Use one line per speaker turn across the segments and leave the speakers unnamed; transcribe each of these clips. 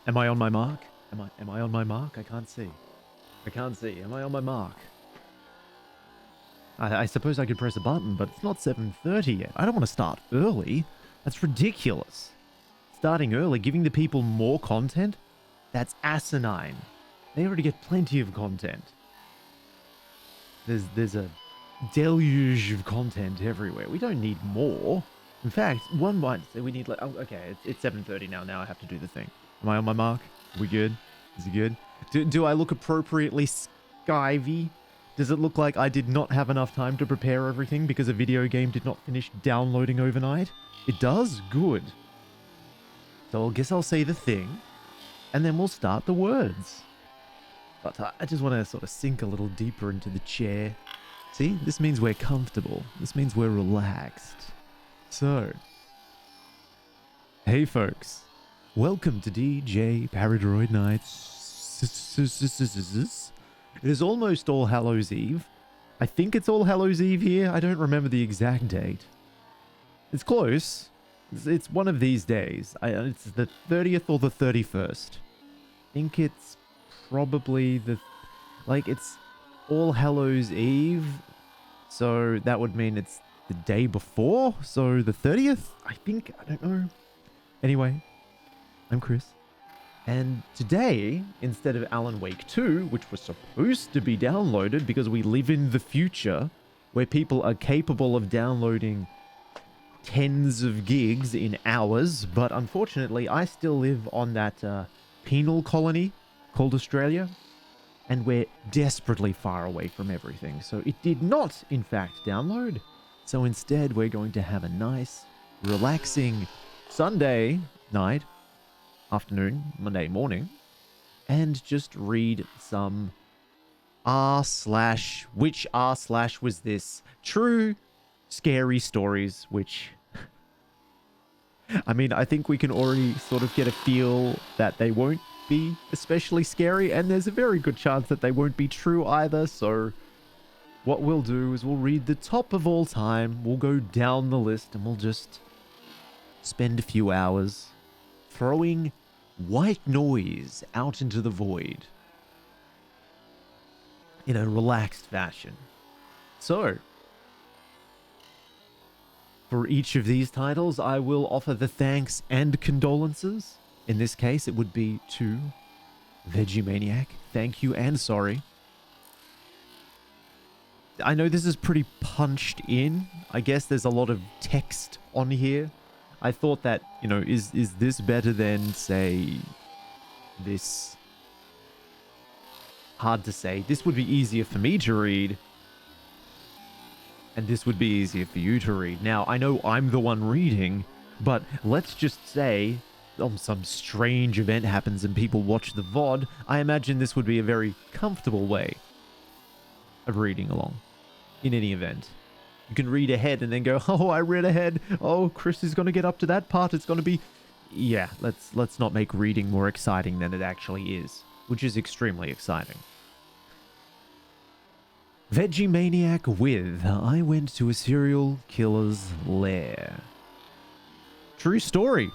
Am I on my mark? Am I on my mark? I can't see. I can't see. Am I on my mark? I suppose I could press a button, but it's not 7:30 yet. I don't want to start early. That's ridiculous. Starting early, giving the people more content? That's asinine. They already get plenty of content. There's a deluge of content everywhere. We don't need more. In fact, one might say we need like... Oh, okay, it's 7:30 now. Now I have to do the thing. Am I on my mark? Are we good? Is it good? Do I look appropriately skivy? Does it look like I did not have enough time to prepare everything because a video game did not finish downloading overnight? It does? Good. So I guess I'll say the thing, and then we'll start the words. But I just want to sort of sink a little deeper into the chair. See, this means we're comfortable. This means we're relaxed. So, hey folks, welcome to DJ Paradroid Nights. It is almost All Hallows Eve. I think it's All Hallows Eve here. I don't remember the exact date. It's close. It's one of these days. It's the 30th or the 31st. I think it's probably it's All Hallows Eve. So that would mean it's the day before. So the 30th, I think. I don't know. Anyway, I'm Chris. And today, instead of Alan Wake 2, which was supposed to be downloaded because we live in the future where people are capable of downloading tens of gigs in hours, but unfortunately I still live on that penal colony called Australia, and we're desperately far away from everything. So it did not, in fact, download. So instead, we're going to have a nice, relaxing Sunday night, afternoon, Monday morning, and just read some which r/ was this? True Scary Stories, which... I mean, I think we can already sort of get a feel that they won't be especially scary, and there's a very good chance that they won't be true either, so what we'll do is we'll read the top of all time, we'll go down the list, and we'll just spend a few hours throwing white noise out into the void in a relaxed fashion. So, for each of these titles, I will offer the thanks and condolences. In this case, it would be to Vegemaniac. Thank you and sorry. I know this is pretty punched in. I guess there's a lot of text on here. I thought that, you know, is this better than, say, this? Hard to say. This would be easier for me to read, and this would be easier for you to read. Now, I know I'm the one reading, but let's just say some strange event happens and people watch the VOD. I imagine this would be a very comfortable way of reading along in any event. You can read ahead and then go, oh, I read ahead. Oh, Chris is going to get up to that part. It's going to be... Yeah, let's not make reading more exciting than it actually is, which is extremely exciting. Vegemaniac with I went to a serial killer's lair. True story.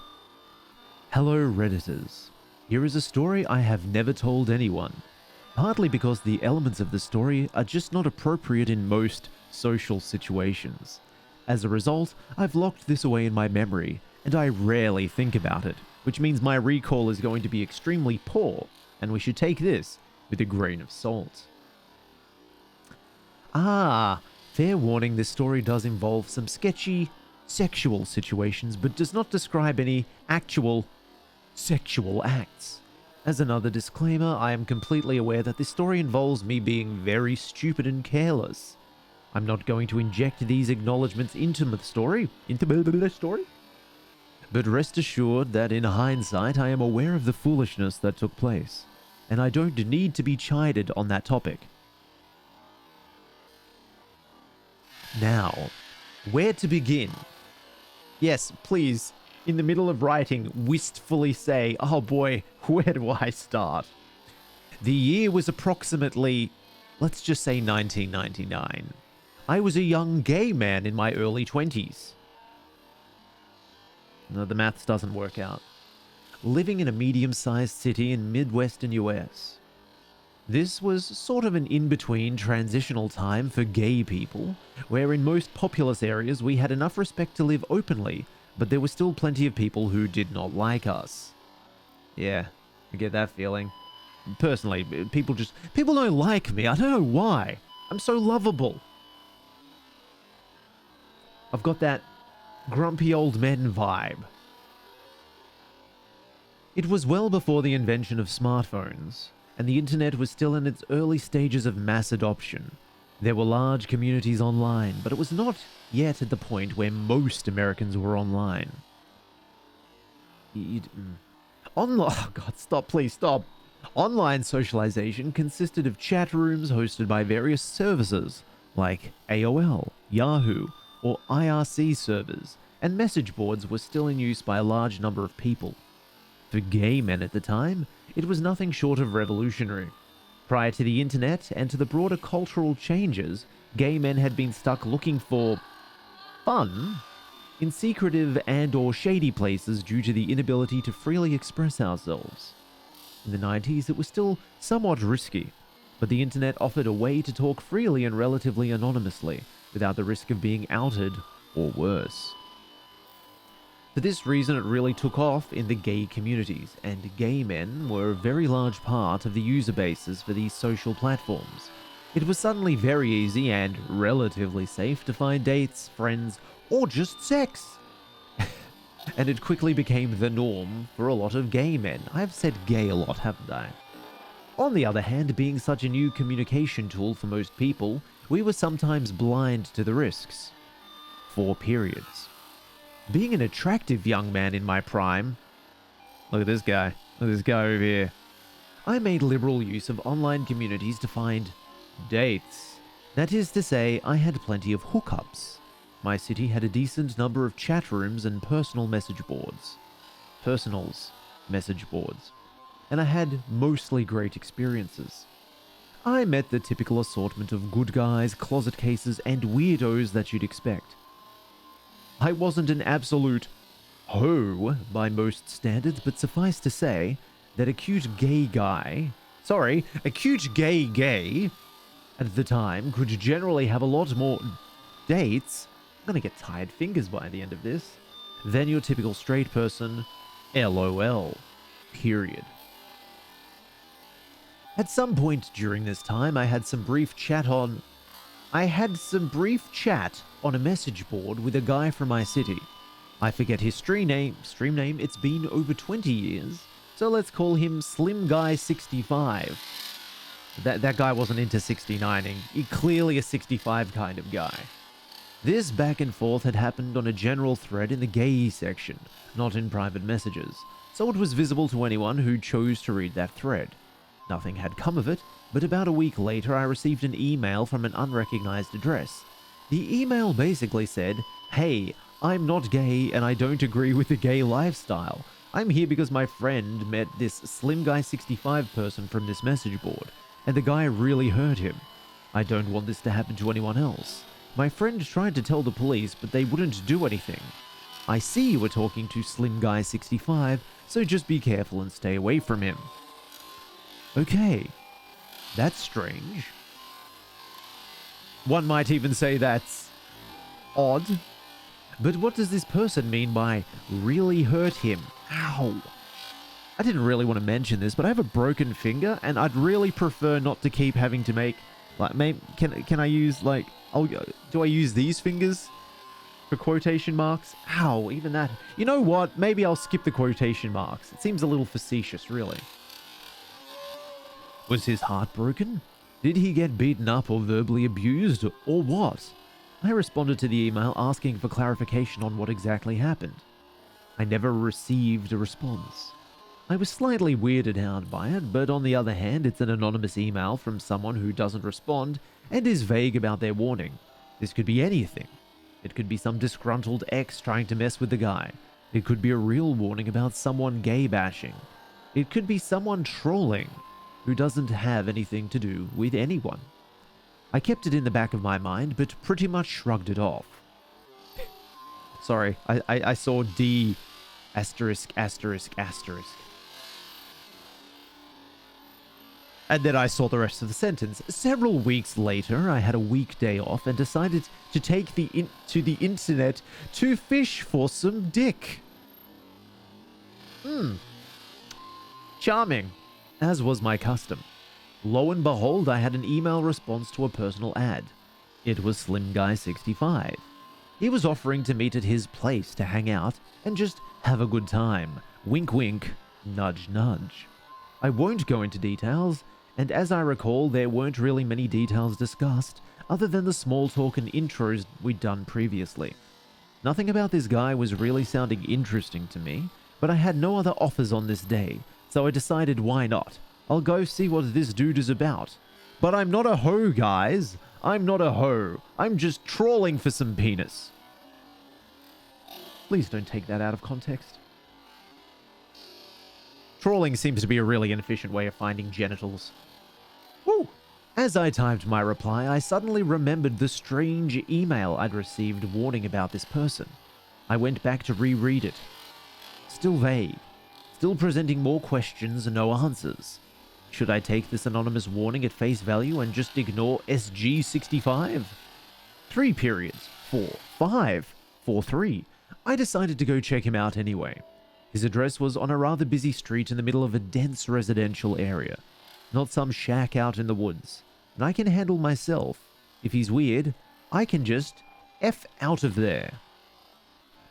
Hello, Redditors. Here is a story I have never told anyone, partly because the elements of the story are just not appropriate in most social situations. As a result, I've locked this away in my memory, and I rarely think about it, which means my recall is going to be extremely poor, and we should take this with a grain of salt. Fair warning, this story does involve some sketchy sexual situations, but does not describe any actual sexual acts. As another disclaimer, I am completely aware that this story involves me being very stupid and careless. I'm not going to inject these acknowledgements into the story, but rest assured that in hindsight I am aware of the foolishness that took place, and I don't need to be chided on that topic. Now, where to begin? Yes, please, in the middle of writing, wistfully say, oh boy, where do I start? The year was approximately, let's just say 1999. I was a young gay man in my early 20s. No, the maths doesn't work out. living in a medium-sized city in Midwestern US. This was sort of an in-between transitional time for gay people, where in most populous areas we had enough respect to live openly, but there were still plenty of people who did not like us. Yeah, I get that feeling. Personally, people don't like me. I don't know why. I'm so lovable. I've got that grumpy old men vibe. It was well before the invention of smartphones, and the internet was still in its early stages of mass adoption. There were large communities online, but it was not yet at the point where most Americans were online. Oh God, stop, please stop. Online socialization consisted of chat rooms hosted by various services like AOL, Yahoo, or IRC servers, and message boards were still in use by a large number of people. For gay men at the time, it was nothing short of revolutionary. Prior to the internet and to the broader cultural changes, gay men had been stuck looking for fun in secretive and/or shady places due to the inability to freely express ourselves. In the 90s, it was still somewhat risky, but the internet offered a way to talk freely and relatively anonymously, without the risk of being outed or worse. For this reason, it really took off in the gay communities, and gay men were a very large part of the user bases for these social platforms. It was suddenly very easy and relatively safe to find dates, friends, or just sex. And it quickly became the norm for a lot of gay men. I've said gay a lot, haven't I? On the other hand, being such a new communication tool for most people, we were sometimes blind to the risks. 4 periods. Being an attractive young man in my prime... Look at this guy. Look at this guy over here. I made liberal use of online communities to find dates. That is to say, I had plenty of hookups. My city had a decent number of chat rooms and personal message boards. Personals message boards. And I had mostly great experiences. I met the typical assortment of good guys, closet cases, and weirdos that you'd expect. I wasn't an absolute hoe by most standards, but suffice to say that a cute gay at the time could generally have a lot more dates, I'm gonna get tired fingers by the end of this, than your typical straight person, LOL, period. At some point during this time, I had some brief chat on a message board with a guy from my city. I forget his stream name, it's been over 20 years, so let's call him Slim Guy 65. That guy wasn't into 69ing, he clearly a 65 kind of guy. This back and forth had happened on a general thread in the gay section, not in private messages, so it was visible to anyone who chose to read that thread. Nothing had come of it, but about a week later I received an email from an unrecognized address. The email basically said, "Hey, I'm not gay and I don't agree with the gay lifestyle. I'm here because my friend met this Slim Guy 65 person from this message board, and the guy really hurt him. I don't want this to happen to anyone else. My friend tried to tell the police, but they wouldn't do anything. I see you were talking to Slim Guy 65, so just be careful and stay away from him." Okay, that's strange. One might even say that's odd. But what does this person mean by really hurt him? Ow. I didn't really want to mention this, but I have a broken finger, and I'd really prefer not to keep having to make, like, can I use, like, do I use these fingers for quotation marks? Ow, even that. You know what? Maybe I'll skip the quotation marks. It seems a little facetious, really. Was his heart broken? Did he get beaten up or verbally abused, or what? I responded to the email asking for clarification on what exactly happened. I never received a response. I was slightly weirded out by it, but on the other hand, it's an anonymous email from someone who doesn't respond and is vague about their warning. This could be anything. It could be some disgruntled ex trying to mess with the guy. It could be a real warning about someone gay bashing. It could be someone trolling who doesn't have anything to do with anyone. I kept it in the back of my mind, but pretty much shrugged it off. Sorry, I saw D Asterisk, asterisk, asterisk. And then I saw the rest of the sentence. Several weeks later, I had a weekday off and decided to take to the internet to fish for some dick. Charming, as was my custom. Lo and behold, I had an email response to a personal ad. It was Slim Guy 65. He was offering to meet at his place to hang out and just have a good time. Wink wink, nudge nudge. I won't go into details, and as I recall, there weren't really many details discussed other than the small talk and intros we'd done previously. Nothing about this guy was really sounding interesting to me, but I had no other offers on this day, so I decided why not. I'll go see what this dude is about. But I'm not a hoe, guys. I'm not a hoe. I'm just trawling for some penis. Please don't take that out of context. Trawling seems to be a really inefficient way of finding genitals. Woo! As I typed my reply, I suddenly remembered the strange email I'd received warning about this person. I went back to reread it. Still vague. Still presenting more questions and no answers. Should I take this anonymous warning at face value and just ignore SG65? 3 periods. 4. 5. 4. 3. I decided to go check him out anyway. His address was on a rather busy street in the middle of a dense residential area. Not some shack out in the woods. And I can handle myself. If he's weird, I can just F out of there.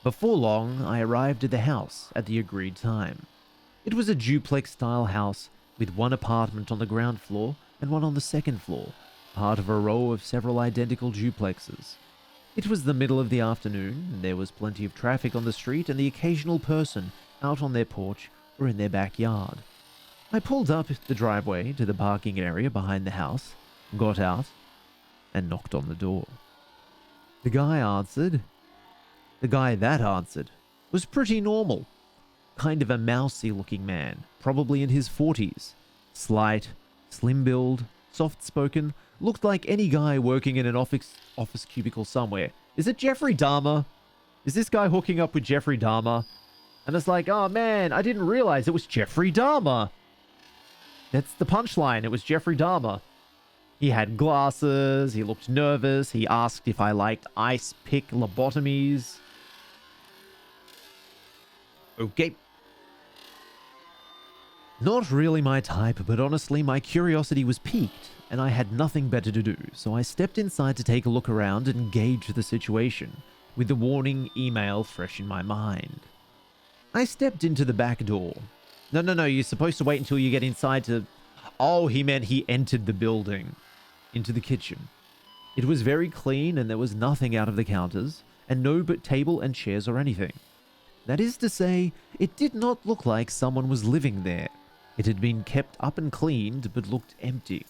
Before long, I arrived at the house at the agreed time. It was a duplex-style house with one apartment on the ground floor and one on the second floor, part of a row of several identical duplexes. It was the middle of the afternoon, and there was plenty of traffic on the street and the occasional person out on their porch or in their backyard. I pulled up the driveway to the parking area behind the house, got out, and knocked on the door. The guy that answered was pretty normal. Kind of a mousy-looking man, probably in his 40s. Slight, slim build, soft-spoken, looked like any guy working in an office cubicle somewhere. Is it Jeffrey Dahmer? Is this guy hooking up with Jeffrey Dahmer? And it's like, oh man, I didn't realize it was Jeffrey Dahmer. That's the punchline, it was Jeffrey Dahmer. He had glasses, he looked nervous, he asked if I liked ice pick lobotomies. Okay. Not really my type, but honestly my curiosity was piqued, and I had nothing better to do, so I stepped inside to take a look around and gauge the situation, with the warning email fresh in my mind. I stepped into the back door. No, you're supposed to wait until you get inside to... Oh, he meant he entered the building. Into the kitchen. It was very clean and there was nothing out of the counters, and no but table and chairs or anything. That is to say, it did not look like someone was living there. It had been kept up and cleaned, but looked empty.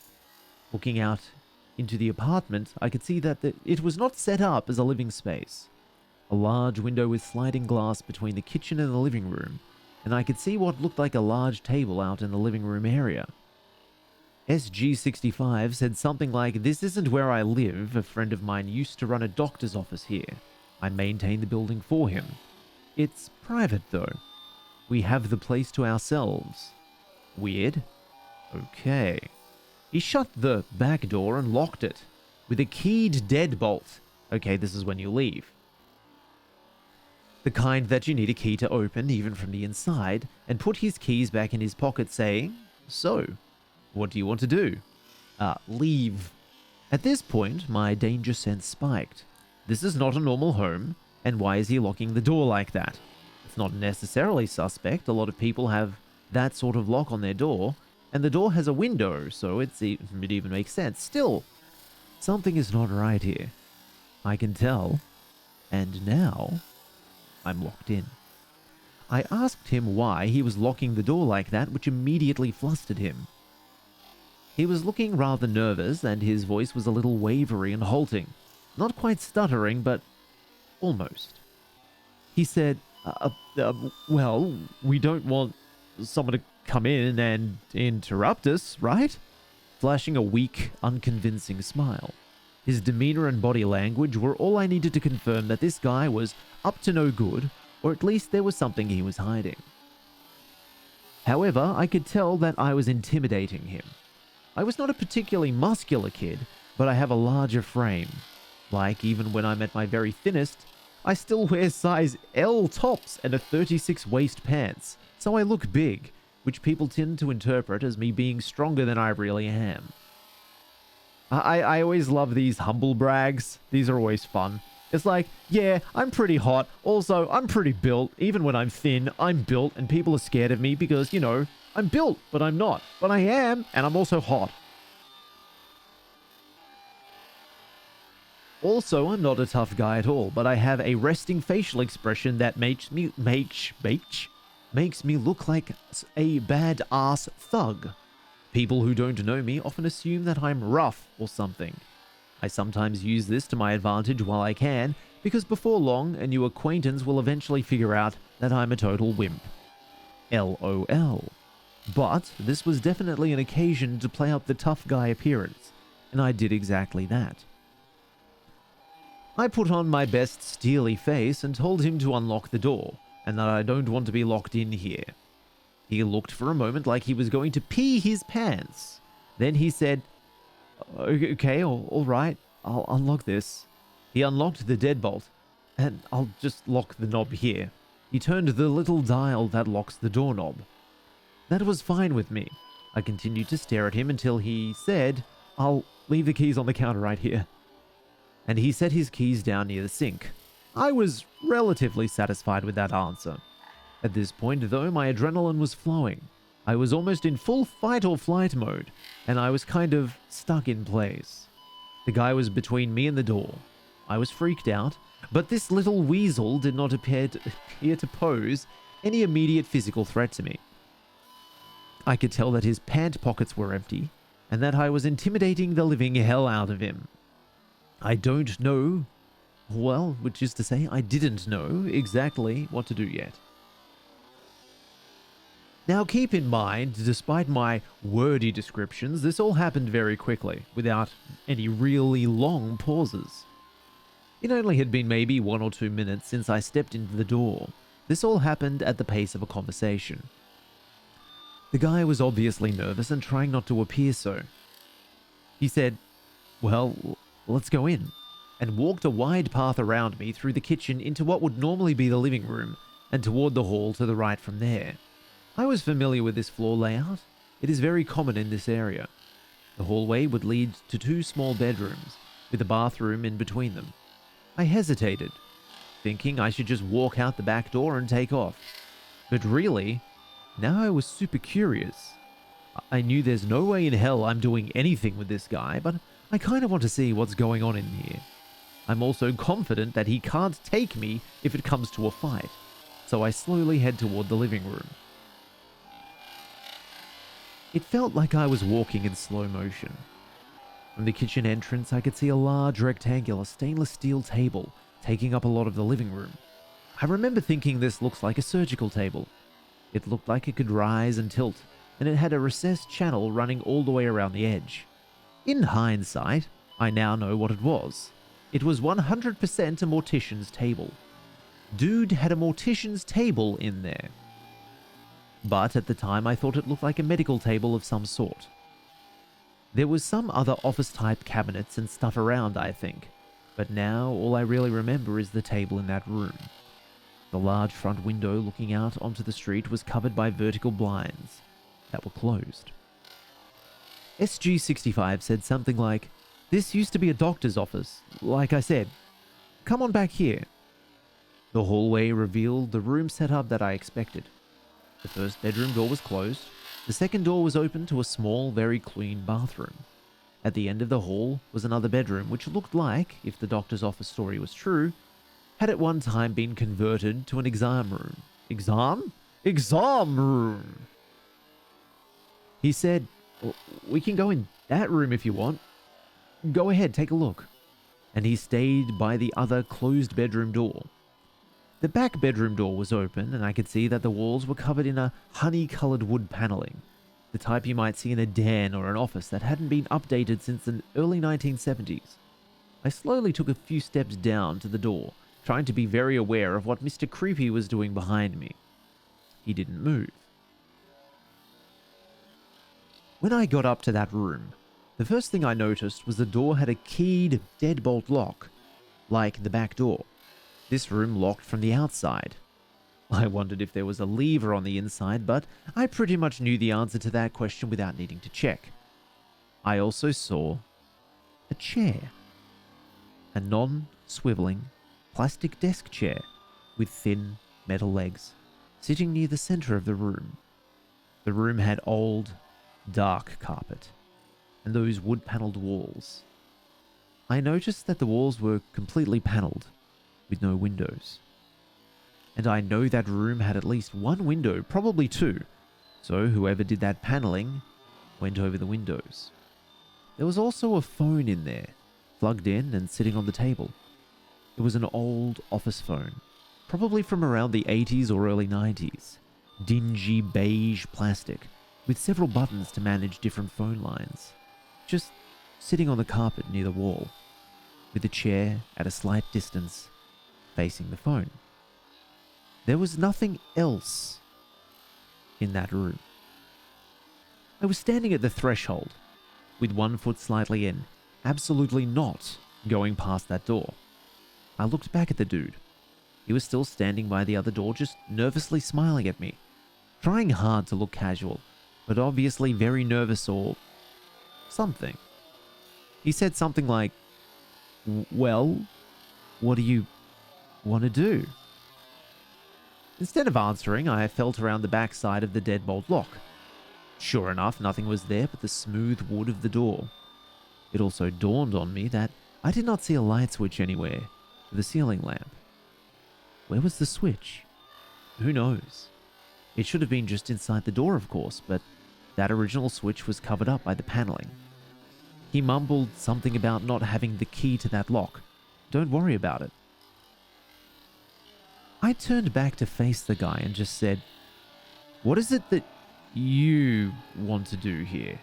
Looking out into the apartment, I could see that it was not set up as a living space. A large window with sliding glass between the kitchen and the living room, and I could see what looked like a large table out in the living room area. SG65 said something like, "This isn't where I live. A friend of mine used to run a doctor's office here. I maintain the building for him. It's private, though. We have the place to ourselves." Weird. Okay. He shut the back door and locked it with a keyed deadbolt. Okay, this is when you leave. The kind that you need a key to open, even from the inside, and put his keys back in his pocket, saying, "So, what do you want to do?" Leave. At this point, my danger sense spiked. This is not a normal home, and why is he locking the door like that? It's not necessarily suspect. A lot of people have that sort of lock on their door, and the door has a window, so it even makes sense. Still, something is not right here. I can tell, and now I'm locked in. I asked him why he was locking the door like that, which immediately flustered him. He was looking rather nervous, and his voice was a little wavery and halting. Not quite stuttering, but almost. He said, well, we don't want someone to come in and interrupt us, right?" Flashing a weak, unconvincing smile. His demeanor and body language were all I needed to confirm that this guy was up to no good, or at least there was something he was hiding. However, I could tell that I was intimidating him. I was not a particularly muscular kid, but I have a larger frame. Like, even when I'm at my very thinnest, I still wear size L tops and a 36 waist pants, so I look big, which people tend to interpret as me being stronger than I really am. I always love these humble brags. These are always fun. It's like, yeah, I'm pretty hot. Also, I'm pretty built. Even when I'm thin, I'm built, and people are scared of me because, you know, I'm built, but I'm not. But I am, and I'm also hot. Also, I'm not a tough guy at all, but I have a resting facial expression that makes me look like a bad-ass thug. People who don't know me often assume that I'm rough or something. I sometimes use this to my advantage while I can, because before long, a new acquaintance will eventually figure out that I'm a total wimp. LOL. But this was definitely an occasion to play up the tough guy appearance, and I did exactly that. I put on my best steely face and told him to unlock the door, and that I don't want to be locked in here. He looked for a moment like he was going to pee his pants. Then he said, "Okay, all right, I'll unlock this." He unlocked the deadbolt, and I'll just lock the knob here. He turned the little dial that locks the doorknob. That was fine with me. I continued to stare at him until he said, "I'll leave the keys on the counter right here." And he set his keys down near the sink. I was relatively satisfied with that answer. At this point, though, my adrenaline was flowing. I was almost in full fight or flight mode, and I was kind of stuck in place. The guy was between me and the door. I was freaked out, but this little weasel did not appear to pose any immediate physical threat to me. I could tell that his pant pockets were empty, and that I was intimidating the living hell out of him. I don't know, well, which is to say, I didn't know exactly what to do yet. Now keep in mind, despite my wordy descriptions, this all happened very quickly, without any really long pauses. It only had been maybe 1 or 2 minutes since I stepped into the door. This all happened at the pace of a conversation. The guy was obviously nervous and trying not to appear so. He said, "Well, let's go in," and walked a wide path around me through the kitchen into what would normally be the living room, and toward the hall to the right from there. I was familiar with this floor layout. It is very common in this area. The hallway would lead to 2 small bedrooms, with a bathroom in between them. I hesitated, thinking I should just walk out the back door and take off. But really, now I was super curious. I knew there's no way in hell I'm doing anything with this guy, but I kind of want to see what's going on in here. I'm also confident that he can't take me if it comes to a fight, so I slowly head toward the living room. It felt like I was walking in slow motion. From the kitchen entrance, I could see a large rectangular stainless steel table taking up a lot of the living room. I remember thinking this looks like a surgical table. It looked like it could rise and tilt, and it had a recessed channel running all the way around the edge. In hindsight, I now know what it was. It was 100% a mortician's table. Dude had a mortician's table in there. But at the time I thought it looked like a medical table of some sort. There was some other office-type cabinets and stuff around, I think, but now all I really remember is the table in that room. The large front window looking out onto the street was covered by vertical blinds that were closed. SG65 said something like, "This used to be a doctor's office, like I said. Come on back here." The hallway revealed the room setup that I expected. The first bedroom door was closed. The second door was open to a small, very clean bathroom. At the end of the hall was another bedroom, which looked like, if the doctor's office story was true, had at one time been converted to an exam room. Exam room! He said, "We can go in that room if you want. Go ahead, take a look." And he stayed by the other closed bedroom door. The back bedroom door was open, and I could see that the walls were covered in a honey-colored wood paneling, the type you might see in a den or an office that hadn't been updated since the early 1970s. I slowly took a few steps down to the door, trying to be very aware of what Mr. Creepy was doing behind me. He didn't move. When I got up to that room, the first thing I noticed was the door had a keyed deadbolt lock, like the back door. This room locked from the outside. I wondered if there was a lever on the inside, but I pretty much knew the answer to that question without needing to check. I also saw a chair. A non-swiveling plastic desk chair with thin metal legs sitting near the center of the room. The room had old, dark carpet and those wood-paneled walls. I noticed that the walls were completely paneled with no windows. And I know that room had at least one window, probably two, so whoever did that paneling went over the windows. There was also a phone in there, plugged in and sitting on the table. It was an old office phone, probably from around the 80s or early 90s. Dingy beige plastic, with several buttons to manage different phone lines. Just sitting on the carpet near the wall, with a chair at a slight distance, facing the phone. There was nothing else in that room. I was standing at the threshold, with one foot slightly in, absolutely not going past that door. I looked back at the dude. He was still standing by the other door, just nervously smiling at me, trying hard to look casual, but obviously very nervous or something. He said something like, "Well, what do you want to do?" Instead of answering, I felt around the back side of the deadbolt lock. Sure enough, nothing was there but the smooth wood of the door. It also dawned on me that I did not see a light switch anywhere for the ceiling lamp. Where was the switch? Who knows? It should have been just inside the door, of course, but that original switch was covered up by the paneling. He mumbled something about not having the key to that lock. Don't worry about it. I turned back to face the guy and just said, "What is it that you want to do here?"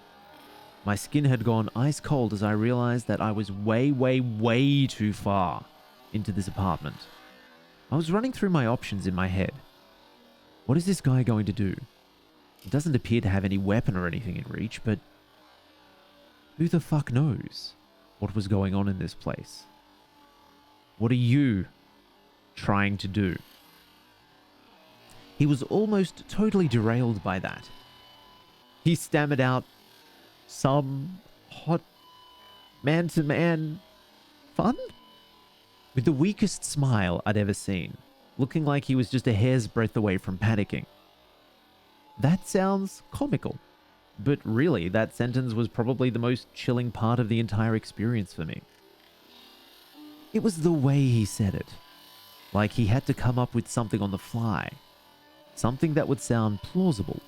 My skin had gone ice cold as I realized that I was way too far into this apartment. I was running through my options in my head. What is this guy going to do? It doesn't appear to have any weapon or anything in reach, but who the fuck knows what was going on in this place? What are you trying to do? He was almost totally derailed by that. He stammered out, "Some hot man-to-man fun?" With the weakest smile I'd ever seen, looking like he was just a hair's breadth away from panicking. That sounds comical, but really that sentence was probably the most chilling part of the entire experience for me. It was the way he said it. Like he had to come up with something on the fly. Something that would sound plausible.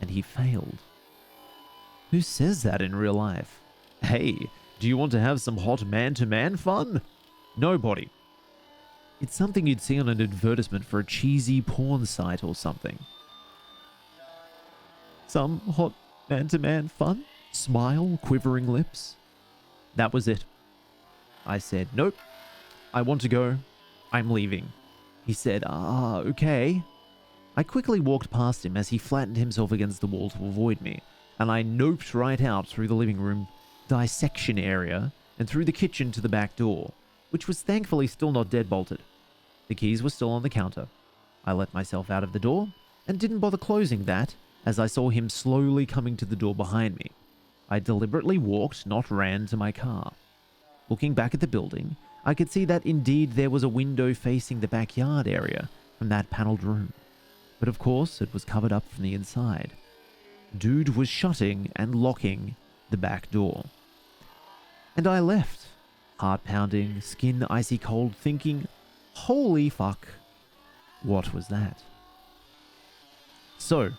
And he failed. Who says that in real life? "Hey, do you want to have some hot man-to-man fun?" Nobody. It's something you'd see on an advertisement for a cheesy porn site or something. Some hot man-to-man fun? Smile, quivering lips. That was it. I said, "Nope. I want to go. I'm leaving." He said, "Okay." I quickly walked past him as he flattened himself against the wall to avoid me, and I noped right out through the living room dissection area and through the kitchen to the back door, which was thankfully still not deadbolted. The keys were still on the counter. I let myself out of the door and didn't bother closing that as I saw him slowly coming to the door behind me. I deliberately walked, not ran, to my car. Looking back at the building, I could see that indeed there was a window facing the backyard area from that paneled room. But of course, it was covered up from the inside. Dude was shutting and locking the back door. And I left, heart pounding, skin icy cold, thinking, holy fuck, what was that? So,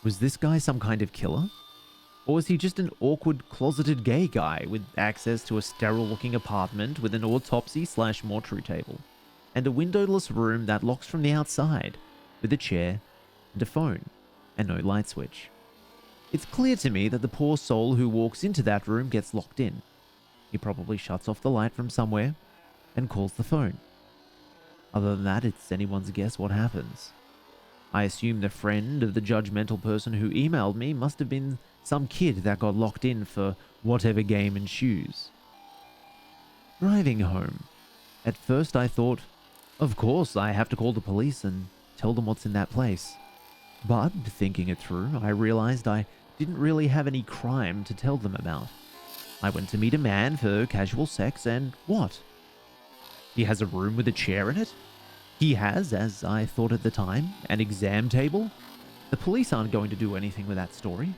was this guy some kind of killer? Or was he just an awkward, closeted gay guy with access to a sterile-looking apartment with an autopsy/mortuary table, and a windowless room that locks from the outside, with a chair and a phone, and no light switch? It's clear to me that the poor soul who walks into that room gets locked in. He probably shuts off the light from somewhere and calls the phone. Other than that, it's anyone's guess what happens. I assume the friend of the judgmental person who emailed me must have been some kid that got locked in for whatever game ensues. Driving home. At first I thought, of course I have to call the police and tell them what's in that place. But, thinking it through, I realized I didn't really have any crime to tell them about. I went to meet a man for casual sex and what? He has a room with a chair in it? He has, as I thought at the time, an exam table? The police aren't going to do anything with that story.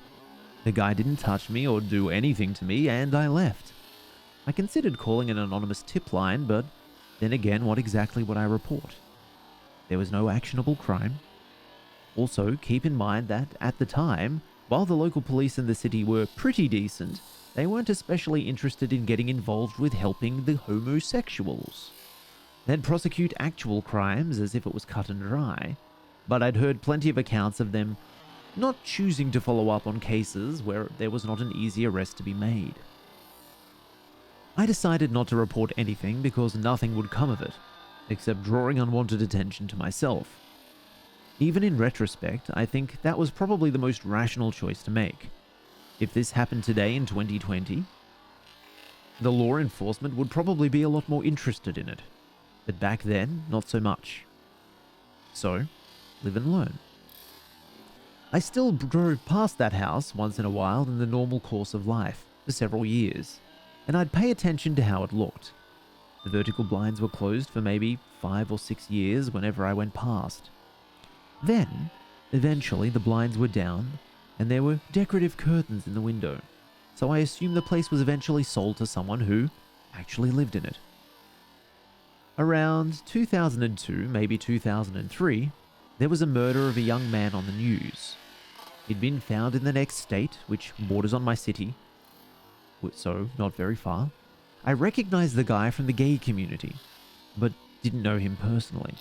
The guy didn't touch me or do anything to me, and I left. I considered calling an anonymous tip line, but then again, what exactly would I report? There was no actionable crime. Also, keep in mind that at the time, while the local police in the city were pretty decent, they weren't especially interested in getting involved with helping the homosexuals. They'd prosecute actual crimes as if it was cut and dry, but I'd heard plenty of accounts of them not choosing to follow up on cases where there was not an easy arrest to be made. I decided not to report anything because nothing would come of it, except drawing unwanted attention to myself. Even in retrospect, I think that was probably the most rational choice to make. If this happened today in 2020, the law enforcement would probably be a lot more interested in it. But back then, not so much. So, live and learn. I still drove past that house once in a while in the normal course of life for several years, and I'd pay attention to how it looked. The vertical blinds were closed for maybe 5 or 6 years whenever I went past. Then, eventually the blinds were down, and there were decorative curtains in the window, so I assumed the place was eventually sold to someone who actually lived in it. Around 2002, maybe 2003, there was a murder of a young man on the news. He'd been found in the next state, which borders on my city, so not very far. I recognized the guy from the gay community, but didn't know him personally.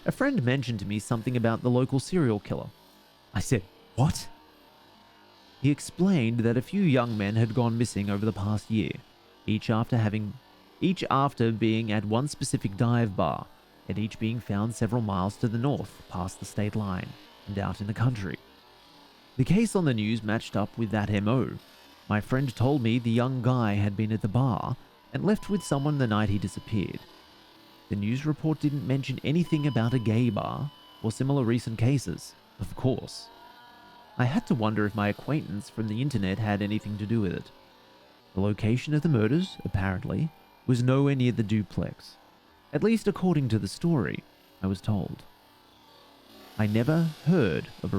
A friend mentioned to me something about the local serial killer. I said, "What?" He explained that a few young men had gone missing over the past year, each after being at one specific dive bar, and each being found several miles to the north, past the state line, and out in the country. The case on the news matched up with that MO. My friend told me the young guy had been at the bar and left with someone the night he disappeared. The news report didn't mention anything about a gay bar or similar recent cases, of course. I had to wonder if my acquaintance from the internet had anything to do with it. The location of the murders, apparently, was nowhere near the duplex. At least according to the story, I was told. I never heard of a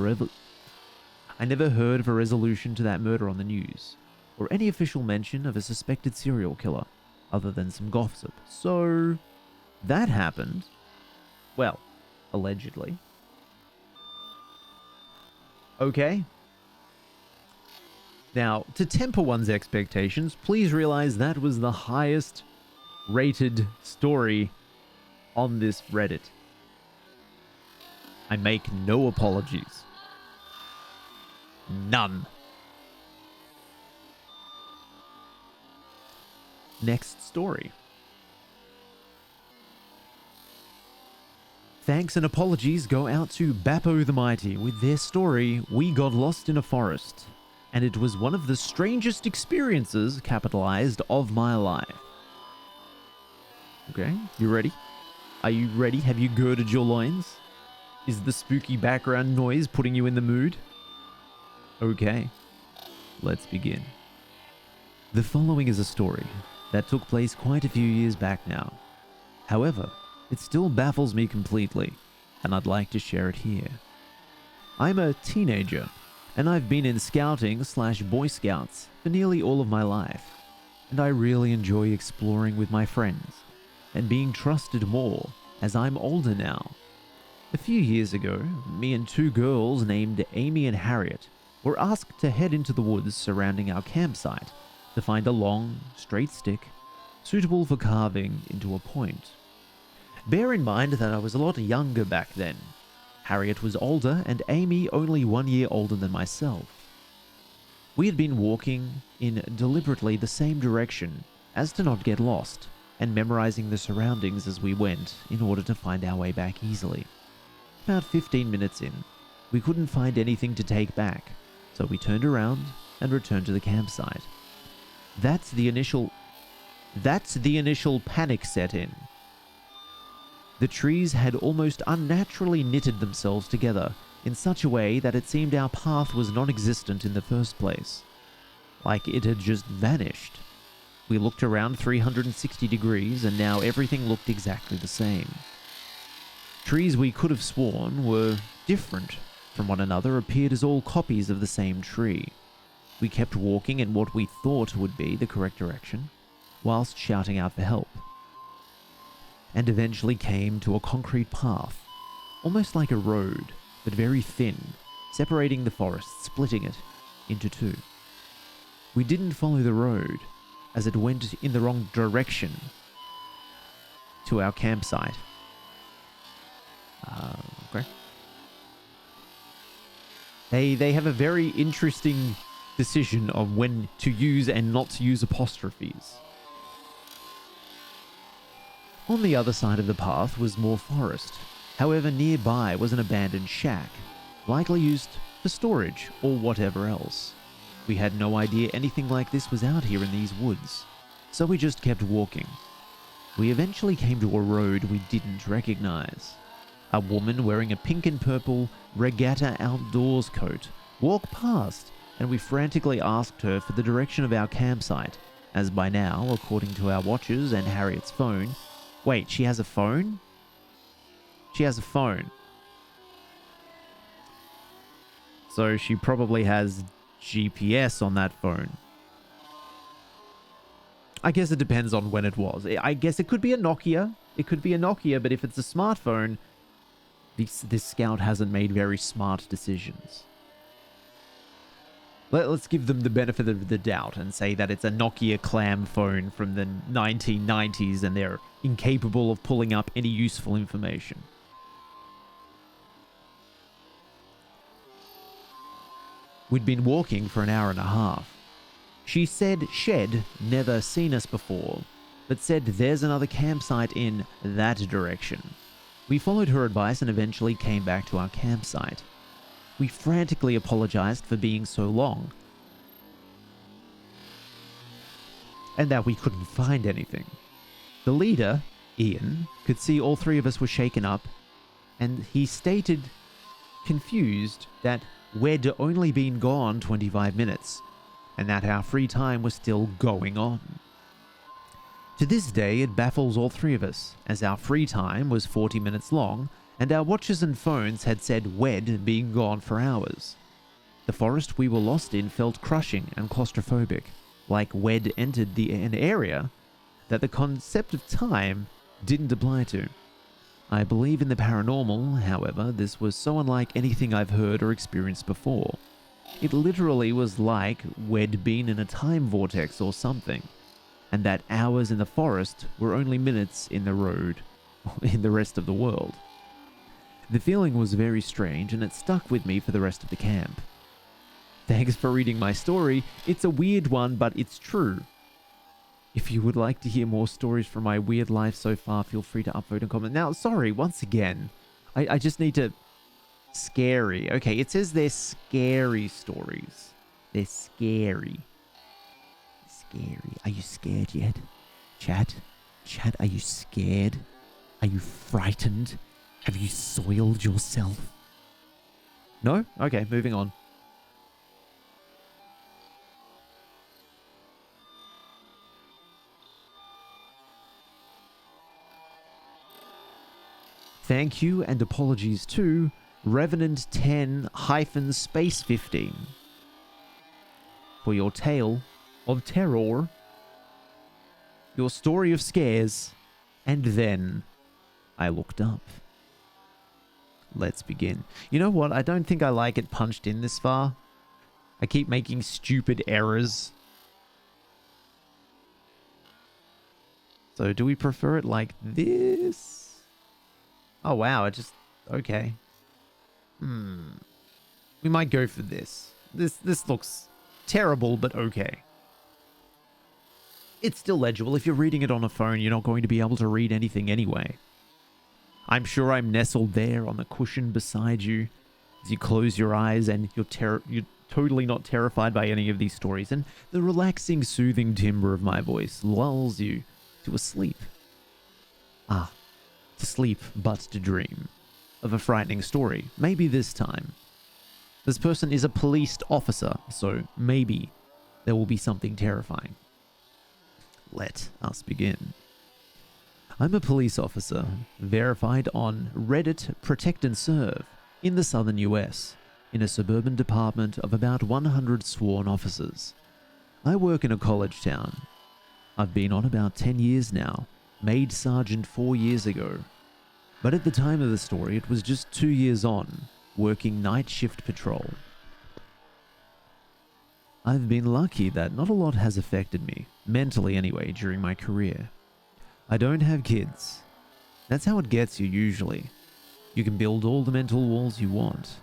resolution to that murder on the news, or any official mention of a suspected serial killer, other than some gossip. So, that happened. Well, allegedly. Okay. Now, to temper one's expectations, please realize that was the highest rated story on this Reddit. I make no apologies. None. Next story. Thanks and apologies go out to Bappo the Mighty with their story, We Got Lost in a Forest. And it was one of the strangest experiences, capitalized, of my life. Okay, you ready? Are you ready? Have you girded your loins? Is the spooky background noise putting you in the mood? Okay, let's begin. The following is a story that took place quite a few years back now. However, it still baffles me completely, and I'd like to share it here. I'm a teenager, and I've been in scouting/Boy Scouts for nearly all of my life, and I really enjoy exploring with my friends and being trusted more as I'm older now. A few years ago, me and two girls named Amy and Harriet were asked to head into the woods surrounding our campsite to find a long, straight stick suitable for carving into a point. Bear in mind that I was a lot younger back then. Harriet was older and Amy only 1 year older than myself. We had been walking in deliberately the same direction as to not get lost, and memorizing the surroundings as we went in order to find our way back easily. About 15 minutes in, we couldn't find anything to take back, so we turned around and returned to the campsite. That's the initial panic set in. The trees had almost unnaturally knitted themselves together in such a way that it seemed our path was non-existent in the first place. Like it had just vanished. We looked around 360 degrees and now everything looked exactly the same. Trees we could have sworn were different from one another appeared as all copies of the same tree. We kept walking in what we thought would be the correct direction, whilst shouting out for help, and eventually came to a concrete path, almost like a road, but very thin, separating the forest, splitting it into two. We didn't follow the road, as it went in the wrong direction to our campsite. Okay. They have a very interesting decision of when to use and not to use apostrophes. On the other side of the path was more forest. However, nearby was an abandoned shack, likely used for storage or whatever else. We had no idea anything like this was out here in these woods, so we just kept walking. We eventually came to a road we didn't recognize. A woman wearing a pink and purple regatta outdoors coat walked past, and we frantically asked her for the direction of our campsite, as by now, according to our watches and Harriet's phone... Wait, she has a phone? She has a phone. So she probably has GPS on that phone. I guess it depends on when it was. I guess it could be a Nokia. It could be a Nokia, but if it's a smartphone, this scout hasn't made very smart decisions. Let's give them the benefit of the doubt and say that it's a Nokia clam phone from the 1990s and they're incapable of pulling up any useful information. We'd been walking for an hour and a half. She said she'd never seen us before, but said there's another campsite in that direction. We followed her advice and eventually came back to our campsite. We frantically apologized for being so long, and that we couldn't find anything. The leader, Ian, could see all three of us were shaken up, and he stated, confused, that we'd only been gone 25 minutes, and that our free time was still going on. To this day, it baffles all three of us, as our free time was 40 minutes long, and our watches and phones had said we'd been gone for hours. The forest we were lost in felt crushing and claustrophobic, like we'd entered an area that the concept of time didn't apply to. I believe in the paranormal, however, this was so unlike anything I've heard or experienced before. It literally was like we'd been in a time vortex or something, and that hours in the forest were only minutes in the road, in the rest of the world. The feeling was very strange, and it stuck with me for the rest of the camp. Thanks for reading my story. It's a weird one, but it's true. If you would like to hear more stories from my weird life so far, feel free to upvote and comment. Now, sorry, once again, I just need to... Scary. Okay, it says they're scary stories. They're scary. Scary. Are you scared yet? Chat? Chat, are you scared? Are you frightened? Have you soiled yourself? No? Okay, moving on. Thank you and apologies to Revenant 10-Space 15 for your tale of terror, your story of scares, and then I looked up. Let's begin. You know what? I don't think I like it punched in this far. I keep making stupid errors. So do we prefer it like this? Oh wow, it just... okay. We might go for this. This looks terrible, but okay. It's still legible. If you're reading it on a phone, you're not going to be able to read anything anyway. I'm sure I'm nestled there on the cushion beside you as you close your eyes, and you're totally not terrified by any of these stories, and the relaxing, soothing timbre of my voice lulls you to a sleep. To sleep but to dream of a frightening story. Maybe this time. This person is a police officer, so maybe there will be something terrifying. Let us begin. I'm a police officer, verified on Reddit Protect and Serve in the southern US, in a suburban department of about 100 sworn officers. I work in a college town. I've been on about 10 years now, made sergeant 4 years ago. But at the time of the story, it was just 2 years on, working night shift patrol. I've been lucky that not a lot has affected me, mentally anyway, during my career. I don't have kids. That's how it gets you usually. You can build all the mental walls you want,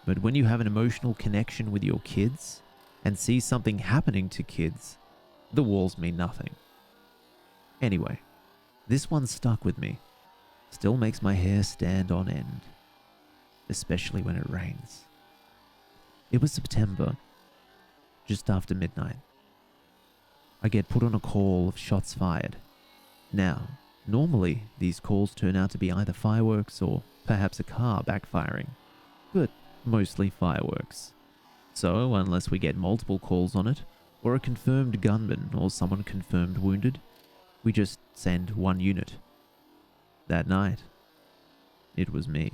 but when you have an emotional connection with your kids and see something happening to kids, the walls mean nothing. Anyway, this one stuck with me. Still makes my hair stand on end, especially when it rains. It was September, just after midnight. I get put on a call of shots fired. Now, normally these calls turn out to be either fireworks or perhaps a car backfiring, but mostly fireworks. So, unless we get multiple calls on it, or a confirmed gunman or someone confirmed wounded, we just send one unit. That night, it was me.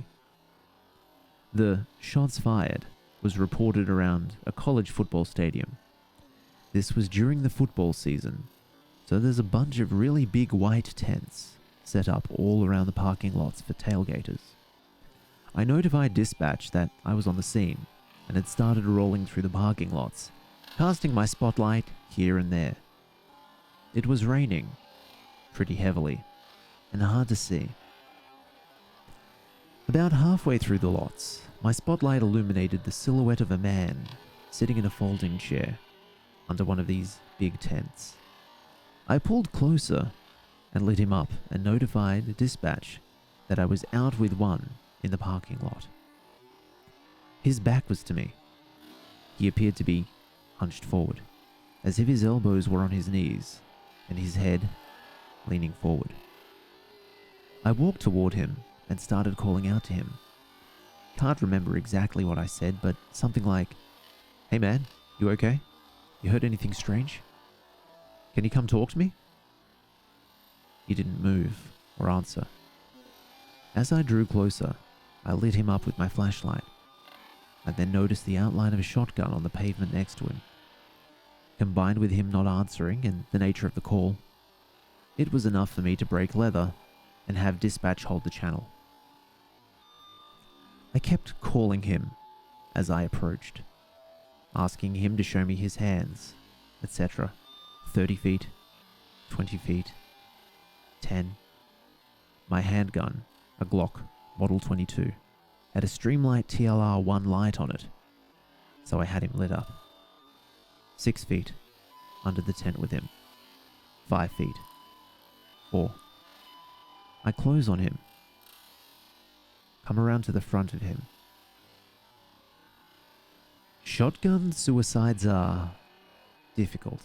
The shots fired was reported around a college football stadium. This was during the football season, so there's a bunch of really big white tents set up all around the parking lots for tailgaters. I notified dispatch that I was on the scene and had started rolling through the parking lots, casting my spotlight here and there. It was raining, pretty heavily, and hard to see. About halfway through the lots, my spotlight illuminated the silhouette of a man sitting in a folding chair under one of these big tents. I pulled closer and lit him up and notified dispatch that I was out with one in the parking lot. His back was to me. He appeared to be hunched forward, as if his elbows were on his knees and his head leaning forward. I walked toward him and started calling out to him. Can't remember exactly what I said, but something like, "Hey man, you okay? You heard anything strange? Can you come talk to me?" He didn't move or answer. As I drew closer, I lit him up with my flashlight. I then noticed the outline of a shotgun on the pavement next to him. Combined with him not answering and the nature of the call, it was enough for me to break leather and have dispatch hold the channel. I kept calling him as I approached, asking him to show me his hands, etc. 30 feet, 20 feet, 10. My handgun, a Glock Model 22, had a Streamlight TLR-1 light on it, so I had him lit up. 6 feet, under the tent with him. 5 feet. 4. I close on him. Come around to the front of him. Shotgun suicides are difficult.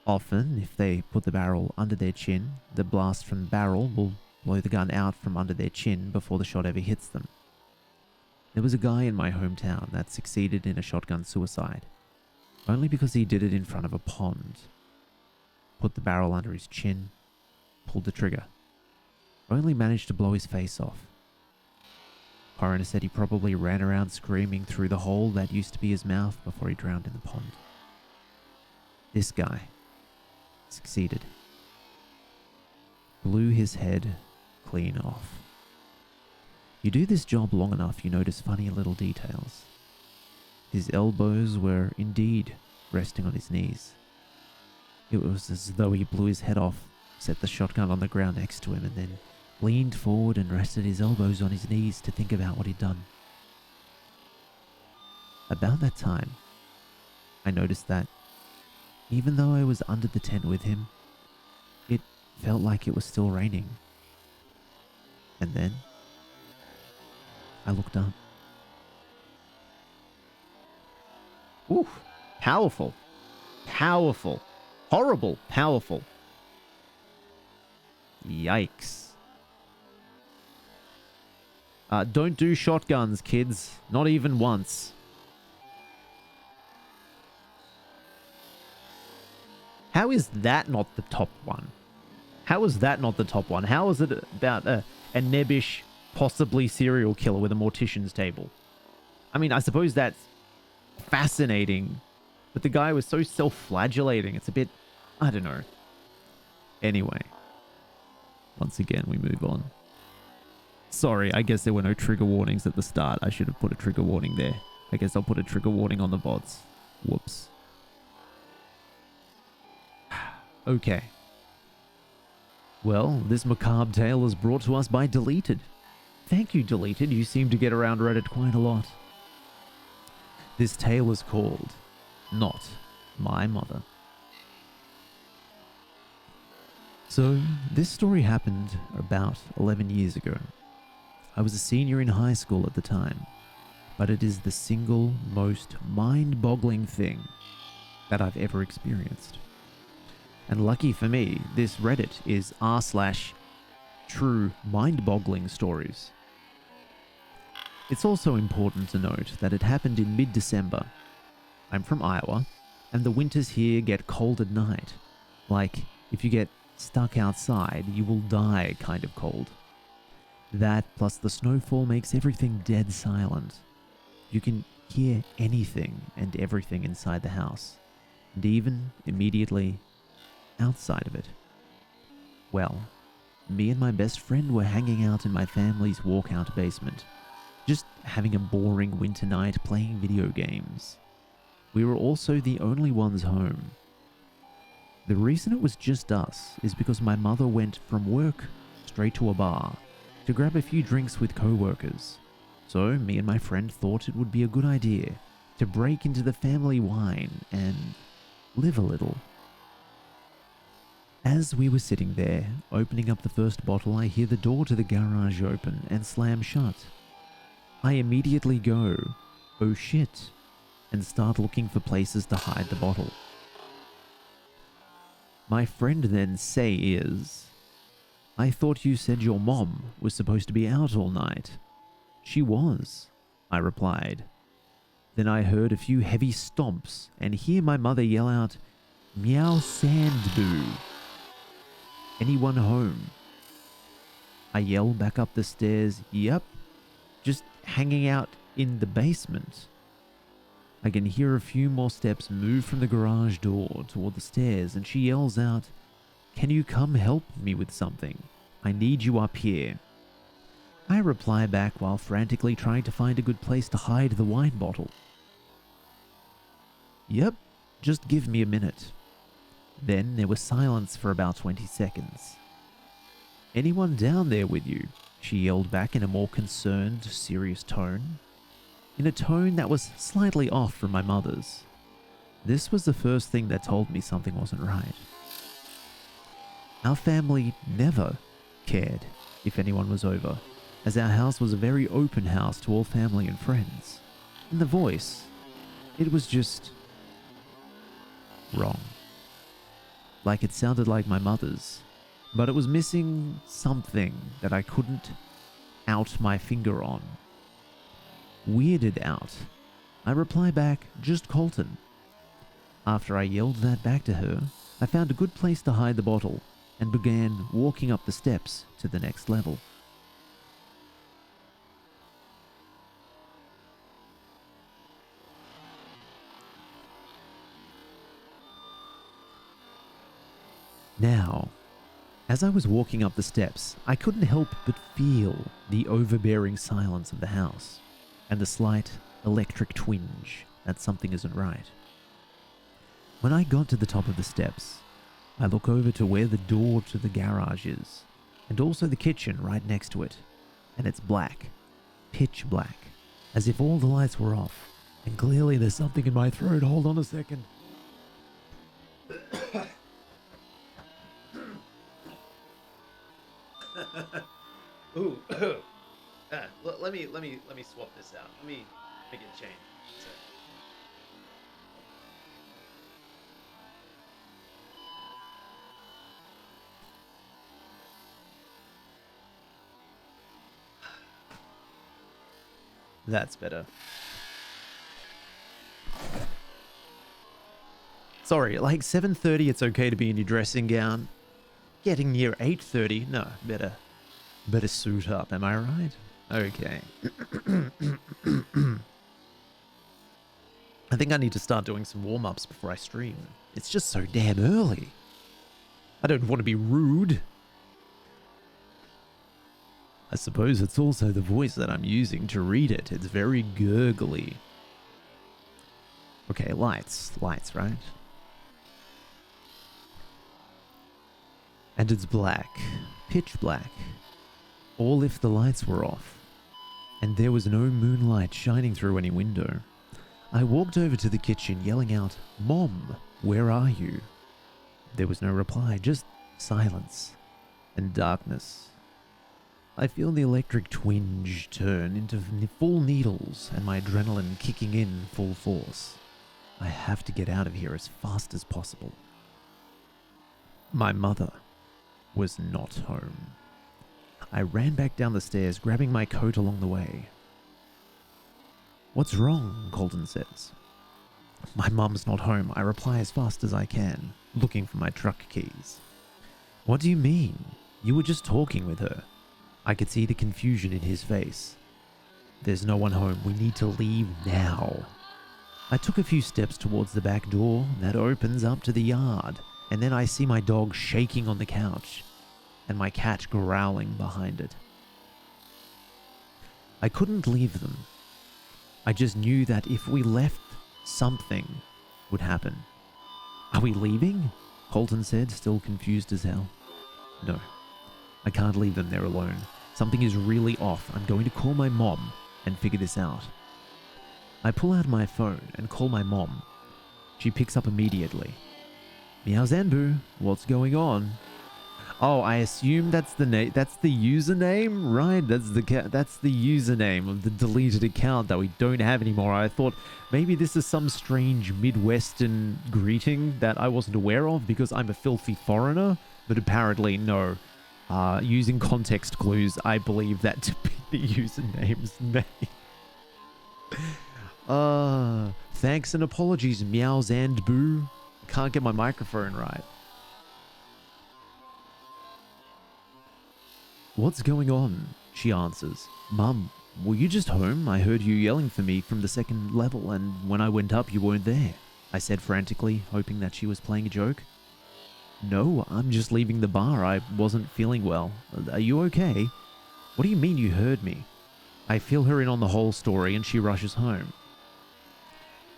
Often, if they put the barrel under their chin, the blast from the barrel will blow the gun out from under their chin before the shot ever hits them. There was a guy in my hometown that succeeded in a shotgun suicide, only because he did it in front of a pond. Put the barrel under his chin, pulled the trigger. Only managed to blow his face off. Coroner said he probably ran around screaming through the hole that used to be his mouth before he drowned in the pond. This guy succeeded. Blew his head clean off. You do this job long enough, you notice funny little details. His elbows were indeed resting on his knees. It was as though he blew his head off, set the shotgun on the ground next to him, and then leaned forward and rested his elbows on his knees to think about what he'd done. About that time, I noticed that even though I was under the tent with him, it felt like it was still raining. And then I looked up. Ooh, powerful. Powerful. Horrible. Powerful. Yikes. Don't do shotguns, kids. Not even once. How is that not the top one? How is that not the top one? How is it about a nebbish, possibly serial killer with a mortician's table? I mean, I suppose that's fascinating, but the guy was so self-flagellating. It's a bit, I don't know. Anyway, once again, we move on. Sorry, I guess there were no trigger warnings at the start. I should have put a trigger warning there. I guess I'll put a trigger warning on the VODs. Whoops. Okay. Well, this macabre tale is brought to us by Deleted. Thank you, Deleted. You seem to get around Reddit quite a lot. This tale is called Not My Mother. So, this story happened about 11 years ago. I was a senior in high school at the time, but it is the single most mind-boggling thing that I've ever experienced. And lucky for me, this Reddit is r/true mind-boggling stories. It's also important to note that it happened in mid-December. I'm from Iowa, and the winters here get cold at night. Like, if you get stuck outside, you will die kind of cold. That plus the snowfall makes everything dead silent. You can hear anything and everything inside the house, and even immediately outside of it. Well, me and my best friend were hanging out in my family's walkout basement, just having a boring winter night playing video games. We were also the only ones home. The reason it was just us is because my mother went from work straight to a bar to grab a few drinks with co-workers. So me and my friend thought it would be a good idea to break into the family wine and live a little. As we were sitting there, opening up the first bottle, I hear the door to the garage open and slam shut. I immediately go, oh shit, and start looking for places to hide the bottle. My friend then say is, I thought you said your mom was supposed to be out all night. She was, I replied. Then I heard a few heavy stomps and hear my mother yell out, meow sandboo. Anyone home? I yell back up the stairs, yep, just hanging out in the basement. I can hear a few more steps move from the garage door toward the stairs, and she yells out, can you come help me with something? I need you up here. I reply back while frantically trying to find a good place to hide the wine bottle. Yep, just give me a minute. Then there was silence for about 20 seconds. Anyone down there with you? She yelled back in a more concerned, serious tone. In a tone that was slightly off from my mother's. This was the first thing that told me something wasn't right. Our family never cared if anyone was over, as our house was a very open house to all family and friends. And the voice, it was just wrong. Like it sounded like my mother's, but it was missing something that I couldn't out my finger on. Weirded out, I reply back, just Colton. After I yelled that back to her, I found a good place to hide the bottle and began walking up the steps to the next level. Now, as I was walking up the steps, I couldn't help but feel the overbearing silence of the house and the slight electric twinge that something isn't right. When I got to the top of the steps, I look over to where the door to the garage is, and also the kitchen right next to it, and it's black, pitch black, as if all the lights were off, and clearly there's something in my throat. Hold on a second. Ooh. Let me swap this out. Let me make it change. So, that's better. Sorry, like 7:30 it's okay to be in your dressing gown. Getting near 8:30, no, better suit up, am I right? Okay. I think I need to start doing some warm-ups before I stream. It's just so damn early. I don't want to be rude. I suppose it's also the voice that I'm using to read it. It's very gurgly. Okay, lights, right? And it's black, pitch black. All if the lights were off. And there was no moonlight shining through any window. I walked over to the kitchen yelling out, "Mom, where are you?" There was no reply, just silence and darkness. I feel the electric twinge turn into full needles and my adrenaline kicking in full force. I have to get out of here as fast as possible. My mother was not home. I ran back down the stairs, grabbing my coat along the way. "What's wrong?" Colton says. "My mum's not home," I reply as fast as I can, looking for my truck keys. "What do you mean? You were just talking with her." I could see the confusion in his face. "There's no one home. We need to leave now." I took a few steps towards the back door that opens up to the yard, and then I see my dog shaking on the couch and my cat growling behind it. I couldn't leave them. I just knew that if we left, something would happen. "Are we leaving?" Colton said, still confused as hell. "No, I can't leave them there alone. Something is really off. I'm going to call my mom and figure this out." I pull out my phone and call my mom. She picks up immediately. "Meow Zanbu, what's going on?" "Oh, I assume that's the name. That's the username, right? That's the username of the deleted account that we don't have anymore." I thought maybe this is some strange Midwestern greeting that I wasn't aware of because I'm a filthy foreigner, but apparently no. Using context clues, I believe that to be the username's name. Thanks and apologies, Meows and Boo. Can't get my microphone right. "What's going on?" she answers. "Mum, were you just home? I heard you yelling for me from the second level, and when I went up, you weren't there," I said frantically, hoping that she was playing a joke. "No, I'm just leaving the bar. I wasn't feeling well. Are you okay?" "What do you mean you heard me?" I fill her in on the whole story and she rushes home.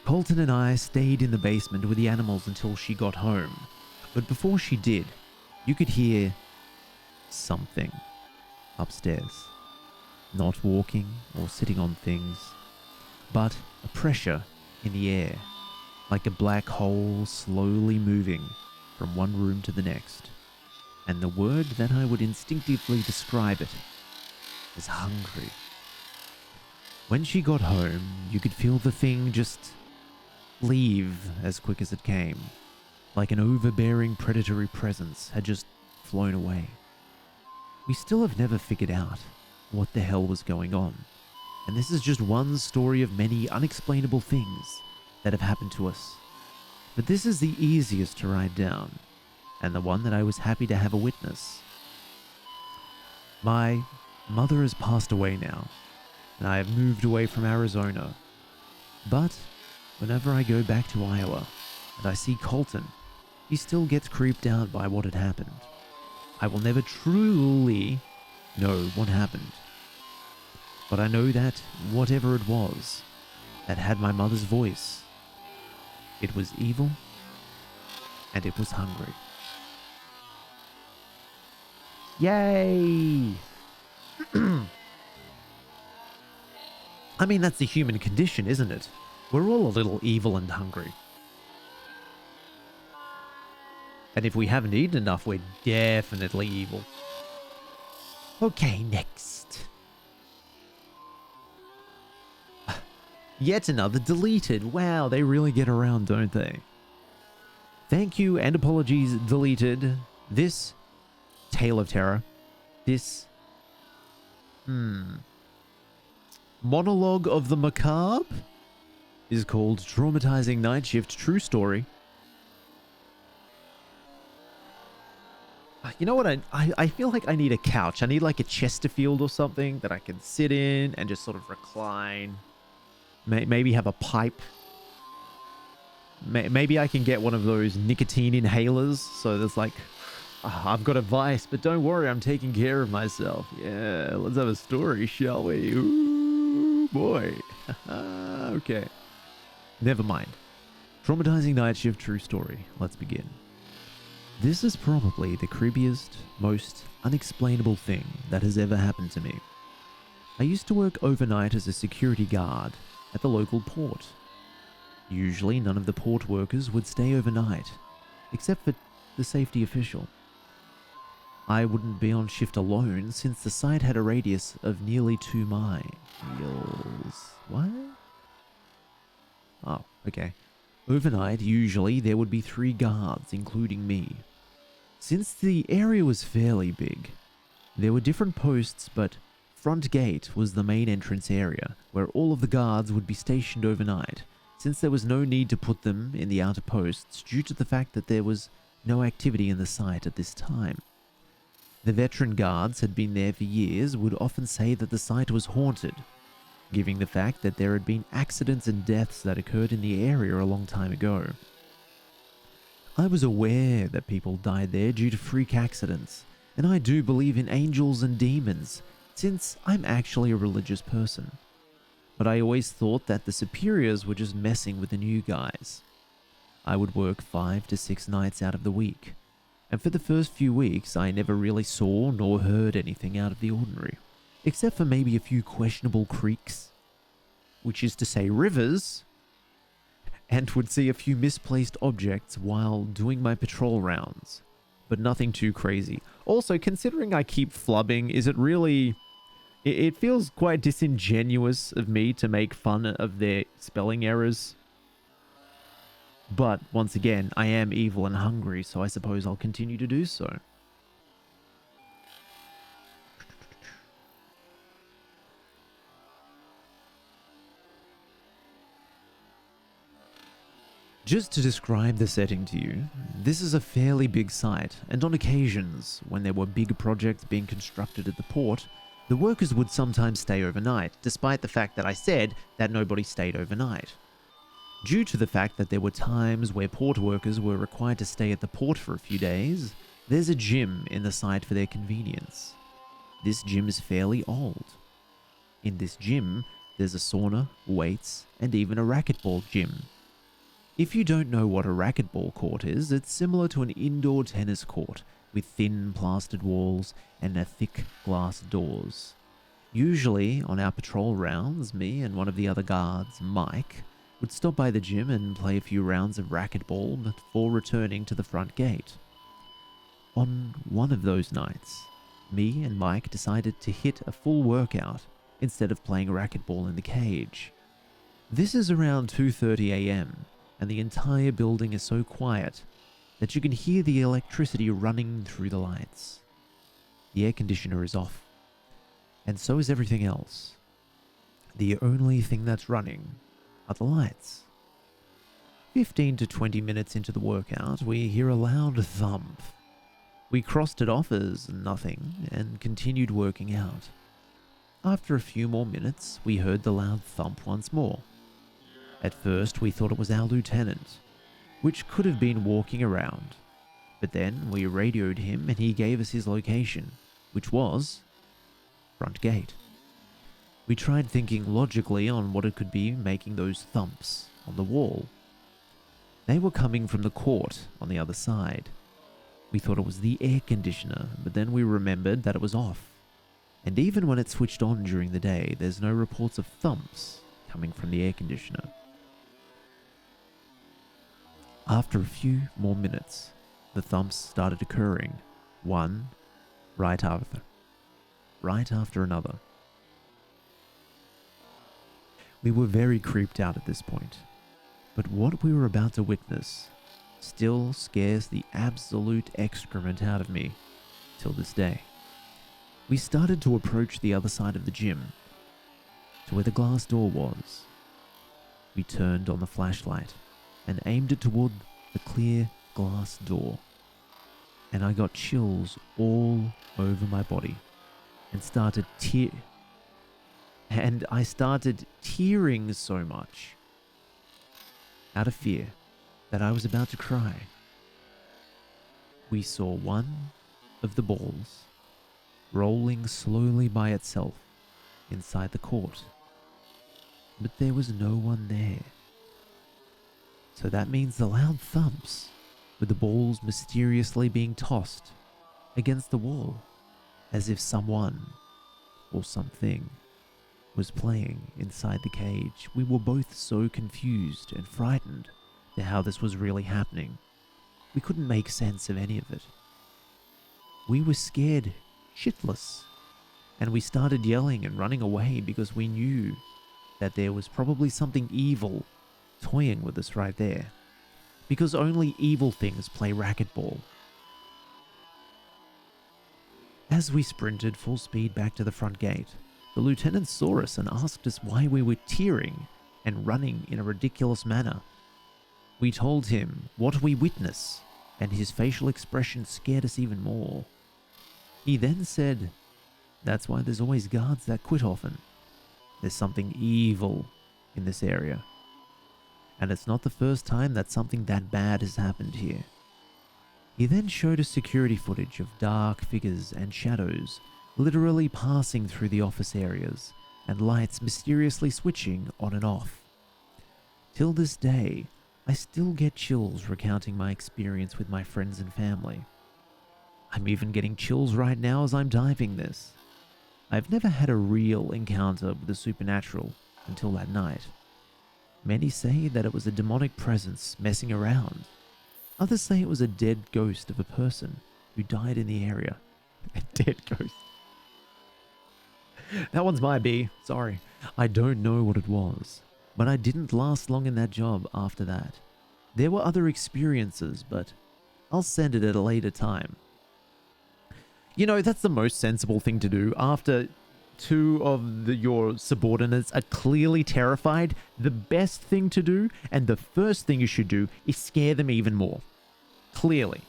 Colton and I stayed in the basement with the animals until she got home. But before she did, you could hear something upstairs. Not walking or sitting on things, but a pressure in the air, like a black hole slowly moving from one room to the next. And the word that I would instinctively describe it is hungry. When she got home, you could feel the thing just leave as quick as it came, like an overbearing predatory presence had just flown away. We still have never figured out what the hell was going on, and this is just one story of many unexplainable things that have happened to us. But this is the easiest to write down, and the one that I was happy to have a witness. My mother has passed away now, and I have moved away from Arizona. But whenever I go back to Iowa and I see Colton, he still gets creeped out by what had happened. I will never truly know what happened, but I know that whatever it was that had my mother's voice, it was evil and it was hungry. Yay! I mean, that's the human condition, isn't it? We're all a little evil and hungry. And if we haven't eaten enough, we're definitely evil. Okay, next. Yet another deleted. Wow, they really get around, don't they? Thank you and apologies deleted. This Tale of Terror. This Monologue of the Macabre is called Traumatizing Night Shift True Story. You know what? I feel like I need a couch. I need like a Chesterfield or something that I can sit in and just sort of recline. Maybe have a pipe. Maybe I can get one of those nicotine inhalers. So there's like, I've got a vice, but don't worry, I'm taking care of myself. Yeah, let's have a story, shall we? Ooh, boy. Okay. Never mind. Traumatizing Night Shift True Story. Let's begin. This is probably the creepiest, most unexplainable thing that has ever happened to me. I used to work overnight as a security guard at the local port. Usually, none of the port workers would stay overnight, except for the safety official. I wouldn't be on shift alone since the site had a radius of nearly 2 miles. What? Oh, okay. Overnight, usually there would be 3 guards, including me. Since the area was fairly big, there were different posts, but front gate was the main entrance area, where all of the guards would be stationed overnight, since there was no need to put them in the outer posts due to the fact that there was no activity in the site at this time. The veteran guards had been there for years would often say that the site was haunted, given the fact that there had been accidents and deaths that occurred in the area a long time ago. I was aware that people died there due to freak accidents, and I do believe in angels and demons, since I'm actually a religious person. But I always thought that the superiors were just messing with the new guys. I would work 5 to 6 nights out of the week, and for the first few weeks I never really saw nor heard anything out of the ordinary, except for maybe a few questionable creeks, which is to say rivers, and would see a few misplaced objects while doing my patrol rounds, but nothing too crazy. Also, considering I keep flubbing, is it really... It feels quite disingenuous of me to make fun of their spelling errors. But, once again, I am evil and hungry, so I suppose I'll continue to do so. Just to describe the setting to you, this is a fairly big site, and on occasions, when there were big projects being constructed at the port, the workers would sometimes stay overnight, despite the fact that I said that nobody stayed overnight. Due to the fact that there were times where port workers were required to stay at the port for a few days, there's a gym in the site for their convenience. This gym is fairly old. In this gym, there's a sauna, weights, and even a racquetball gym. If you don't know what a racquetball court is, it's similar to an indoor tennis court, with thin plastered walls and thick glass doors. Usually, on our patrol rounds, me and one of the other guards, Mike, would stop by the gym and play a few rounds of racquetball before returning to the front gate. On one of those nights, me and Mike decided to hit a full workout instead of playing racquetball in the cage. This is around 2:30 a.m., and the entire building is so quiet that you can hear the electricity running through the lights. The air conditioner is off, and so is everything else. The only thing that's running are the lights. 15 to 20 minutes into the workout, we hear a loud thump. We crossed it off as nothing and continued working out. After a few more minutes, we heard the loud thump once more. At first, we thought it was our lieutenant, which could have been walking around. But then we radioed him and he gave us his location, which was front gate. We tried thinking logically on what it could be making those thumps on the wall. They were coming from the court on the other side. We thought it was the air conditioner, but then we remembered that it was off. And even when it switched on during the day, there's no reports of thumps coming from the air conditioner. After a few more minutes, the thumps started occurring, one right after. right after another. We were very creeped out at this point, but what we were about to witness still scares the absolute excrement out of me till this day. We started to approach the other side of the gym, to where the glass door was. We turned on the flashlight and aimed it toward the clear glass door, and I got chills all over my body and I started tearing so much out of fear that I was about to cry. We saw one of the balls rolling slowly by itself inside the court, but there was no one there. So that means the loud thumps with the balls mysteriously being tossed against the wall as if someone or something was playing inside the cage. We were both so confused and frightened to how this was really happening. We couldn't make sense of any of it. We were scared shitless, and we started yelling and running away because we knew that there was probably something evil toying with us right there, because only evil things play racquetball. As we sprinted full speed back to the front gate, the lieutenant saw us and asked us why we were tearing and running in a ridiculous manner. We told him what we witnessed, and his facial expression scared us even more. He then said, "That's why there's always guards that quit often. There's something evil in this area. And it's not the first time that something that bad has happened here." He then showed us security footage of dark figures and shadows literally passing through the office areas and lights mysteriously switching on and off. Till this day, I still get chills recounting my experience with my friends and family. I'm even getting chills right now as I'm typing this. I've never had a real encounter with the supernatural until that night. Many say that it was a demonic presence messing around. Others say it was a dead ghost of a person who died in the area. A dead ghost. That one's my B. Sorry. I don't know what it was, but I didn't last long in that job after that. There were other experiences, but I'll send it at a later time. You know, that's the most sensible thing to do. After two of your subordinates are clearly terrified, the best thing to do, and the first thing you should do, is scare them even more. Clearly.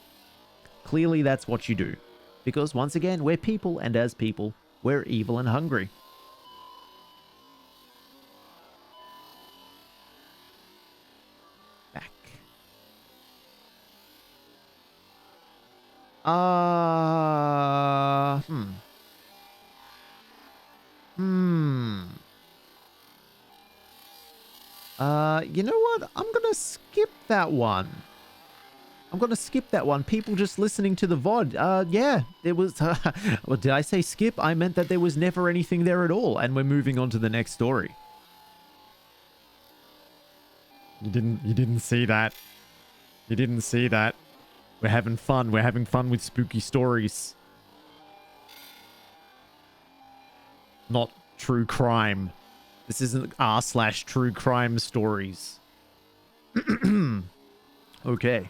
Clearly that's what you do. Because once again, we're people, and as people, we're evil and hungry. Back. You know what? I'm gonna skip that one. People just listening to the VOD. Yeah, there was... well, did I say skip? I meant that there was never anything there at all, and we're moving on to the next story. You didn't see that. You didn't see that. We're having fun. We're having fun with spooky stories. Not true crime. This isn't r/true crime stories. Okay.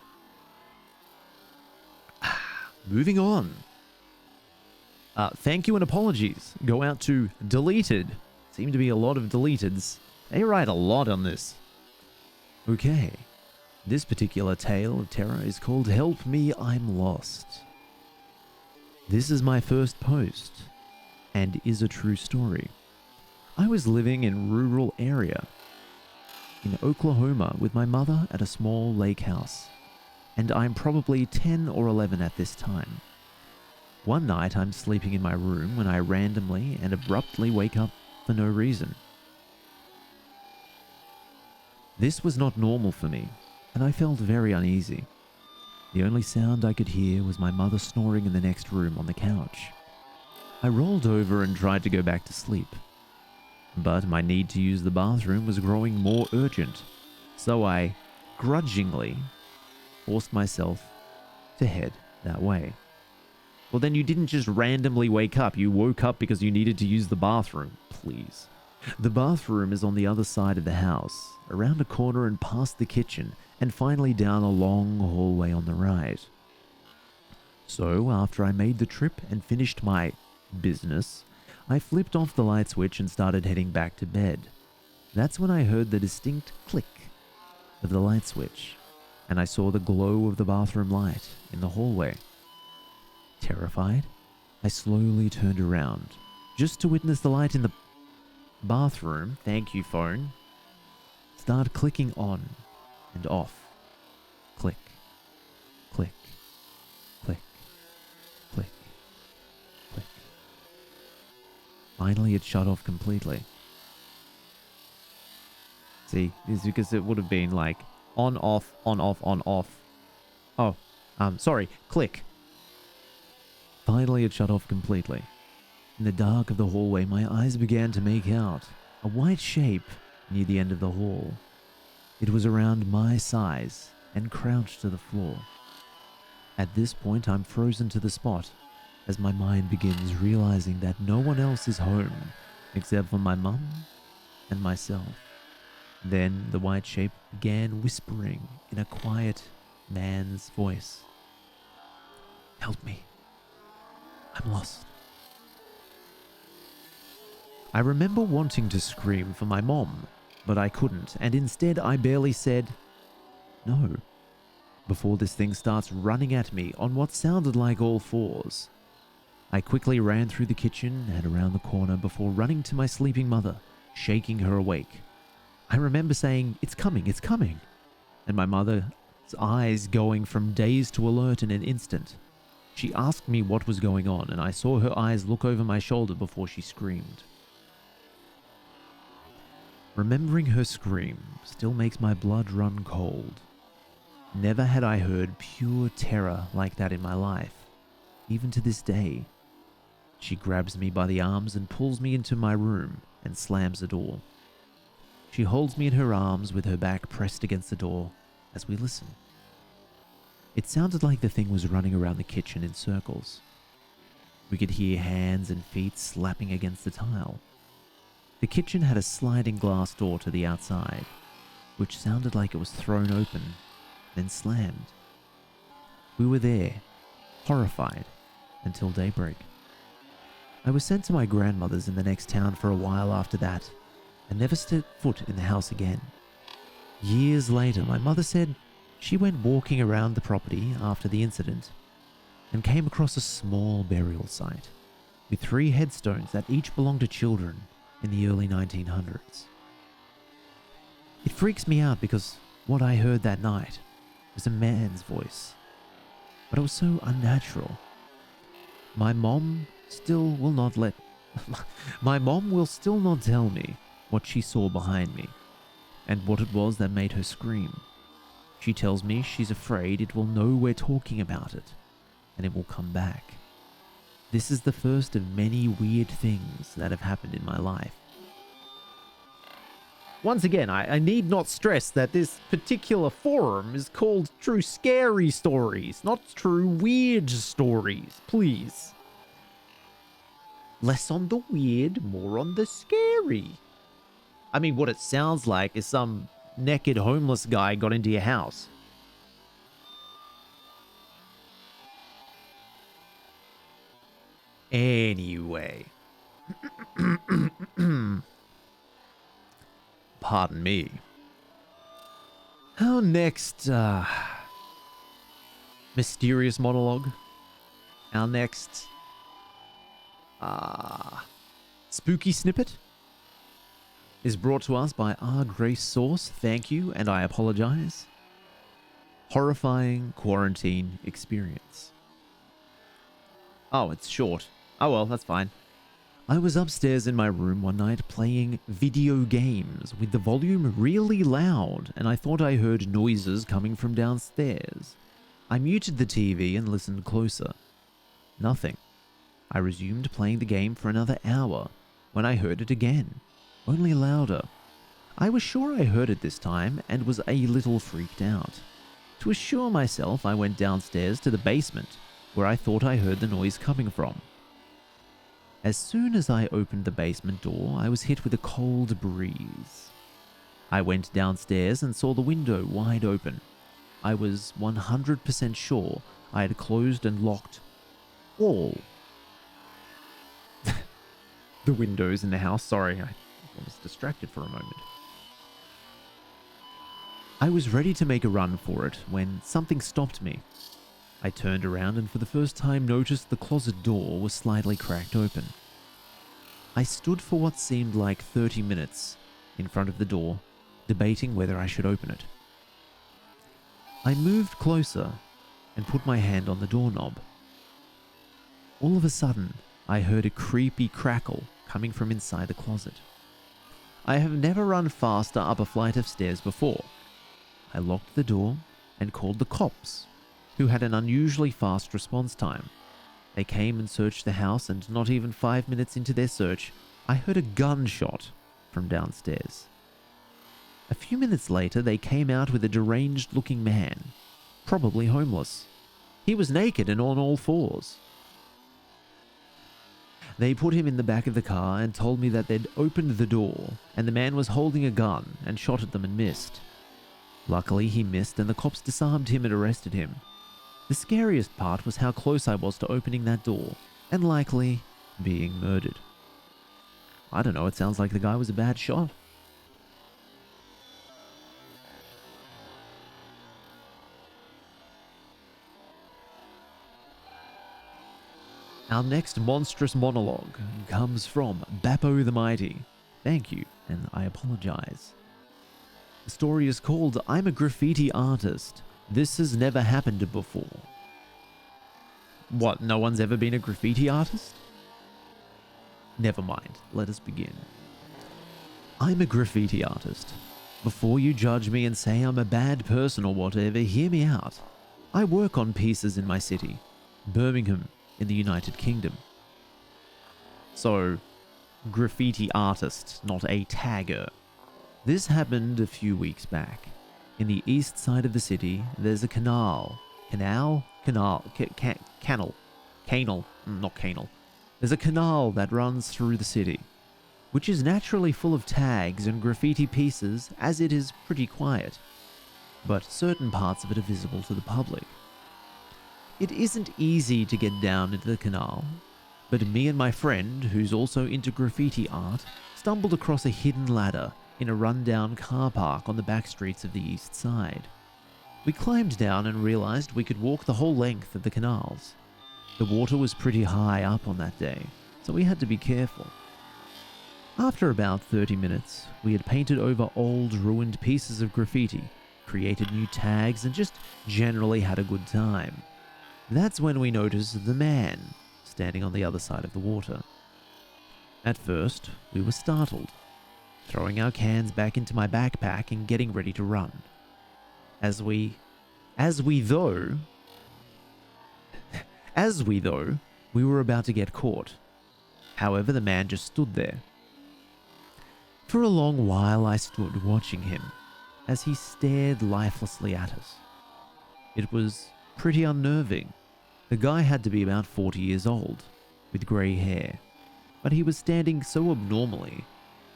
Moving on. Thank you and apologies go out to Deleted. Seem to be a lot of deleteds. They write a lot on this. Okay. This particular tale of terror is called Help Me, I'm Lost. This is my first post, and is a true story. I was living in rural area in Oklahoma with my mother at a small lake house, and I'm probably 10 or 11 at this time. One night I'm sleeping in my room when I randomly and abruptly wake up for no reason. This was not normal for me, and I felt very uneasy. The only sound I could hear was my mother snoring in the next room on the couch. I rolled over and tried to go back to sleep, but my need to use the bathroom was growing more urgent, so I grudgingly forced myself to head that way. Well, then you didn't just randomly wake up. You woke up because you needed to use the bathroom. Please. The bathroom is on the other side of the house, around a corner and past the kitchen, and finally down a long hallway on the right. So, after I made the trip and finished my business, I flipped off the light switch and started heading back to bed. That's when I heard the distinct click of the light switch, and I saw the glow of the bathroom light in the hallway. Terrified, I slowly turned around, just to witness the light in the bathroom, thank you phone, start clicking on and off. Click, click, click, click, click. Finally, it shut off completely. See, it's because it would have been like on, off, on, off, on, off. Oh, sorry, click. Finally, it shut off completely. In the dark of the hallway, my eyes began to make out a white shape near the end of the hall. It was around my size and crouched to the floor. At this point, I'm frozen to the spot as my mind begins realizing that no one else is home except for my mum and myself. Then the white shape began whispering in a quiet man's voice. "Help me. I'm lost." I remember wanting to scream for my mom, but I couldn't, and instead I barely said, "No," before this thing starts running at me on what sounded like all fours. I quickly ran through the kitchen and around the corner before running to my sleeping mother, shaking her awake. I remember saying, "It's coming, it's coming," and my mother's eyes going from dazed to alert in an instant. She asked me what was going on, and I saw her eyes look over my shoulder before she screamed. Remembering her scream still makes my blood run cold. Never had I heard pure terror like that in my life, even to this day. She grabs me by the arms and pulls me into my room and slams the door. She holds me in her arms with her back pressed against the door as we listen. It sounded like the thing was running around the kitchen in circles. We could hear hands and feet slapping against the tile. The kitchen had a sliding glass door to the outside, which sounded like it was thrown open, then slammed. We were there, horrified, until daybreak. I was sent to my grandmother's in the next town for a while after that, and never stepped foot in the house again. Years later, my mother said she went walking around the property after the incident and came across a small burial site with 3 headstones that each belonged to children in the early 1900s. It freaks me out because what I heard that night was a man's voice, but it was so unnatural. My mom will still not tell me what she saw behind me and what it was that made her scream. She tells me she's afraid it will know we're talking about it and it will come back. This is the first of many weird things that have happened in my life. Once again, I need not stress that this particular forum is called True Scary Stories, not True Weird Stories, please. Less on the weird, more on the scary. I mean, what it sounds like is some naked homeless guy got into your house. Anyway. Pardon me. Our next mysterious monologue. Our next spooky snippet is brought to us by R. Grace Source. Thank you, and I apologize. Horrifying quarantine experience. Oh, it's short. Oh well, that's fine. I was upstairs in my room one night playing video games with the volume really loud, and I thought I heard noises coming from downstairs. I muted the TV and listened closer. Nothing. I resumed playing the game for another hour when I heard it again, only louder. I was sure I heard it this time and was a little freaked out. To assure myself, I went downstairs to the basement where I thought I heard the noise coming from. As soon as I opened the basement door, I was hit with a cold breeze. I went downstairs and saw the window wide open. I was 100% sure I had closed and locked all the windows in the house. Sorry, I was distracted for a moment. I was ready to make a run for it when something stopped me. I turned around and for the first time noticed the closet door was slightly cracked open. I stood for what seemed like 30 minutes in front of the door, debating whether I should open it. I moved closer and put my hand on the doorknob. All of a sudden, I heard a creepy crackle coming from inside the closet. I have never run faster up a flight of stairs before. I locked the door and called the cops, who had an unusually fast response time. They came and searched the house, and not even 5 minutes into their search, I heard a gunshot from downstairs. A few minutes later, they came out with a deranged-looking man, probably homeless. He was naked and on all fours. They put him in the back of the car and told me that they'd opened the door, and the man was holding a gun and shot at them and missed. Luckily, he missed, and the cops disarmed him and arrested him. The scariest part was how close I was to opening that door, and likely being murdered. I don't know, it sounds like the guy was a bad shot. Our next monstrous monologue comes from Bappo the Mighty. Thank you, and I apologize. The story is called I'm a Graffiti Artist. This has never happened before. What, no one's ever been a graffiti artist? Never mind, let us begin. I'm a graffiti artist. Before you judge me and say I'm a bad person or whatever, hear me out. I work on pieces in my city, Birmingham, in the United Kingdom. So, graffiti artist, not a tagger. This happened a few weeks back. In the east side of the city, there's a canal. Canal? Canal. Not canal. There's a canal that runs through the city, which is naturally full of tags and graffiti pieces as it is pretty quiet. But certain parts of it are visible to the public. It isn't easy to get down into the canal, but me and my friend, who's also into graffiti art, stumbled across a hidden ladder in a rundown car park on the back streets of the east side. We climbed down and realized we could walk the whole length of the canals. The water was pretty high up on that day, so we had to be careful. After about 30 minutes, we had painted over old, ruined pieces of graffiti, created new tags, and just generally had a good time. That's when we noticed the man standing on the other side of the water. At first, we were startled, throwing our cans back into my backpack and getting ready to run. As we though, we were about to get caught. However, the man just stood there. For a long while, I stood watching him as he stared lifelessly at us. It was pretty unnerving. The guy had to be about 40 years old, with grey hair, but he was standing so abnormally.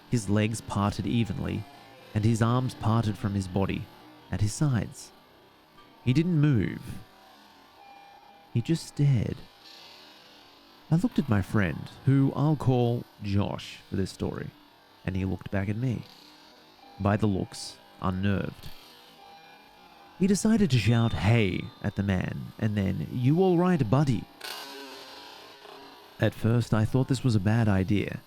His legs parted evenly, and his arms parted from his body at his sides. He didn't move. He just stared. I looked at my friend, who I'll call Josh for this story, and he looked back at me. By the looks, unnerved. He decided to shout "Hey" at the man, and then, "You all right, buddy?" At first, I thought this was a bad idea,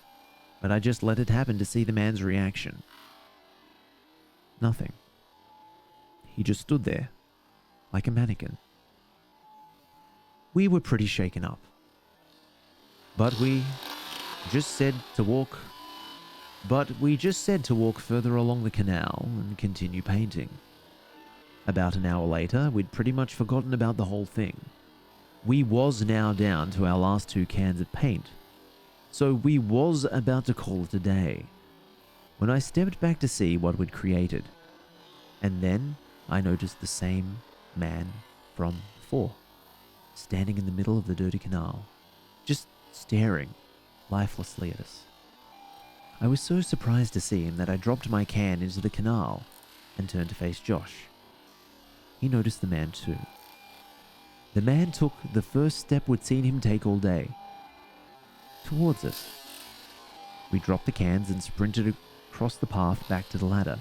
but I just let it happen to see the man's reaction. Nothing. He just stood there, like a mannequin. We were pretty shaken up. But we just said to walk further along the canal and continue painting. About an hour later, we'd pretty much forgotten about the whole thing. We was now down to our last 2 cans of paint, so we was about to call it a day, when I stepped back to see what we'd created. And then I noticed the same man from before. standing in the middle of the dirty canal, just staring lifelessly at us. I was so surprised to see him that I dropped my can into the canal and turned to face Josh. He noticed the man too. The man took the first step we'd seen him take all day, towards us. We dropped the cans and sprinted across the path back to the ladder.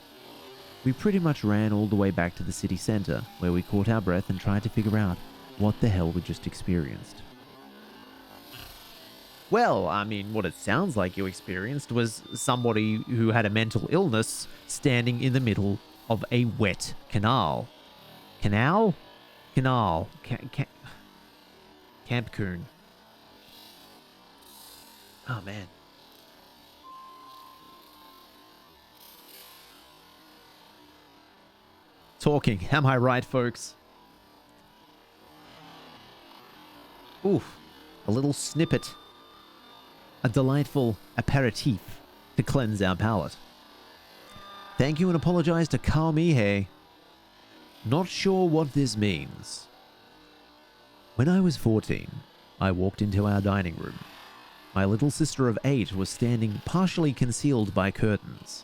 We pretty much ran all the way back to the city centre, where we caught our breath and tried to figure out what the hell we just experienced. Well, I mean, what it sounds like you experienced was somebody who had a mental illness standing in the middle of a wet canal. Canal? Canal. Camp Coon. Oh, man. Talking, am I right, folks? Oof. A little snippet. A delightful aperitif to cleanse our palate. Thank you and apologize to Kaomihe. Not sure what this means. When I was 14, I walked into our dining room. My little sister of 8 was standing partially concealed by curtains.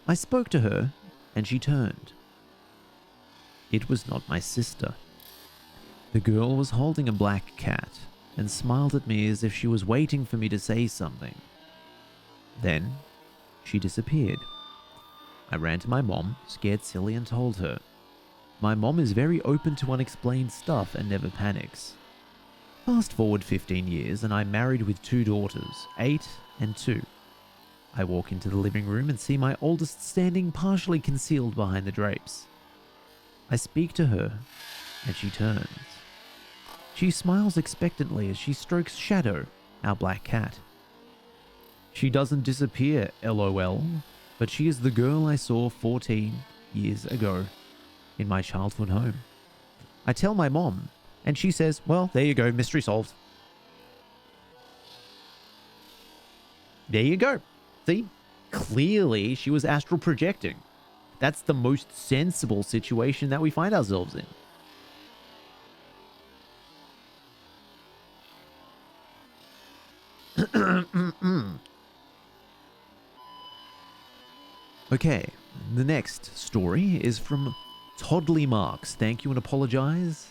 I spoke to her, and she turned. It was not my sister. The girl was holding a black cat and smiled at me as if she was waiting for me to say something. Then, she disappeared. I ran to my mom, scared silly, and told her. My mom is very open to unexplained stuff and never panics. Fast forward 15 years and I'm married with 2 daughters, 8 and 2. I walk into the living room and see my oldest standing partially concealed behind the drapes. I speak to her and she turns. She smiles expectantly as she strokes Shadow, our black cat. She doesn't disappear, LOL, but she is the girl I saw 14 years ago in my childhood home. I tell my mom, and she says, well, there you go, mystery solved. There you go. See? Clearly, she was astral projecting. That's the most sensible situation that we find ourselves in. Okay, the next story is from Toddly Marks. Thank you and apologize.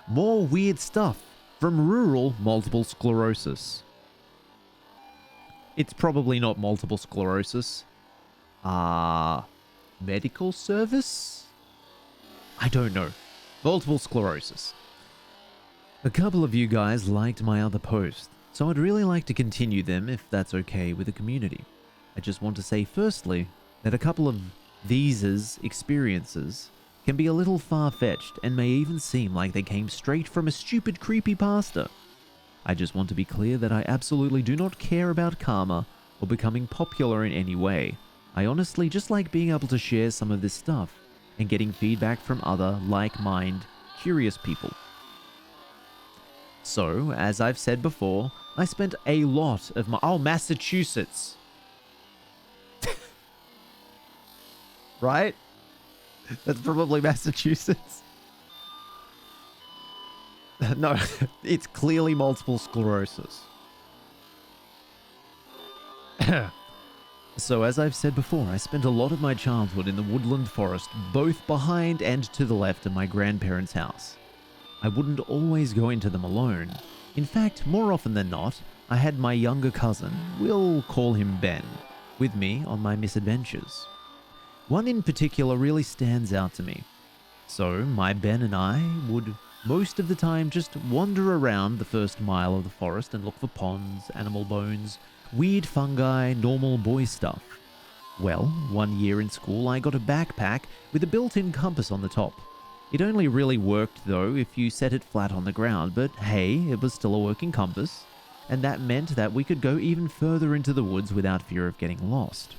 More weird stuff from rural multiple sclerosis. It's probably not multiple sclerosis. Medical service? I don't know. Multiple sclerosis. A couple of you guys liked my other post, so I'd really like to continue them if that's okay with the community. I just want to say firstly that a couple of these experiences can be a little far-fetched and may even seem like they came straight from a stupid creepypasta. I just want to be clear that I absolutely do not care about karma or becoming popular in any way. I honestly just like being able to share some of this stuff and getting feedback from other like-minded, curious people. So, as I've said before, I spent a lot of my... Oh, Massachusetts! Right? That's probably Massachusetts. No, it's clearly multiple sclerosis. So, as I've said before, I spent a lot of my childhood in the woodland forest, both behind and to the left of my grandparents' house. I wouldn't always go into them alone. In fact, more often than not, I had my younger cousin, we'll call him Ben, with me on my misadventures. One in particular really stands out to me. So, my Ben and I would most of the time just wander around the first mile of the forest and look for ponds, animal bones, weird fungi, normal boy stuff. Well, one year in school I got a backpack with a built-in compass on the top. It only really worked though if you set it flat on the ground, but hey, it was still a working compass, and that meant that we could go even further into the woods without fear of getting lost.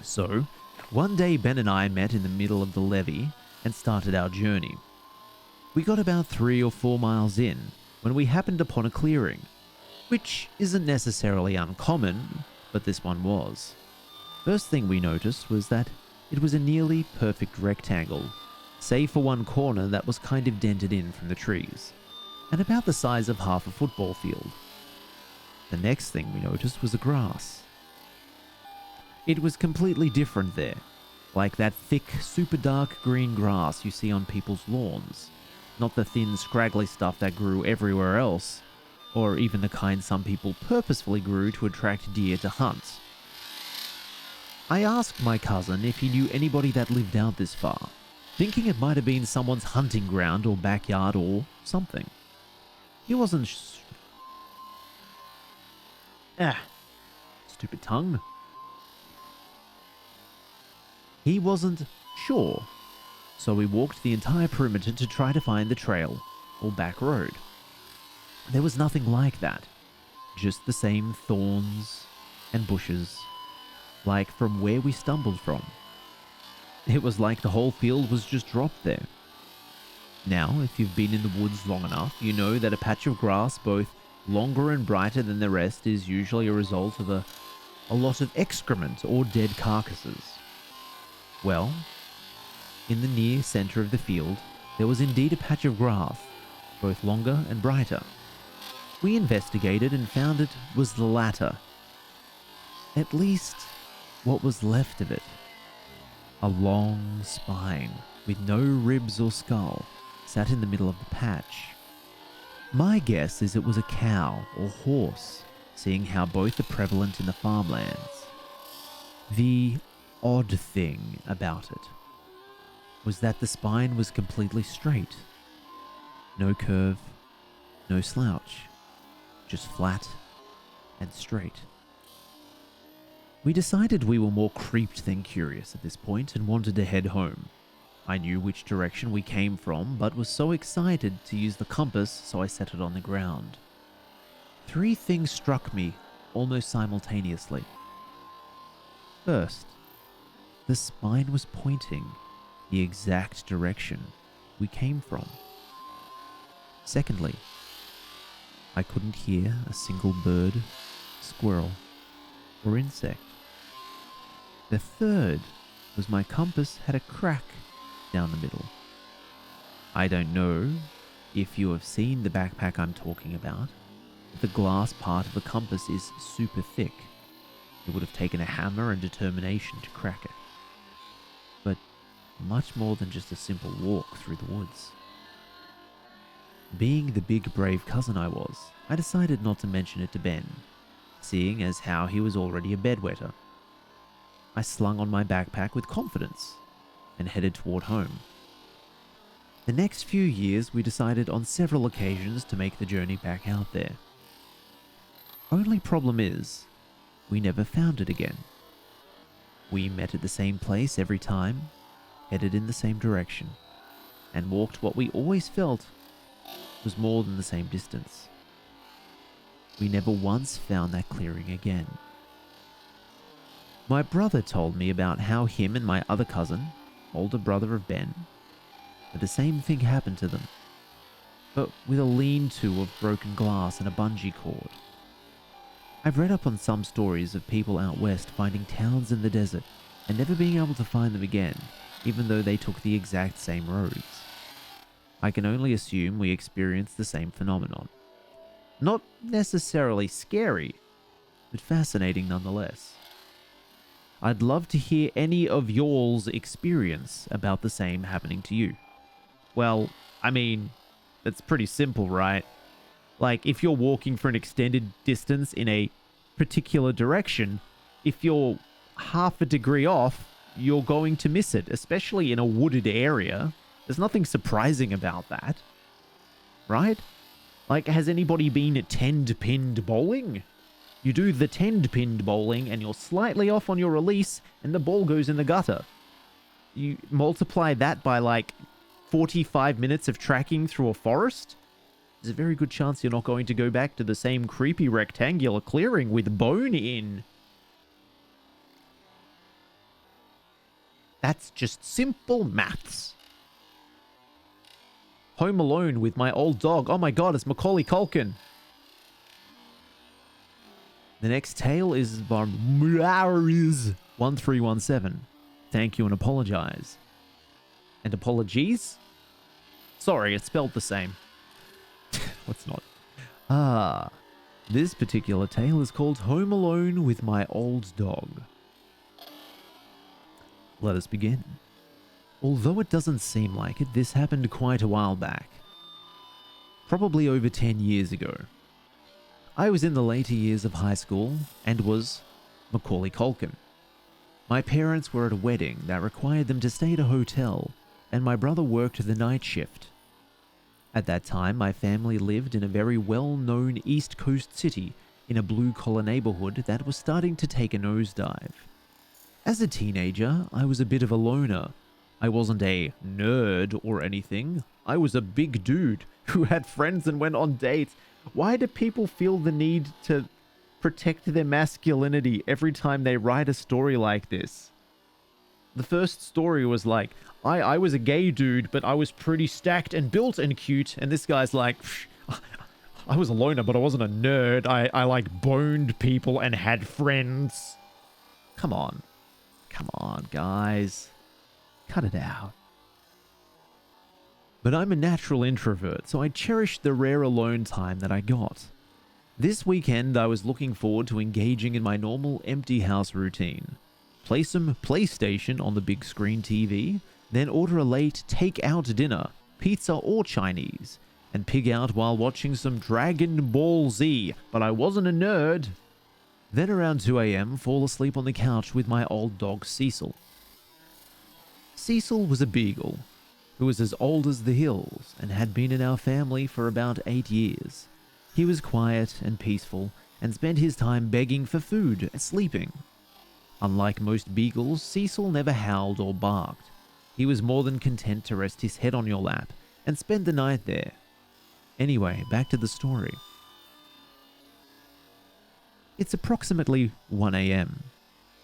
So, one day Ben and I met in the middle of the levee and started our journey. We got about 3 or 4 miles in when we happened upon a clearing, which isn't necessarily uncommon, but this one was. First thing we noticed was that it was a nearly perfect rectangle, save for one corner that was kind of dented in from the trees, and about the size of half a football field. The next thing we noticed was the grass. It was completely different there, like that thick, super dark green grass you see on people's lawns, not the thin, scraggly stuff that grew everywhere else, or even the kind some people purposefully grew to attract deer to hunt. I asked my cousin if he knew anybody that lived out this far, thinking it might have been someone's hunting ground or backyard or something. He wasn't stupid tongue. He wasn't sure, so we walked the entire perimeter to try to find the trail or back road. There was nothing like that, just the same thorns and bushes, like from where we stumbled from. It was like the whole field was just dropped there. Now, if you've been in the woods long enough, you know that a patch of grass both longer and brighter than the rest is usually a result of a lot of excrement or dead carcasses. Well, in the near center of the field, there was indeed a patch of grass, both longer and brighter. We investigated and found it was the latter. At least, what was left of it. A long spine, with no ribs or skull, sat in the middle of the patch. My guess is it was a cow or horse, seeing how both are prevalent in the farmlands. The odd thing about it was that the spine was completely straight. No curve, no slouch, just flat and straight. We decided we were more creeped than curious at this point and wanted to head home. I knew which direction we came from, but was so excited to use the compass, so I set it on the ground. 3 things struck me almost simultaneously. First, the spine was pointing the exact direction we came from. Secondly, I couldn't hear a single bird, squirrel, or insect. The third was my compass had a crack down the middle. I don't know if you have seen the backpack I'm talking about, but the glass part of the compass is super thick. It would have taken a hammer and determination to crack it. But much more than just a simple walk through the woods. Being the big brave cousin I was, I decided not to mention it to Ben, seeing as how he was already a bedwetter. I slung on my backpack with confidence and headed toward home. The next few years we decided on several occasions to make the journey back out there. Only problem is, we never found it again. We met at the same place every time, headed in the same direction, and walked what we always felt was more than the same distance. We never once found that clearing again. My brother told me about how him and my other cousin, older brother of Ben, that the same thing happened to them, but with a lean-to of broken glass and a bungee cord. I've read up on some stories of people out west finding towns in the desert and never being able to find them again, even though they took the exact same roads. I can only assume we experienced the same phenomenon. Not necessarily scary, but fascinating nonetheless. I'd love to hear any of y'all's experience about the same happening to you. Well, I mean, it's pretty simple, right? Like, if you're walking for an extended distance in a particular direction, if you're half a degree off, you're going to miss it, especially in a wooded area. There's nothing surprising about that, right? Like, has anybody been at 10-pinned bowling? You do the 10-pinned bowling and you're slightly off on your release and the ball goes in the gutter. You multiply that by like 45 minutes of tracking through a forest. There's a very good chance you're not going to go back to the same creepy rectangular clearing with bone in. That's just simple maths. Home Alone with my old dog. Oh my god, it's Macaulay Culkin. The next tale is from 1317. Thank you and apologize. And apologies? Sorry, it's spelled the same. Let's not. Ah, this particular tale is called Home Alone with My Old Dog. Let us begin. Although it doesn't seem like it, this happened quite a while back. Probably over 10 years ago. I was in the later years of high school and was Macaulay Culkin. My parents were at a wedding that required them to stay at a hotel, and my brother worked the night shift. At that time, my family lived in a very well-known East Coast city in a blue-collar neighborhood that was starting to take a nosedive. As a teenager, I was a bit of a loner. I wasn't a nerd or anything. I was a big dude who had friends and went on dates. Why do people feel the need to protect their masculinity every time they write a story like this? The first story was like, I was a gay dude, but I was pretty stacked and built and cute. And this guy's like, I was a loner, but I wasn't a nerd. I like boned people and had friends. Come on. Come on, guys. Cut it out. But I'm a natural introvert, so I cherished the rare alone time that I got. This weekend, I was looking forward to engaging in my normal empty house routine. Play some PlayStation on the big screen TV, then order a late take-out dinner, pizza or Chinese, and pig out while watching some Dragon Ball Z, but I wasn't a nerd. Then around 2 a.m, fall asleep on the couch with my old dog Cecil. Cecil was a beagle, who was as old as the hills and had been in our family for about 8 years. He was quiet and peaceful and spent his time begging for food and sleeping. Unlike most beagles, Cecil never howled or barked. He was more than content to rest his head on your lap and spend the night there. Anyway, back to the story. It's approximately 1 a.m.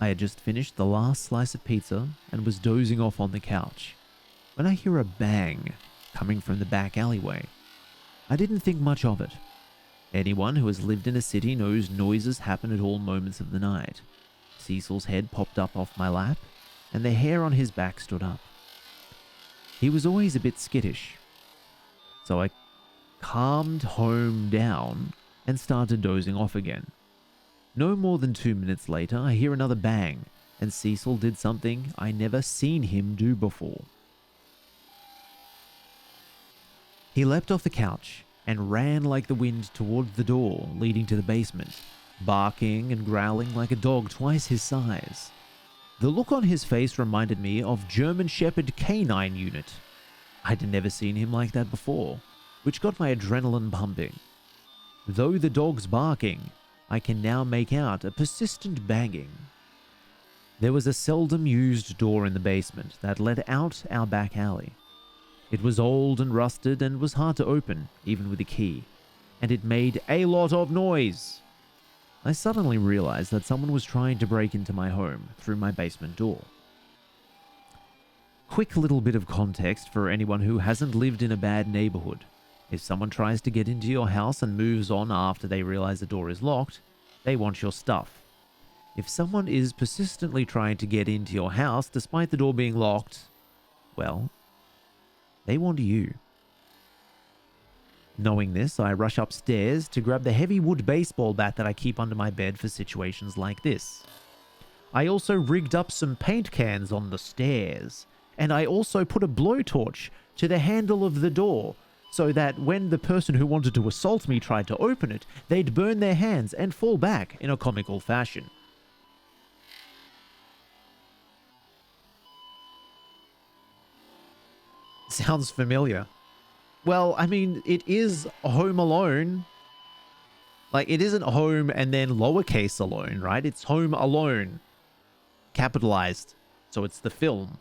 I had just finished the last slice of pizza and was dozing off on the couch when I hear a bang coming from the back alleyway. I didn't think much of it. Anyone who has lived in a city knows noises happen at all moments of the night. Cecil's head popped up off my lap, and the hair on his back stood up. He was always a bit skittish, so I calmed home down and started dozing off again. No more than 2 minutes later, I hear another bang, and Cecil did something I never seen him do before. He leapt off the couch and ran like the wind toward the door leading to the basement, barking and growling like a dog twice his size. The look on his face reminded me of German Shepherd Canine Unit. I'd never seen him like that before, which got my adrenaline pumping. Though the dog's barking, I can now make out a persistent banging. There was a seldom used door in the basement that led out our back alley. It was old and rusted and was hard to open, even with a key, and it made a lot of noise. I suddenly realized that someone was trying to break into my home through my basement door. Quick little bit of context for anyone who hasn't lived in a bad neighborhood. If someone tries to get into your house and moves on after they realize the door is locked, they want your stuff. If someone is persistently trying to get into your house despite the door being locked, well, they want you. Knowing this, I rush upstairs to grab the heavy wood baseball bat that I keep under my bed for situations like this. I also rigged up some paint cans on the stairs, and I also put a blowtorch to the handle of the door so that when the person who wanted to assault me tried to open it, they'd burn their hands and fall back in a comical fashion. Sounds familiar. Well, I mean, it is Home Alone. Like, it isn't home and then lowercase alone, right? It's Home Alone. Capitalized. So it's the film.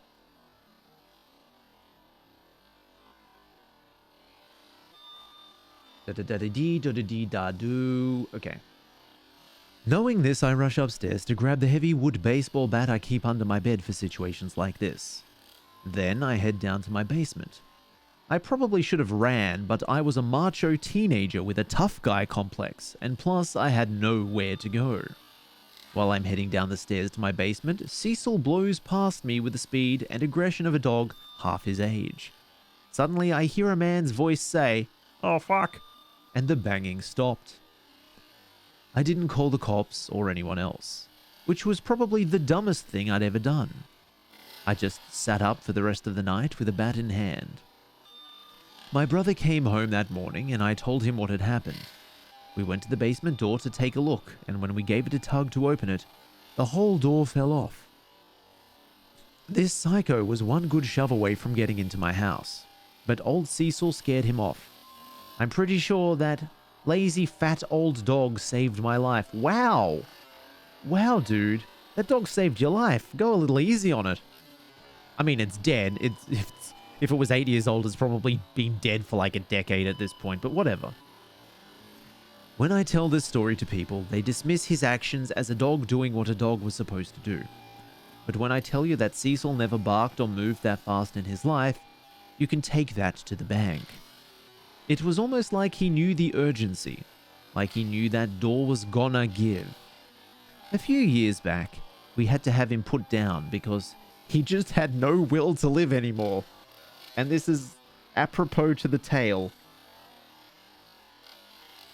Da-da-da-da-dee-da-da-dee-da-doo. Okay. Knowing this, I rush upstairs to grab the heavy wood baseball bat I keep under my bed for situations like this. Then I head down to my basement. I probably should have ran, but I was a macho teenager with a tough guy complex, and plus I had nowhere to go. While I'm heading down the stairs to my basement, Cecil blows past me with the speed and aggression of a dog half his age. Suddenly, I hear a man's voice say, "Oh fuck," and the banging stopped. I didn't call the cops or anyone else, which was probably the dumbest thing I'd ever done. I just sat up for the rest of the night with a bat in hand. My brother came home that morning and I told him what had happened. We went to the basement door to take a look, and when we gave it a tug to open it, the whole door fell off. This psycho was one good shove away from getting into my house, but old Cecil scared him off. I'm pretty sure that lazy fat old dog saved my life. Wow! Wow, dude. That dog saved your life. Go a little easy on it. I mean, it's dead. If it was 8 years old, it's probably been dead for like a decade at this point, but whatever. When I tell this story to people, they dismiss his actions as a dog doing what a dog was supposed to do. But when I tell you that Cecil never barked or moved that fast in his life, you can take that to the bank. It was almost like he knew the urgency, like he knew that door was gonna give. A few years back, we had to have him put down because he just had no will to live anymore. And this is apropos to the tale.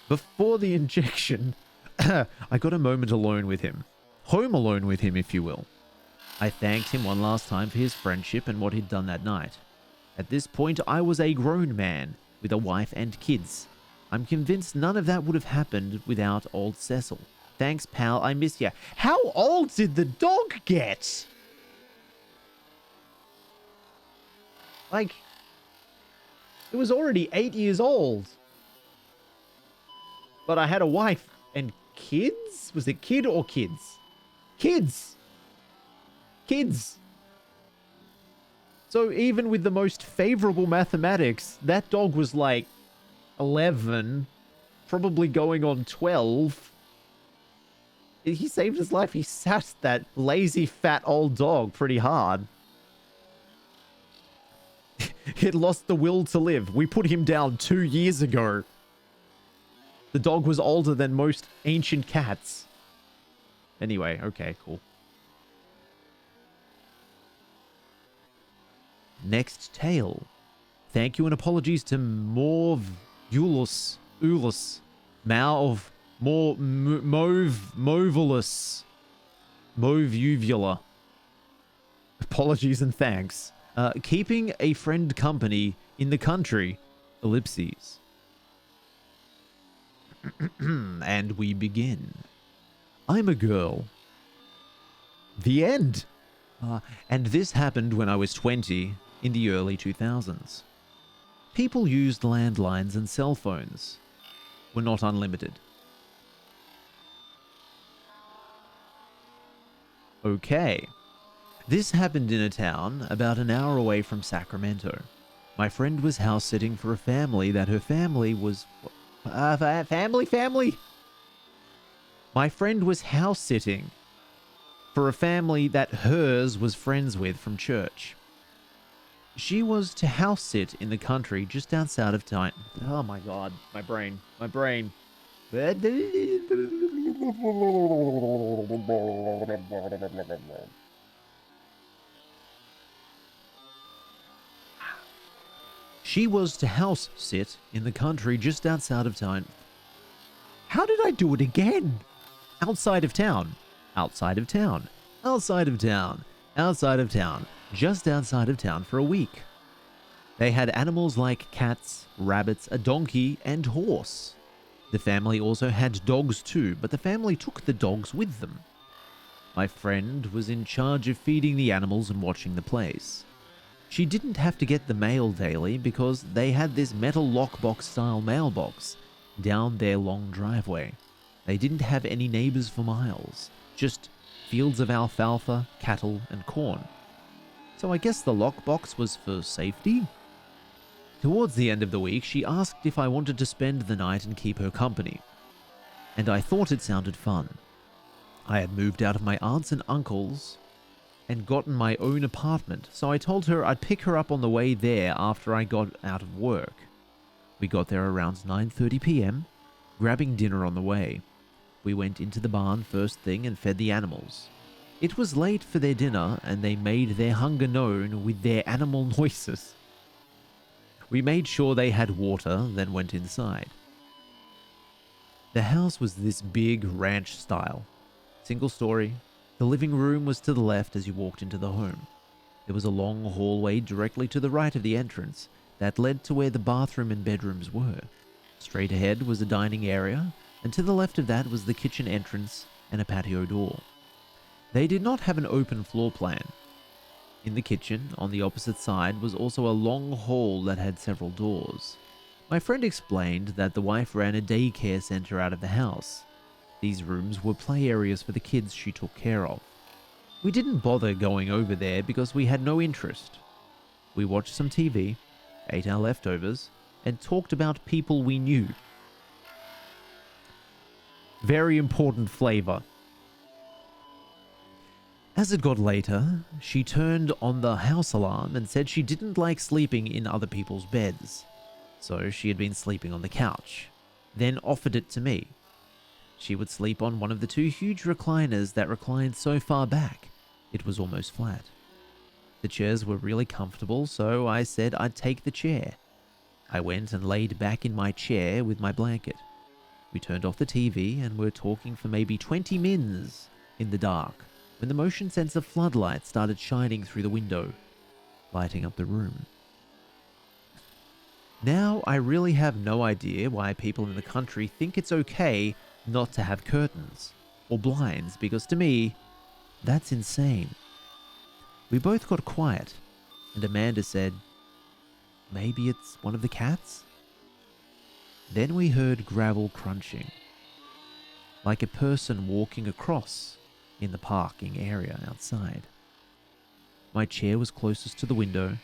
Before the injection, I got a moment alone with him. Home alone with him, if you will. I thanked him one last time for his friendship and what he'd done that night. At this point, I was a grown man with a wife and kids. I'm convinced none of that would have happened without old Cecil. Thanks, pal. I miss ya. How old did the dog get? Like, it was already 8 years old. But I had a wife and kids? Was it kid or kids? Kids! Kids! So even with the most favorable mathematics, that dog was like 11, probably going on 12. He saved his life. He sat that lazy fat old dog pretty hard. He'd lost the will to live. We put him down 2 years ago. The dog was older than most ancient cats. Anyway, okay, cool. Next tale. Thank you and apologies to Mauve Ulus, Mauve, Movulus, Mauve Uvula. Apologies and thanks. Keeping a friend company in the country, ellipses. And we begin. I'm a girl. The end. And this happened when I was 20 in the early 2000s. People used landlines and cell phones. Were not unlimited. Okay. This happened in a town about an hour away from Sacramento. My friend was house sitting for a family that her family was... family? My friend was house sitting for a family that hers was friends with from church. She was to house sit in the country just outside of town. Oh my god, my brain. She was to house sit in the country just outside of town. How did I do it again? Outside of town. Outside of town. Outside of town. Outside of town. Just outside of town for a week. They had animals like cats, rabbits, a donkey, and horse. The family also had dogs too, but the family took the dogs with them. My friend was in charge of feeding the animals and watching the place. She didn't have to get the mail daily because they had this metal lockbox style mailbox down their long driveway. They didn't have any neighbors for miles, just fields of alfalfa, cattle, and corn. So I guess the lockbox was for safety? Towards the end of the week, she asked if I wanted to spend the night and keep her company. And I thought it sounded fun. I had moved out of my aunts and uncles and gotten my own apartment, so I told her I'd pick her up on the way there after I got out of work. We got there around 9:30 p.m., grabbing dinner on the way. We went into the barn first thing and fed the animals. It was late for their dinner, and they made their hunger known with their animal noises. We made sure they had water, then went inside. The house was this big ranch style. Single story. The living room was to the left as you walked into the home. There was a long hallway directly to the right of the entrance that led to where the bathroom and bedrooms were. Straight ahead was a dining area, and to the left of that was the kitchen entrance and a patio door. They did not have an open floor plan. In the kitchen, on the opposite side, was also a long hall that had several doors. My friend explained that the wife ran a daycare center out of the house. These rooms were play areas for the kids she took care of. We didn't bother going over there because we had no interest. We watched some TV, ate our leftovers, and talked about people we knew. Very important flavor. As it got later, she turned on the house alarm and said she didn't like sleeping in other people's beds. So she had been sleeping on the couch, then offered it to me. She would sleep on one of the two huge recliners that reclined so far back, it was almost flat. The chairs were really comfortable, so I said I'd take the chair. I went and laid back in my chair with my blanket. We turned off the TV and were talking for maybe 20 minutes in the dark when the motion sensor floodlight started shining through the window, lighting up the room. Now I really have no idea why people in the country think it's okay not to have curtains or blinds, because to me, that's insane. We both got quiet, and Amanda said, "Maybe it's one of the cats?" Then we heard gravel crunching, like a person walking across in the parking area outside. My chair was closest to the window,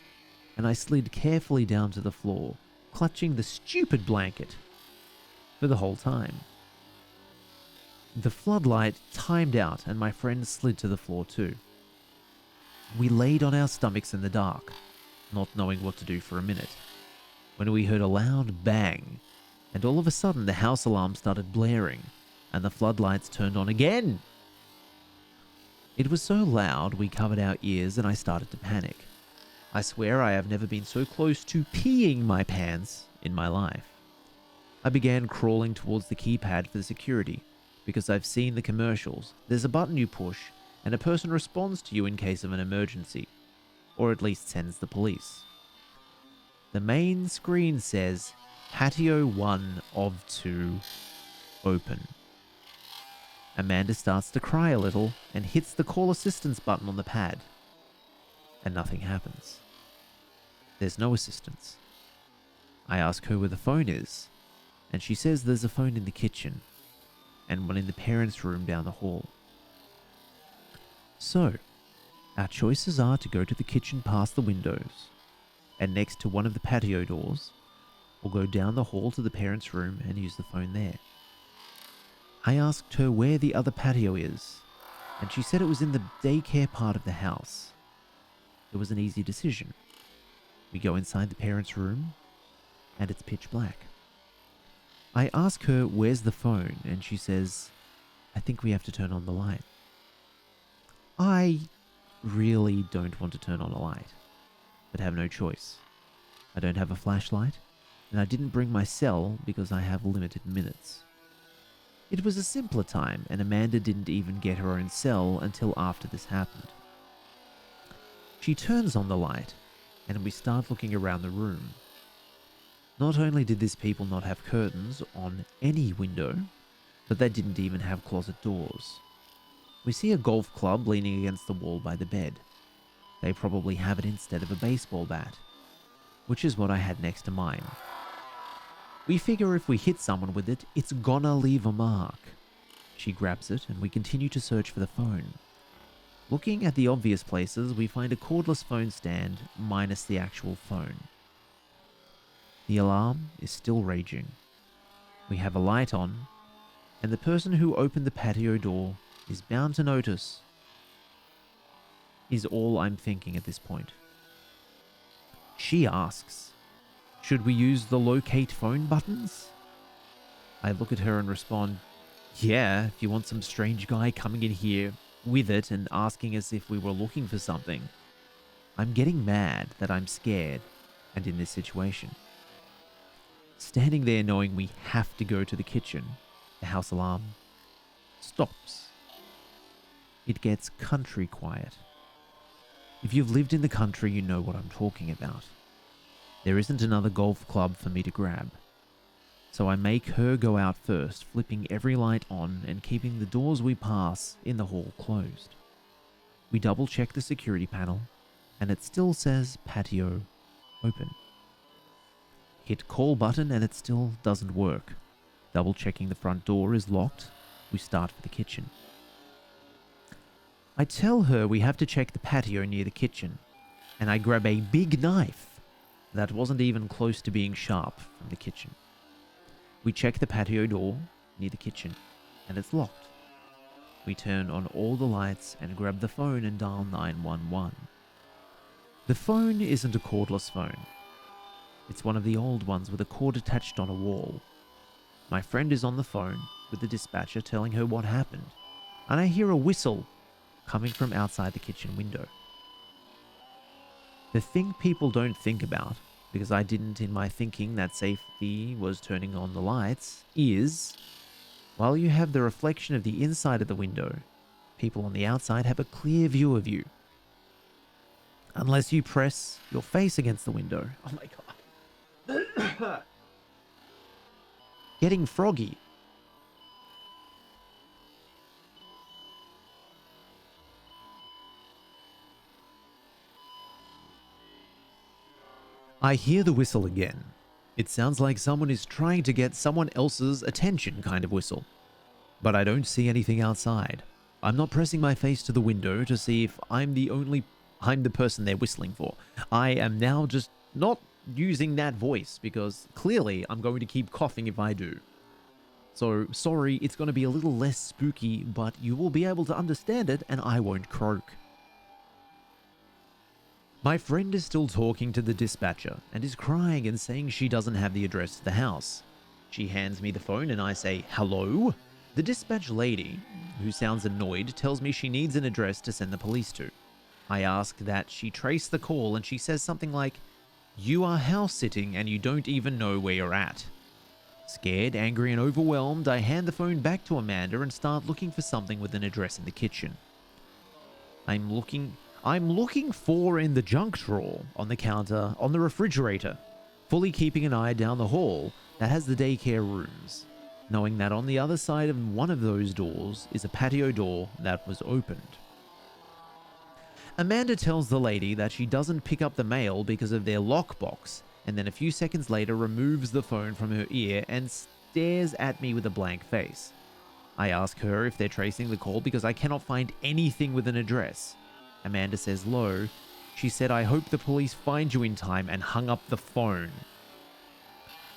and I slid carefully down to the floor, clutching the stupid blanket for the whole time. The floodlight timed out, and my friend slid to the floor too. We laid on our stomachs in the dark, not knowing what to do for a minute, when we heard a loud bang, and all of a sudden the house alarm started blaring, and the floodlights turned on again. It was so loud we covered our ears, and I started to panic. I swear I have never been so close to peeing my pants in my life. I began crawling towards the keypad for the security, because I've seen the commercials. There's a button you push, and a person responds to you in case of an emergency, or at least sends the police. The main screen says, Patio 1 of 2, open. Amanda starts to cry a little and hits the call assistance button on the pad, and nothing happens. There's no assistance. I ask her where the phone is, and she says there's a phone in the kitchen, and one in the parents' room down the hall. So, our choices are to go to the kitchen past the windows, and next to one of the patio doors, or go down the hall to the parents' room and use the phone there. I asked her where the other patio is, and she said it was in the daycare part of the house. It was an easy decision. We go inside the parents' room, and it's pitch black. I ask her where's the phone, and she says, I think we have to turn on the light. I really don't want to turn on a light, but have no choice. I don't have a flashlight, and I didn't bring my cell because I have limited minutes. It was a simpler time, and Amanda didn't even get her own cell until after this happened. She turns on the light, and we start looking around the room. Not only did these people not have curtains on any window, but they didn't even have closet doors. We see a golf club leaning against the wall by the bed. They probably have it instead of a baseball bat, which is what I had next to mine. We figure if we hit someone with it, it's gonna leave a mark. She grabs it, and we continue to search for the phone. Looking at the obvious places, we find a cordless phone stand minus the actual phone. The alarm is still raging. We have a light on, and the person who opened the patio door is bound to notice, is all I'm thinking at this point. She asks, should we use the locate phone buttons? I look at her and respond, Yeah, if you want some strange guy coming in here with it and asking us if we were looking for something. I'm getting mad that I'm scared and in this situation. Standing there knowing we have to go to the kitchen, the house alarm stops. It gets country quiet. If you've lived in the country, you know what I'm talking about. There isn't another golf club for me to grab. So I make her go out first, flipping every light on and keeping the doors we pass in the hall closed. We double check the security panel, and it still says patio open. Hit call button and it still doesn't work. Double checking the front door is locked. We start for the kitchen. I tell her we have to check the patio near the kitchen, and I grab a big knife that wasn't even close to being sharp from the kitchen. We check the patio door near the kitchen, and it's locked. We turn on all the lights and grab the phone and dial 911. The phone isn't a cordless phone. It's one of the old ones with a cord attached on a wall. My friend is on the phone with the dispatcher telling her what happened, and I hear a whistle coming from outside the kitchen window. The thing people don't think about, because I didn't in my thinking that safety was turning on the lights, is while you have the reflection of the inside of the window, people on the outside have a clear view of you. Unless you press your face against the window. Oh my god. Getting froggy. I hear the whistle again. It sounds like someone is trying to get someone else's attention kind of whistle. But I don't see anything outside. I'm not pressing my face to the window to see if I'm the person they're whistling for. I am now just not using that voice because clearly I'm going to keep coughing if I do. So sorry, it's going to be a little less spooky, but you will be able to understand it and I won't croak. My friend is still talking to the dispatcher and is crying and saying she doesn't have the address to the house. She hands me the phone and I say, "Hello?" The dispatch lady, who sounds annoyed, tells me she needs an address to send the police to. I ask that she trace the call and she says something like, "You are house sitting and you don't even know where you're at." Scared, angry, and overwhelmed, I hand the phone back to Amanda and start looking for something with an address in the kitchen. I'm looking for in the junk drawer, on the counter, on the refrigerator, fully keeping an eye down the hall that has the daycare rooms, knowing that on the other side of one of those doors is a patio door that was opened. Amanda tells the lady that she doesn't pick up the mail because of their lockbox, and then a few seconds later removes the phone from her ear and stares at me with a blank face. I ask her if they're tracing the call because I cannot find anything with an address. Amanda says low, she said, "I hope the police find you in time," and hung up the phone.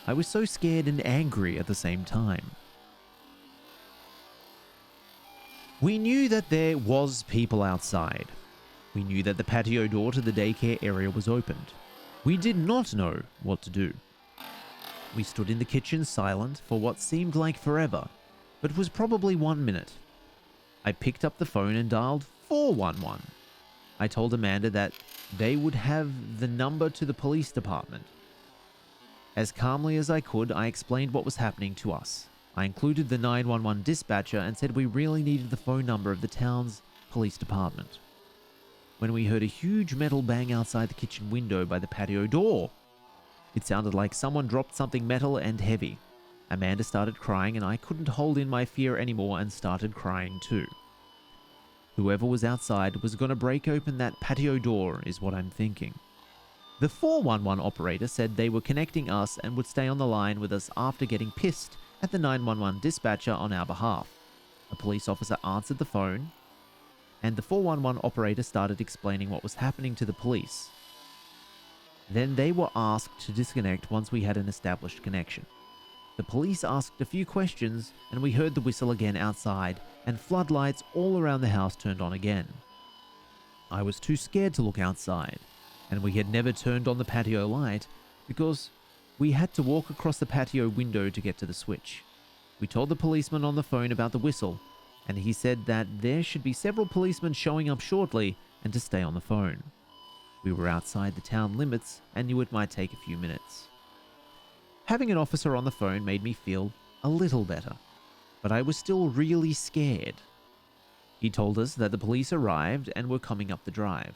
I was so scared and angry at the same time. We knew that there was people outside. We knew that the patio door to the daycare area was opened. We did not know what to do. We stood in the kitchen silent for what seemed like forever, but was probably 1 minute. I picked up the phone and dialed 411. I told Amanda that they would have the number to the police department. As calmly as I could, I explained what was happening to us. I included the 911 dispatcher and said we really needed the phone number of the town's police department. When we heard a huge metal bang outside the kitchen window by the patio door, it sounded like someone dropped something metal and heavy. Amanda started crying and I couldn't hold in my fear anymore and started crying too. Whoever was outside was going to break open that patio door is what I'm thinking. The 411 operator said they were connecting us and would stay on the line with us after getting pissed at the 911 dispatcher on our behalf. A police officer answered the phone, and the 411 operator started explaining what was happening to the police. Then they were asked to disconnect once we had an established connection. The police asked a few questions, and we heard the whistle again outside, and floodlights all around the house turned on again. I was too scared to look outside, and we had never turned on the patio light because we had to walk across the patio window to get to the switch. We told the policeman on the phone about the whistle, and he said that there should be several policemen showing up shortly and to stay on the phone. We were outside the town limits and knew it might take a few minutes. Having an officer on the phone made me feel a little better, but I was still really scared. He told us that the police arrived and were coming up the drive.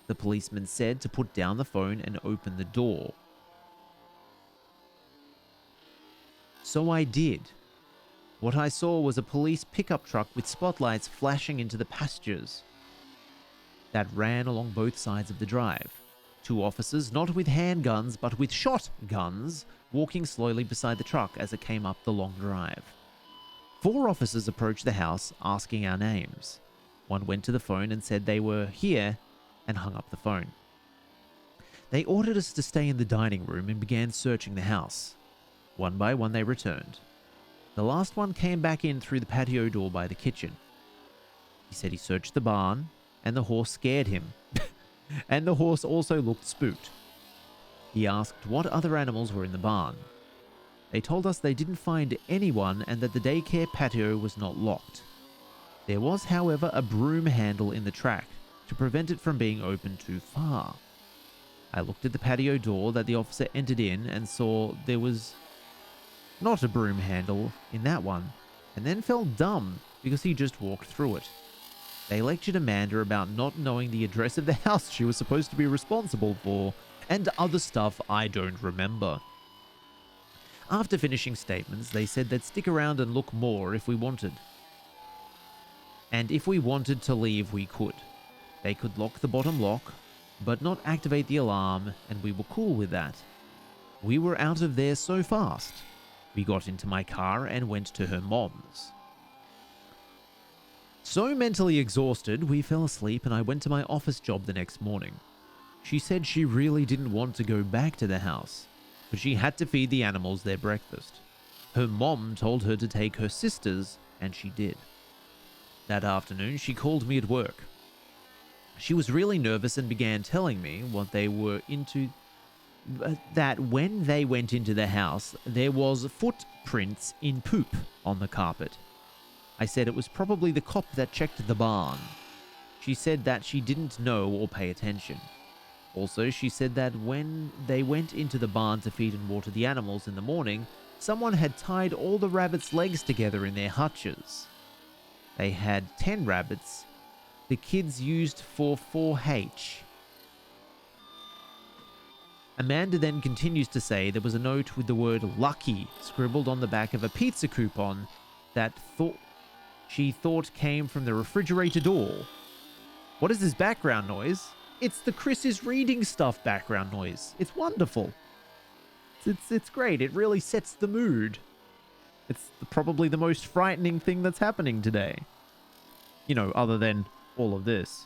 The policeman said to put down the phone and open the door. So I did. What I saw was a police pickup truck with spotlights flashing into the pastures that ran along both sides of the drive. 2 officers, not with handguns but with shotguns, walking slowly beside the truck as it came up the long drive. 4 officers approached the house asking our names. One went to the phone and said they were here and hung up the phone. They ordered us to stay in the dining room and began searching the house. One by one they returned. The last one came back in through the patio door by the kitchen. He said he searched the barn, and the horse scared him. And the horse also looked spooked. He asked what other animals were in the barn. They told us they didn't find anyone and that the daycare patio was not locked. There was, however, a broom handle in the track to prevent it from being opened too far. I looked at the patio door that the officer entered in and saw there was not a broom handle in that one, and then felt dumb because he just walked through it. They lectured Amanda about not knowing the address of the house she was supposed to be responsible for, and other stuff I don't remember. After finishing statements, they said they'd stick around and look more if we wanted. And if we wanted to leave, we could. They could lock the bottom lock, but not activate the alarm, and we were cool with that. We were out of there so fast. We got into my car and went to her mom's. So mentally exhausted, we fell asleep and I went to my office job the next morning. She said she really didn't want to go back to the house, but she had to feed the animals their breakfast. Her mom told her to take her sisters, and she did. That afternoon, she called me at work. She was really nervous and began telling me what they were into, that when they went into the house, there was footprints in poop on the carpet. I said it was probably the cop that checked the barn. She said that she didn't know or pay attention. Also, she said that when they went into the barn to feed and water the animals in the morning, someone had tied all the rabbits' legs together in their hutches. They had 10 rabbits. The kids used for 4-H. Amanda then continues to say there was a note with the word lucky scribbled on the back of a pizza coupon that she thought came from the refrigerator door. What is this background noise? It's the Chris is reading stuff background noise. It's wonderful. It's great. It really sets the mood. It's probably the most frightening thing that's happening today. You know, other than all of this.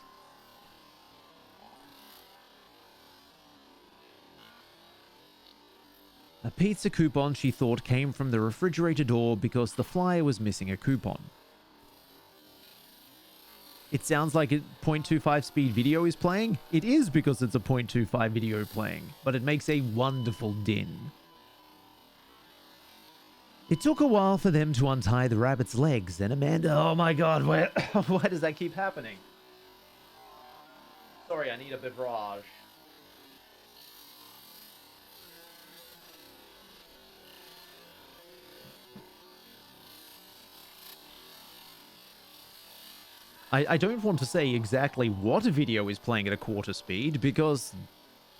A pizza coupon she thought came from the refrigerator door because the flyer was missing a coupon. It sounds like a 0.25 speed video is playing. It is because it's a 0.25 video playing, but it makes a wonderful din. It took a while for them to untie the rabbit's legs, and Amanda... Oh my god, why does that keep happening? Sorry, I need a beverage. I don't want to say exactly what video is playing at a quarter speed, because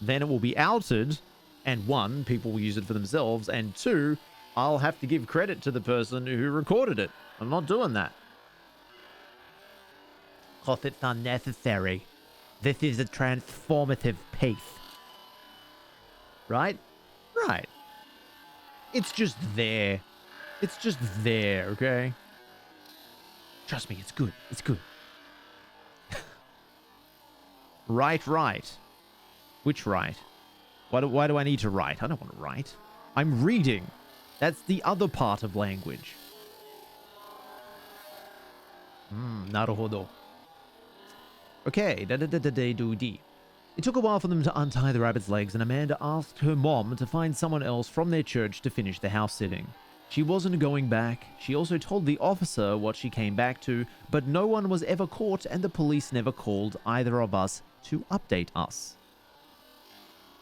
then it will be outed, and 1, people will use it for themselves, and 2, I'll have to give credit to the person who recorded it. I'm not doing that. Because it's unnecessary. This is a transformative piece. Right? Right. It's just there. It's just there, okay? Trust me, it's good. It's good. Right. Which right? Why do I need to write? I don't want to write. I'm reading. That's the other part of language. Naruhodo. Okay. It took a while for them to untie the rabbit's legs, and Amanda asked her mom to find someone else from their church to finish the house sitting. She wasn't going back. She also told the officer what she came back to, but no one was ever caught and the police never called either of us to update us.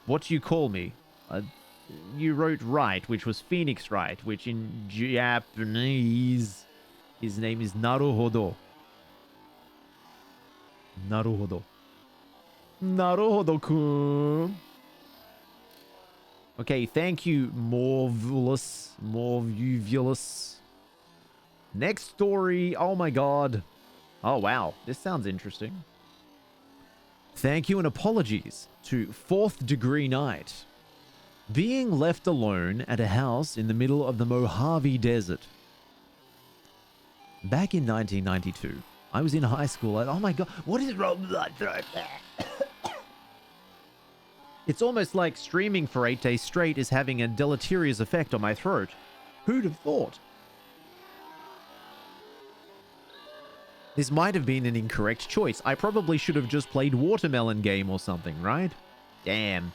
What do you call me? You wrote Wright, which was Phoenix Wright, which in Japanese, his name is Naruhodo. Naruhodo. Naruhodo-kun. Okay, thank you, Morvulus. Next story. Oh my god. Oh wow, this sounds interesting. Thank you and apologies to 4th Degree Knight. Being left alone at a house in the middle of the Mojave Desert. Back in 1992, I was in high school and oh my god, what is wrong with my throat? It's almost like streaming for 8 days straight is having a deleterious effect on my throat. Who'd have thought? This might have been an incorrect choice. I probably should have just played Watermelon Game or something, right? Damn.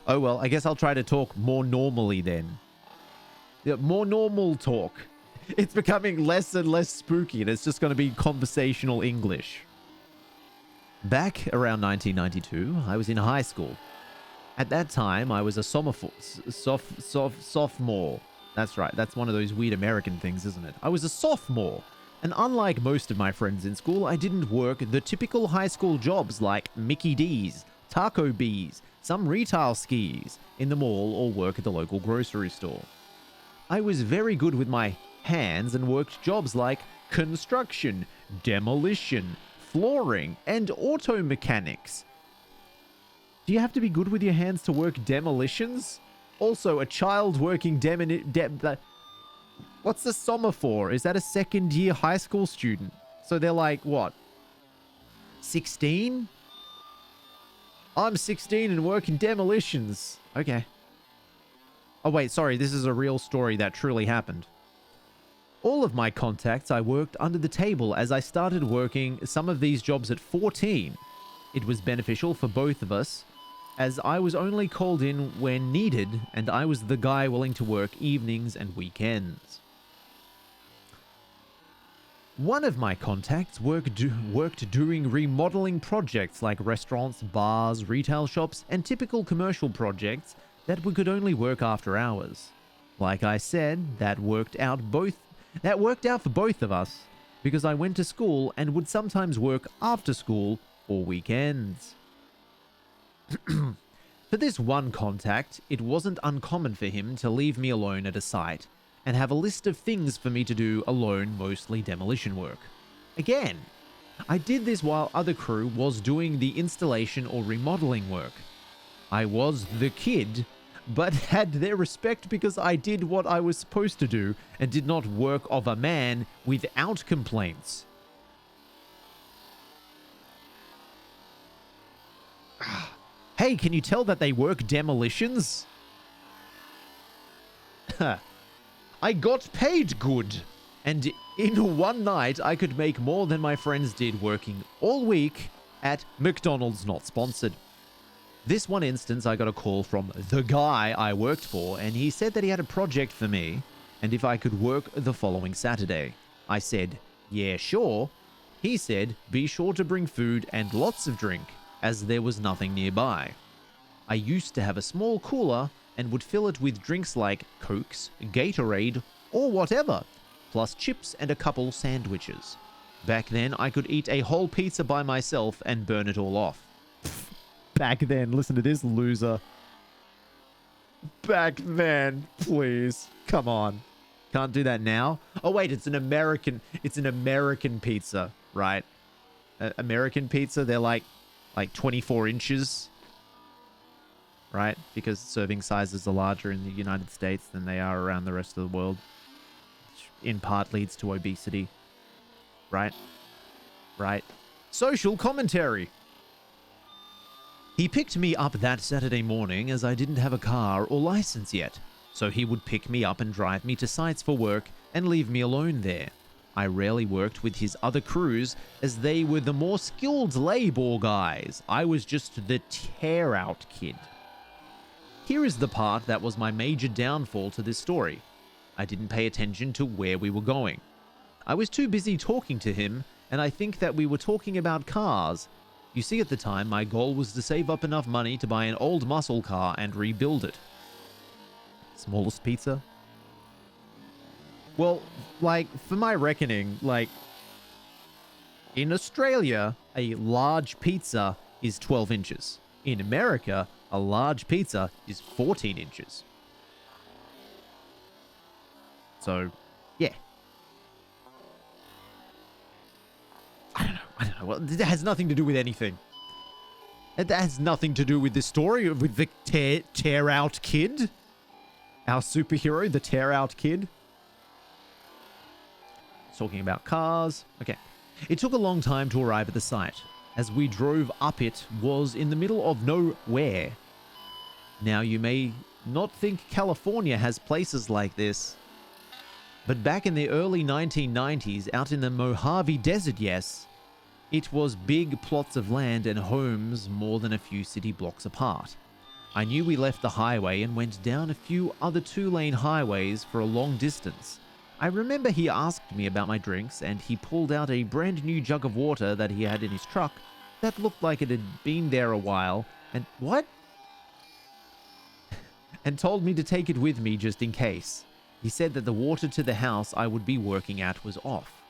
Oh well, I guess I'll try to talk more normally then. Yeah, more normal talk. It's becoming less and less spooky and it's just going to be conversational English. Back around 1992, I was in high school. At that time, I was a sophomore. That's right, that's one of those weird American things, isn't it? I was a sophomore, and unlike most of my friends in school, I didn't work the typical high school jobs like Mickey D's, Taco B's, some retail skis in the mall, or work at the local grocery store. I was very good with my hands and worked jobs like construction, demolition, flooring, and auto mechanics. Do you have to be good with your hands to work demolitions? Also, a child working what's the sophomore? Is that a second-year high school student? So they're like, what? 16? I'm 16 and working demolitions. Okay. Oh wait, sorry, this is a real story that truly happened. All of my contacts I worked under the table as I started working some of these jobs at 14. It was beneficial for both of us, as I was only called in when needed, and I was the guy willing to work evenings and weekends. One of my contacts worked doing remodeling projects like restaurants, bars, retail shops, and typical commercial projects that we could only work after hours. Like I said, that worked out for both of us, because I went to school and would sometimes work after school or weekends. For this one contact, it wasn't uncommon for him to leave me alone at a site and have a list of things for me to do alone, mostly demolition work. Again, I did this while other crew was doing the installation or remodeling work. I was the kid, but had their respect because I did what I was supposed to do and did not work of a man without complaints. Hey, can you tell that they work demolitions? I got paid good, and in one night I could make more than my friends did working all week at McDonald's, not sponsored. This one instance, I got a call from the guy I worked for, and he said that he had a project for me, and if I could work the following Saturday. I said, yeah, sure. He said, be sure to bring food and lots of drink, as there was nothing nearby. I used to have a small cooler and would fill it with drinks like Cokes, Gatorade, or whatever, plus chips and a couple sandwiches. Back then, I could eat a whole pizza by myself and burn it all off. Back then, listen to this loser. Back then, please. Come on. Can't do that now? Oh wait, it's an American pizza, right? American pizza, they're like 24 inches, right? Because serving sizes are larger in the United States than they are around the rest of the world, which in part leads to obesity, right? Right. Social commentary. He picked me up that Saturday morning as I didn't have a car or license yet, so he would pick me up and drive me to sites for work and leave me alone there. I rarely worked with his other crews as they were the more skilled labor guys. I was just the tear-out kid.
Here is the part that was my major downfall to this story. I didn't pay attention to where we were going. I was too busy talking to him, and I think that we were talking about cars. You see, at the time, my goal was to save up enough money to buy an old muscle car and rebuild it.
Smallest pizza? Well, like, for my reckoning, like, in Australia, a large pizza is 12 inches. In America, a large pizza is 14 inches. So, yeah. I don't know. Well, it has nothing to do with anything. It has nothing to do with this story, with the tear-out kid. Our superhero, the tear-out kid. Talking about cars. Okay. It took a long time to arrive at the site. As we drove up, it was in the middle of nowhere. Now, you may not think California has places like this, but back in the early 1990s, out in the Mojave Desert, yes, it was big plots of land and homes more than a few city blocks apart. I knew we left the highway and went down a few other two-lane highways for a long distance. I remember he asked me about my drinks, and he pulled out a brand new jug of water that he had in his truck that looked like it had been there a while, and what? And told me to take it with me just in case. He said that the water to the house I would be working at was off.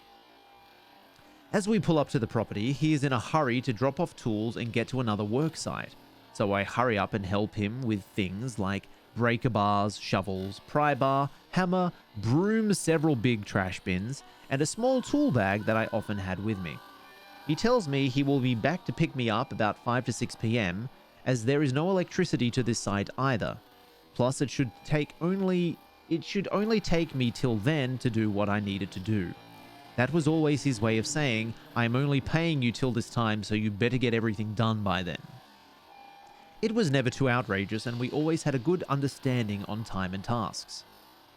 As we pull up to the property, he is in a hurry to drop off tools and get to another work site. So I hurry up and help him with things like breaker bars, shovels, pry bar, hammer, broom, several big trash bins, and a small tool bag that I often had with me. He tells me he will be back to pick me up about 5 to 6 p.m. as there is no electricity to this site either. Plus, it should only take me till then to do what I needed to do. That was always his way of saying, I'm only paying you till this time, so you better get everything done by then. It was never too outrageous, and we always had a good understanding on time and tasks.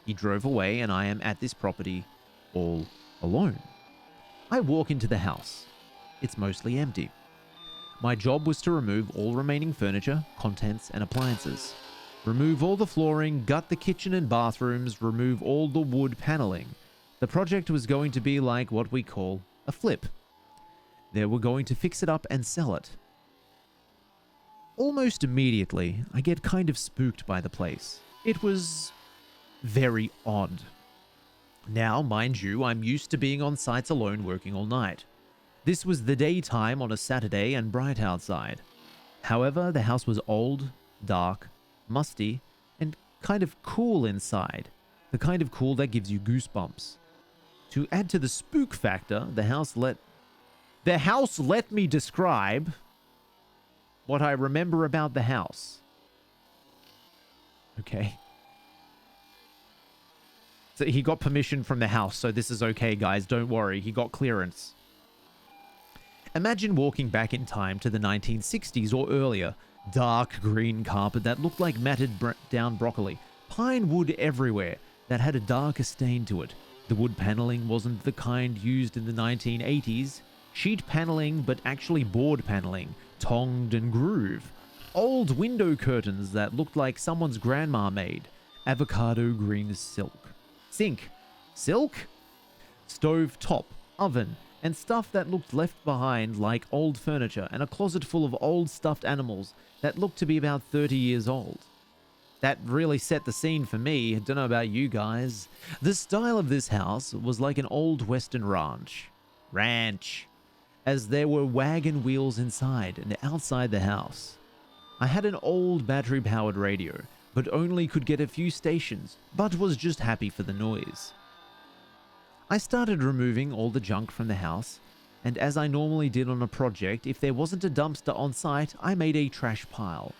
He drove away, and I am at this property all alone. I walk into the house. It's mostly empty. My job was to remove all remaining furniture, contents, and appliances. Remove all the flooring, gut the kitchen and bathrooms, remove all the wood paneling. The project was going to be like what we call a flip. They were going to fix it up and sell it. Almost immediately, I get kind of spooked by the place. It was very odd. Now, mind you, I'm used to being on sites alone working all night. This was the daytime on a Saturday and bright outside. However, the house was old, dark, musty, and kind of cool inside. The kind of cool that gives you goosebumps. To add to the spook factor, the house let me describe what I remember about the house. Okay. So he got permission from the house, so this is okay, guys. Don't worry. He got clearance. Imagine walking back in time to the 1960s or earlier. Dark green carpet that looked like matted down broccoli. Pine wood everywhere that had a darker stain to it. The wood paneling wasn't the kind used in the 1980s. Sheet paneling, but actually board paneling, tonged and groove. Old window curtains that looked like someone's grandma made. Avocado green sink. Silk? Stove top, oven, and stuff that looked left behind like old furniture, and a closet full of old stuffed animals that looked to be about 30 years old. That really set the scene for me. I don't know about you guys. The style of this house was like an old western ranch, as there were wagon wheels inside and outside the house. I had an old battery-powered radio, but only could get a few stations, but was just happy for the noise. I started removing all the junk from the house, and as I normally did on a project, if there wasn't a dumpster on site, I made a trash pile.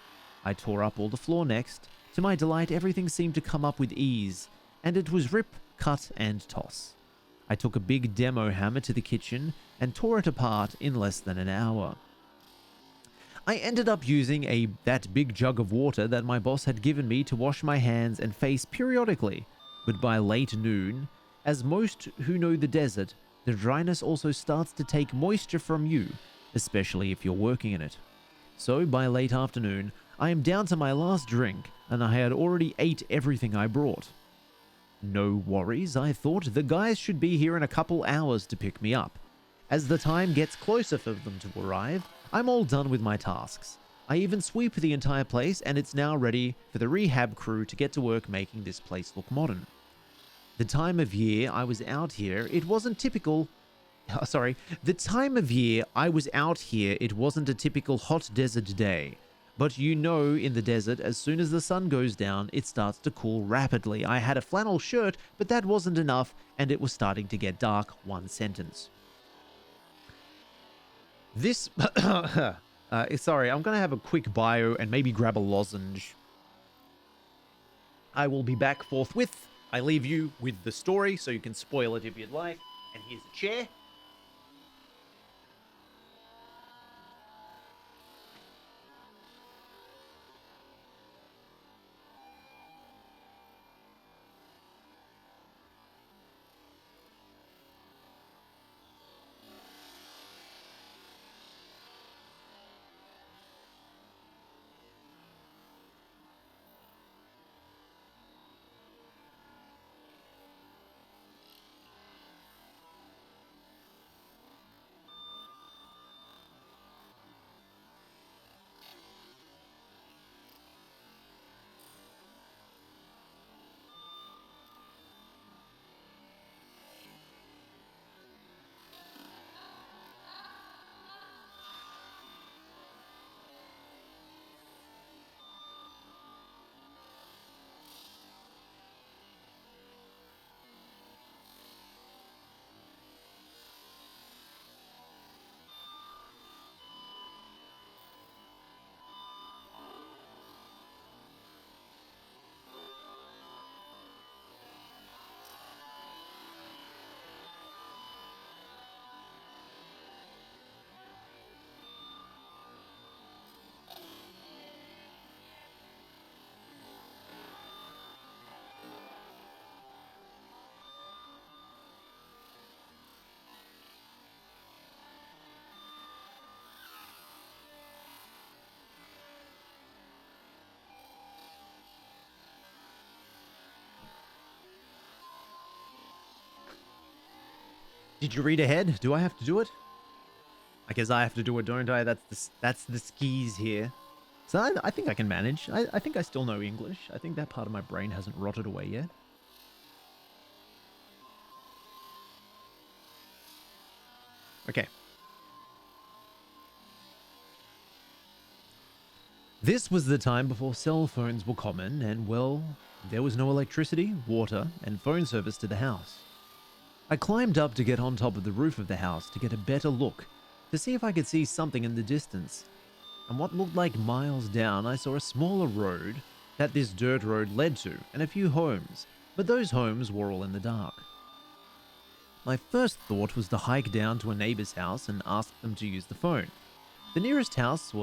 I tore up all the floor next. To my delight, everything seemed to come up with ease, and it was rip, cut, and toss. I took a big demo hammer to the kitchen and tore it apart in less than an hour. I ended up using that big jug of water that my boss had given me to wash my hands and face periodically, but by late noon, as most who know the desert, the dryness also starts to take moisture from you, especially if you're working in it. So by late afternoon, I am down to my last drink,
and I had already ate everything I brought. No worries, I thought. The guys should be here in a couple hours to pick me up. As the time gets closer for them to arrive, I'm all done with my tasks. I even sweep the entire place, and it's now ready for the rehab crew to get to work making this place look modern. The time of year I was out here, it wasn't typical... The time of year I was out here, it wasn't a typical hot desert day. But you know, in the desert, as soon as the sun goes down, it starts to cool rapidly. I had a flannel shirt, but that wasn't enough, and it was starting to get dark. One sentence. This... sorry, I'm going to have a quick bio and maybe grab a lozenge. I will be back forthwith. I leave you with the story, so you can spoil it if you'd like. And here's a chair. Did you read ahead? Do I have to do it? I guess I have to do it, don't I? That's the skis here. So I think I can manage. I think I still know English. I think that part of my brain hasn't rotted away yet. Okay. This was the time before cell phones were common and, well, there was no electricity, water, and phone service to the house. I climbed up to get on top of the roof of the house to get a better look, to see if I could see something in the distance. And what looked like miles down, I saw a smaller road that this dirt road led to, and a few homes, but those homes were all in the dark. My first thought was to hike down to a neighbor's house and ask them to use the phone. The nearest house,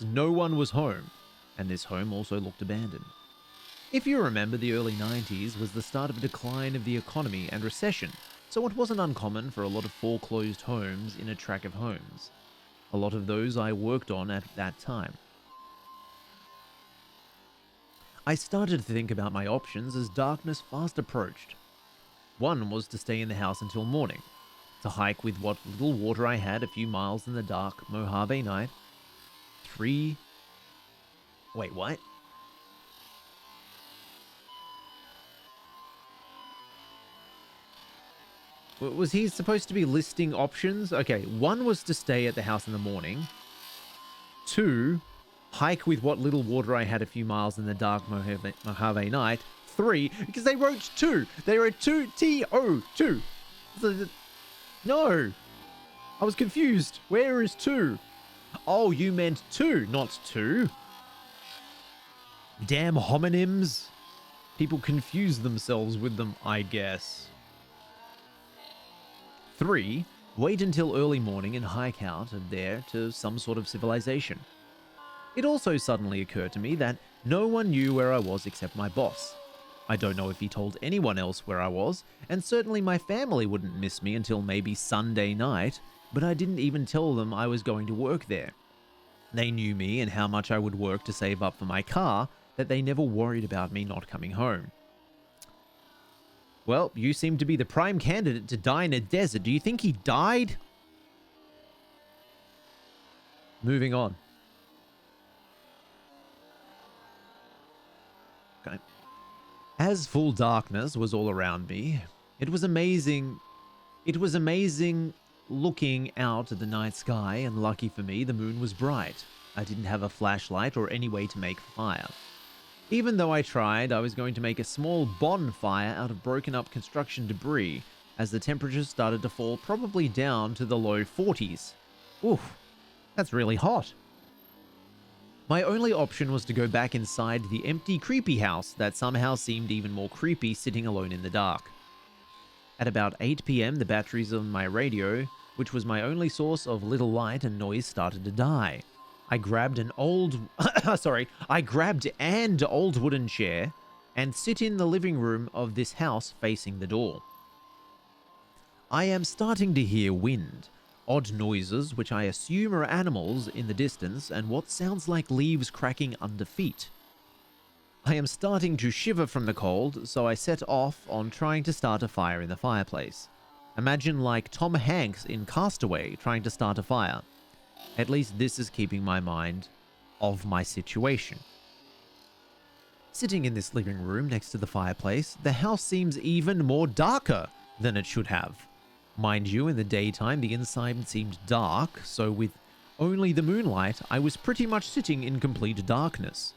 no one was home, and this home also looked abandoned. If you remember, the early 90s was the start of a decline of the economy and recession, so it wasn't uncommon for a lot of foreclosed homes in a tract of homes. A lot of those I worked on at that time. I started to think about my options as darkness fast approached. One was to stay in the house until morning, to hike with what little water I had a few miles in the dark Mojave night. Wait, what? Was he supposed to be listing options? Okay, one was to stay at the house in the morning. 2, hike with what little water I had a few miles in the dark Mojave night. 3, because they wrote 2. They wrote 2, T-O, 2. No. I was confused. Where is 2? Oh, you meant 2, not 2. Damn homonyms. People confuse themselves with them, I guess. 3, wait until early morning and hike out of there to some sort of civilization. It also suddenly occurred to me that no one knew where I was except my boss. I don't know if he told anyone else where I was, and certainly my family wouldn't miss me until maybe Sunday night, but I didn't even tell them I was going to work there. They knew me and how much I would work to save up for my car, that they never worried about me not coming home. Well, you seem to be the prime candidate to die in a desert. Do you think he died? Moving on. Okay. As full darkness was all around me, it was amazing looking out at the night sky, and lucky for me, the moon was bright. I didn't have a flashlight or any way to make fire. Even though I tried, I was going to make a small bonfire out of broken up construction debris as the temperatures started to fall, probably down to the low 40s. Oof, that's really hot. My only option was to go back inside the empty, creepy house that somehow seemed even more creepy sitting alone in the dark. At about 8 p.m., the batteries on my radio, which was my only source of little light and noise, started to die. I grabbed an old wooden chair and sit in the living room of this house facing the door. I am starting to hear wind, odd noises which I assume are animals in the distance, and what sounds like leaves cracking under feet. I am starting to shiver from the cold, so I set off on trying to start a fire in the fireplace. Imagine like Tom Hanks in Castaway trying to start a fire. At least this is keeping my mind of my situation. Sitting in this living room next to the fireplace, the house seems even more darker than it should have. Mind you, in the daytime, the inside seemed dark, so with only the moonlight, I was pretty much sitting in complete darkness.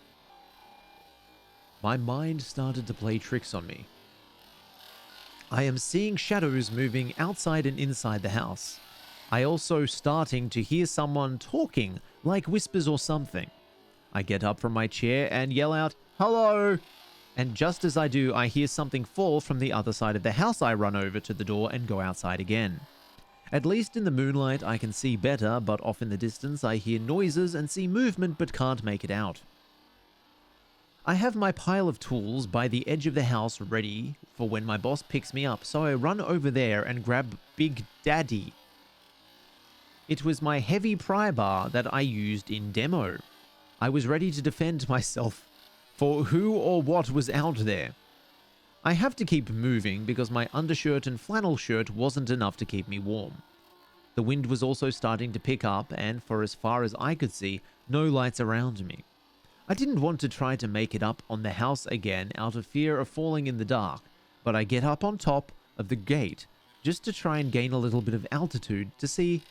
My mind started to play tricks on me. I am seeing shadows moving outside and inside the house. I also starting to hear someone talking, like whispers or something. I get up from my chair and yell out, "Hello!" And just as I do, I hear something fall from the other side of the house. I run over to the door and go outside again. At least in the moonlight I can see better, but off in the distance I hear noises and see movement but can't make it out. I have my pile of tools by the edge of the house ready for when my boss picks me up, so I run over there and grab Big Daddy. It was my heavy pry bar that I used in demo. I was ready to defend myself for who or what was out there. I have to keep moving because my undershirt and flannel shirt wasn't enough to keep me warm. The wind was also starting to pick up, and for as far as I could see, no lights around me. I didn't want to try to make it up on the house again out of fear of falling in the dark, but I get up on top of the gate just to try and gain a little bit of altitude to see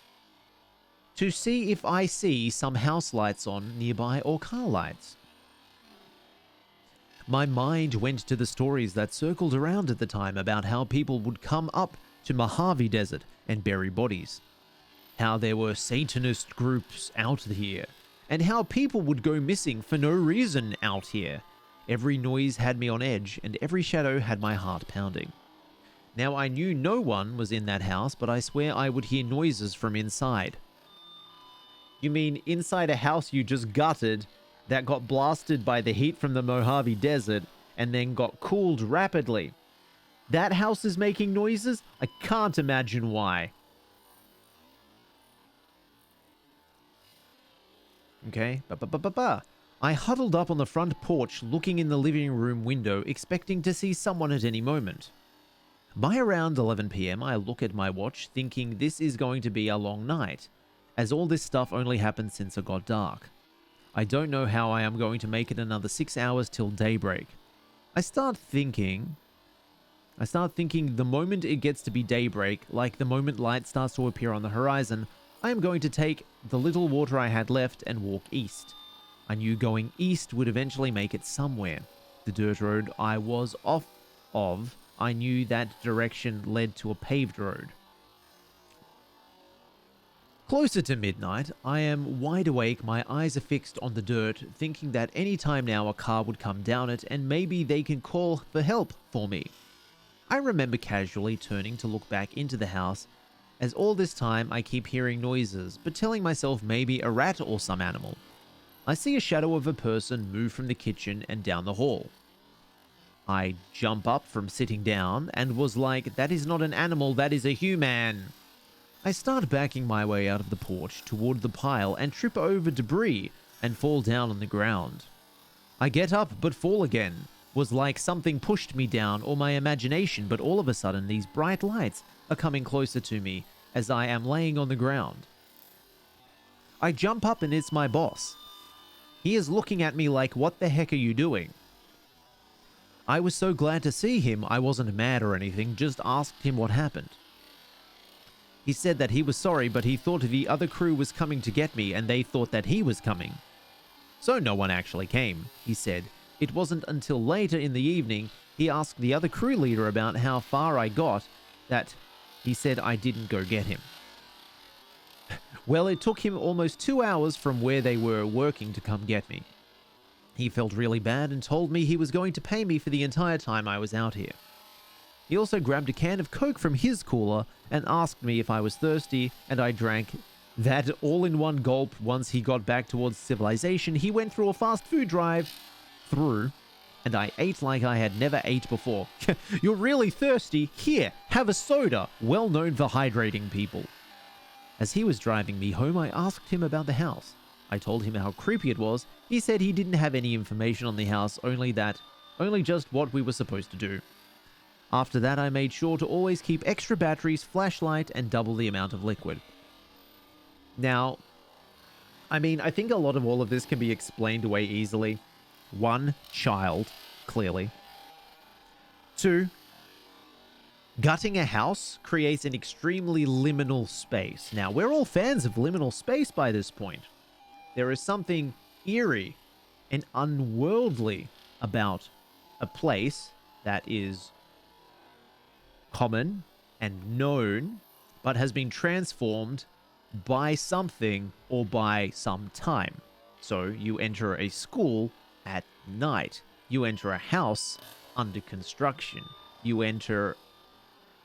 if I see some house lights on nearby or car lights. My mind went to the stories that circled around at the time about how people would come up to Mojave Desert and bury bodies, how there were Satanist groups out here, and how people would go missing for no reason out here. Every noise had me on edge, and every shadow had my heart pounding. Now I knew no one was in that house, but I swear I would hear noises from inside. You mean inside a house you just gutted that got blasted by the heat from the Mojave Desert and then got cooled rapidly? That house is making noises? I can't imagine why. Okay, I huddled up on the front porch looking in the living room window, expecting to see someone at any moment. By around 11 p.m. I look at my watch thinking this is going to be a long night, as all this stuff only happened since it got dark. I don't know how I am going to make it another 6 hours till daybreak. I start thinking the moment it gets to be daybreak, like the moment light starts to appear on the horizon, I am going to take the little water I had left and walk east. I knew going east would eventually make it somewhere. The dirt road I was off of, I knew that direction led to a paved road. Closer to midnight, I am wide awake, my eyes are fixed on the dirt, thinking that any time now a car would come down it and maybe they can call for help for me. I remember casually turning to look back into the house, as all this time I keep hearing noises, but telling myself maybe a rat or some animal. I see a shadow of a person move from the kitchen and down the hall. I jump up from sitting down and was like, that is not an animal, that is a human. I start backing my way out of the porch toward the pile and trip over debris and fall down on the ground. I get up but fall again. Was like something pushed me down or my imagination, but all of a sudden these bright lights are coming closer to me as I am laying on the ground. I jump up and it's my boss. He is looking at me like, "What the heck are you doing?" I was so glad to see him, I wasn't mad or anything, just asked him what happened. He said that he was sorry, but he thought the other crew was coming to get me and they thought that he was coming. So no one actually came, he said. It wasn't until later in the evening he asked the other crew leader about how far I got that he said I didn't go get him. Well, it took him almost 2 hours from where they were working to come get me. He felt really bad and told me he was going to pay me for the entire time I was out here. He also grabbed a can of Coke from his cooler and asked me if I was thirsty, and I drank that all in one gulp. Once he got back towards civilization, he went through a fast food drive-through, and I ate like I had never ate before. "You're really thirsty? Here, have a soda," well known for hydrating people. As he was driving me home, I asked him about the house. I told him how creepy it was. He said he didn't have any information on the house, only just what we were supposed to do. After that, I made sure to always keep extra batteries, flashlight, and double the amount of liquid. Now, I mean, I think a lot of all of this can be explained away easily. 1, child, clearly. 2, gutting a house creates an extremely liminal space. Now, we're all fans of liminal space by this point. There is something eerie and unworldly about a place that is common and known, but has been transformed by something or by some time. So you enter a school at night. You enter a house under construction. You enter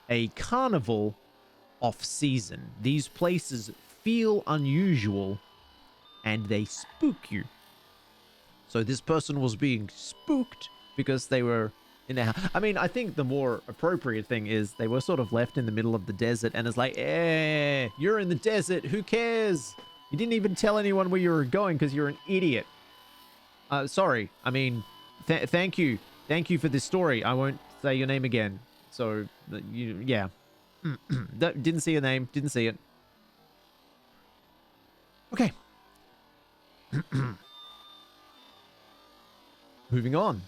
a carnival off-season. These places feel unusual and they spook you. So this person was being spooked because they were in a house. I mean, I think the more appropriate thing is they were sort of left in the middle of the desert, and it's like, you're in the desert, who cares? You didn't even tell anyone where you were going because you're an idiot. Sorry, I mean, thank you. Thank you for this story. I won't say your name again. So, yeah. Didn't see your name, didn't see it. Okay. Moving on.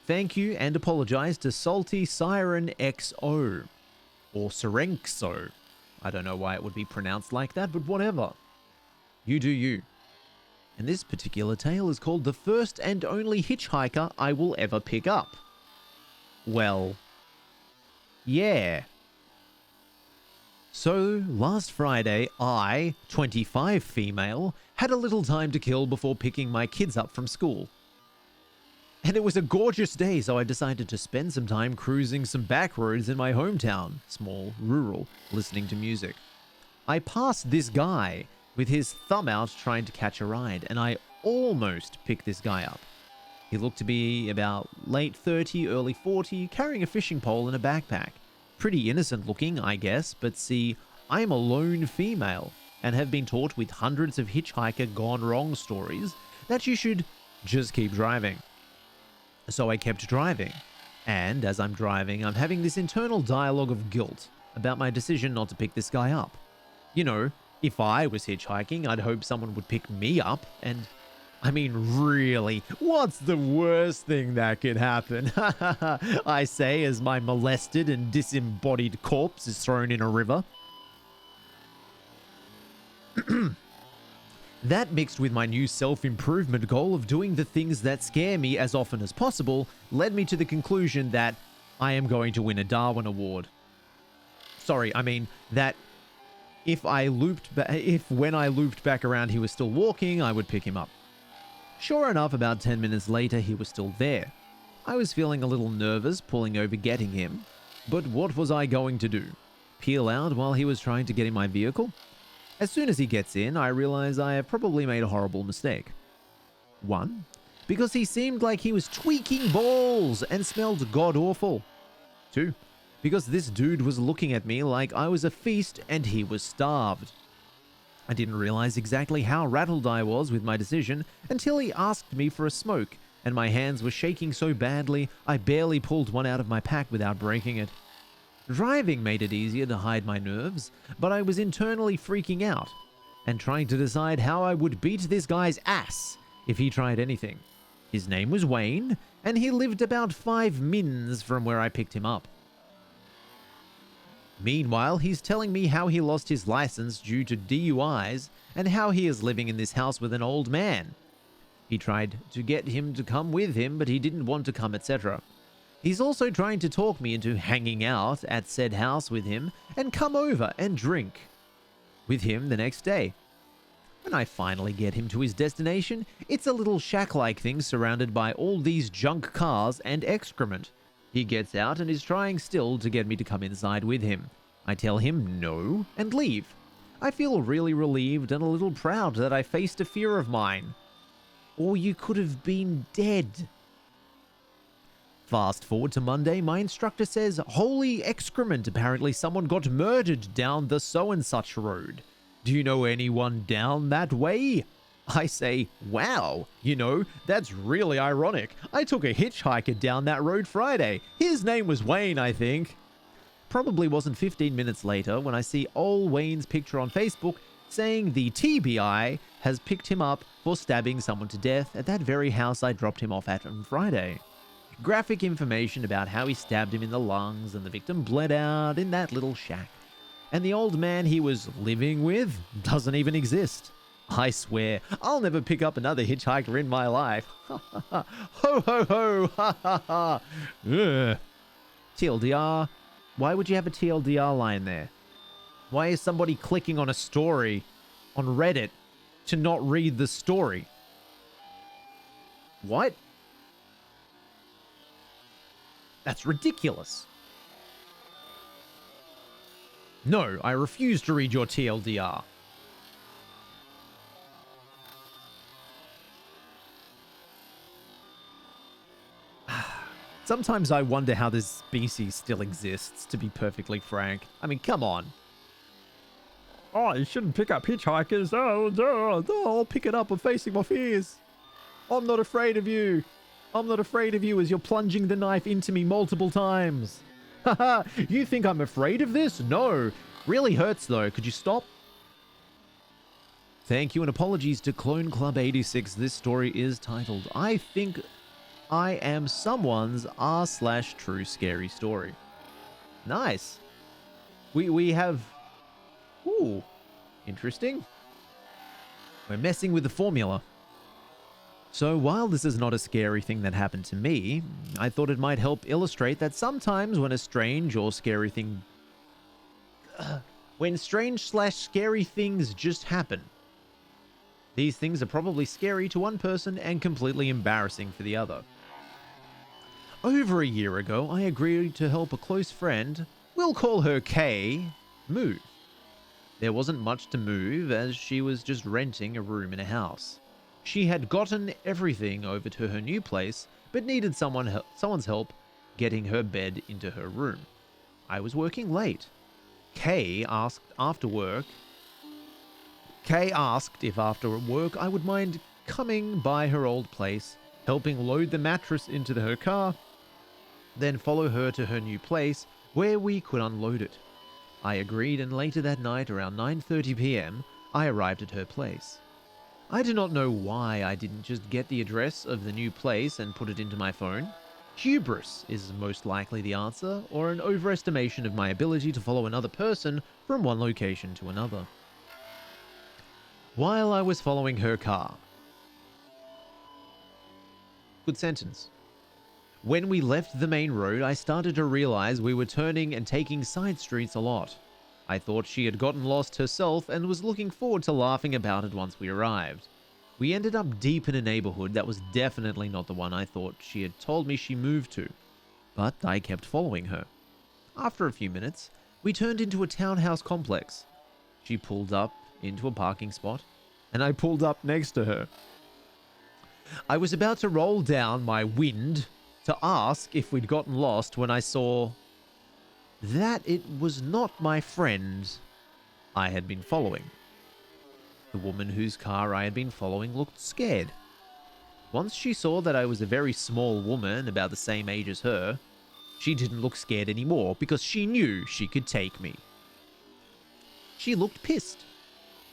Thank you and apologize to Salty Siren XO, or Serenxo. I don't know why it would be pronounced like that, but whatever. You do you. And this particular tale is called The First and Only Hitchhiker I Will Ever Pick Up. Well, yeah. So, last Friday, I, 25 female, had a little time to kill before picking my kids up from school. And it was a gorgeous day, so I decided to spend some time cruising some back roads in my hometown, small, rural, listening to music. I passed this guy with his thumb out trying to catch a ride, and I almost picked this guy up. He looked to be about late 30, early 40, carrying a fishing pole and a backpack. Pretty innocent looking, I guess, but see, I am a lone female and have been taught with hundreds of hitchhiker gone wrong stories that you should just keep driving. So I kept driving, and as I'm driving, I'm having this internal dialogue of guilt about my decision not to pick this guy up. You know, if I was hitchhiking, I'd hope someone would pick me up, and I mean, really, what's the worst thing that could happen? I say as my molested and disembodied corpse is thrown in a river. That, mixed with my new self-improvement goal of doing the things that scare me as often as possible, led me to the conclusion that I am going to win a Darwin Award. Sorry, I mean that if when I looped back around he was still walking, I would pick him up. Sure enough, about 10 minutes later, he was still there. I was feeling a little nervous pulling over getting him, but what was I going to do? Peel out while he was trying to get in my vehicle? As soon as he gets in, I realize I have probably made a horrible mistake. 1, because he seemed like he was tweaking balls and smelled god-awful. 2, because this dude was looking at me like I was a feast and he was starved. I didn't realize exactly how rattled I was with my decision until he asked me for a smoke, and my hands were shaking so badly I barely pulled one out of my pack without breaking it. Driving made it easier to hide my nerves, but I was internally freaking out and trying to decide how I would beat this guy's ass if he tried anything. His name was Wayne, and he lived about 5 mins from where I picked him up. Meanwhile, he's telling me how he lost his license due to DUIs and how he is living in this house with an old man. He tried to get him to come with him, but he didn't want to come, etc. He's also trying to talk me into hanging out at said house with him and come over and drink with him the next day. When I finally get him to his destination, it's a little shack-like thing surrounded by all these junk cars and excrement. He gets out and is trying still to get me to come inside with him. I tell him no and leave. I feel really relieved and a little proud that I faced a fear of mine. Or you could have been dead. Fast forward to Monday, my instructor says, holy excrement, apparently someone got murdered down the so-and-such road. Do you know anyone down that way? I say, wow, that's really ironic. I took a hitchhiker down that road Friday. His name was Wayne, I think. Probably wasn't 15 minutes later when I see old Wayne's picture on Facebook saying the TBI has picked him up for stabbing someone to death at that very house I dropped him off at on Friday. Graphic information about how he stabbed him in the lungs and the victim bled out in that little shack. And the old man he was living with doesn't even exist. I swear, I'll never pick up another hitchhiker in my life. Ho ho ho, ha ha ha. Ugh. TLDR, why would you have a TLDR line there? Why is somebody clicking on a story on Reddit to not read the story? What? That's ridiculous. No, I refuse to read your TLDR. Sometimes I wonder how this species still exists, to be perfectly frank. I mean, come on. Oh, you shouldn't pick up hitchhikers. Oh, I'll pick it up. I'm facing my fears. I'm not afraid of you. I'm not afraid of you as you're plunging the knife into me multiple times. Haha, you think I'm afraid of this? No. Really hurts though. Could you stop? Thank you and apologies to Clone Club 86. This story is titled, I Think I Am Someone's r/True Scary Story. Nice. We have... Ooh, interesting. We're messing with the formula. So while this is not a scary thing that happened to me, I thought it might help illustrate that sometimes when a strange or scary thing... when strange/scary things just happen, these things are probably scary to one person and completely embarrassing for the other. Over a year ago, I agreed to help a close friend, we'll call her Kay, move. There wasn't much to move as she was just renting a room in a house. She had gotten everything over to her new place, but needed someone's help getting her bed into her room. I was working late. Kay asked if after work I would mind coming by her old place, helping load the mattress into her car, then follow her to her new place where we could unload it. I agreed, and later that night around 9:30 p.m. I arrived at her place. I do not know why I didn't just get the address of the new place and put it into my phone. Hubris is most likely the answer, or an overestimation of my ability to follow another person from one location to another. While I was following her car. Good sentence. When we left the main road, I started to realize we were turning and taking side streets a lot. I thought she had gotten lost herself and was looking forward to laughing about it once we arrived. We ended up deep in a neighborhood that was definitely not the one I thought she had told me she moved to, but I kept following her. After a few minutes, we turned into a townhouse complex. She pulled up into a parking spot, and I pulled up next to her. I was about to roll down my wind to ask if we'd gotten lost when I saw that it was not my friend I had been following. The woman whose car I had been following looked scared. Once she saw that I was a very small woman, about the same age as her, she didn't look scared anymore because she knew she could take me. She looked pissed.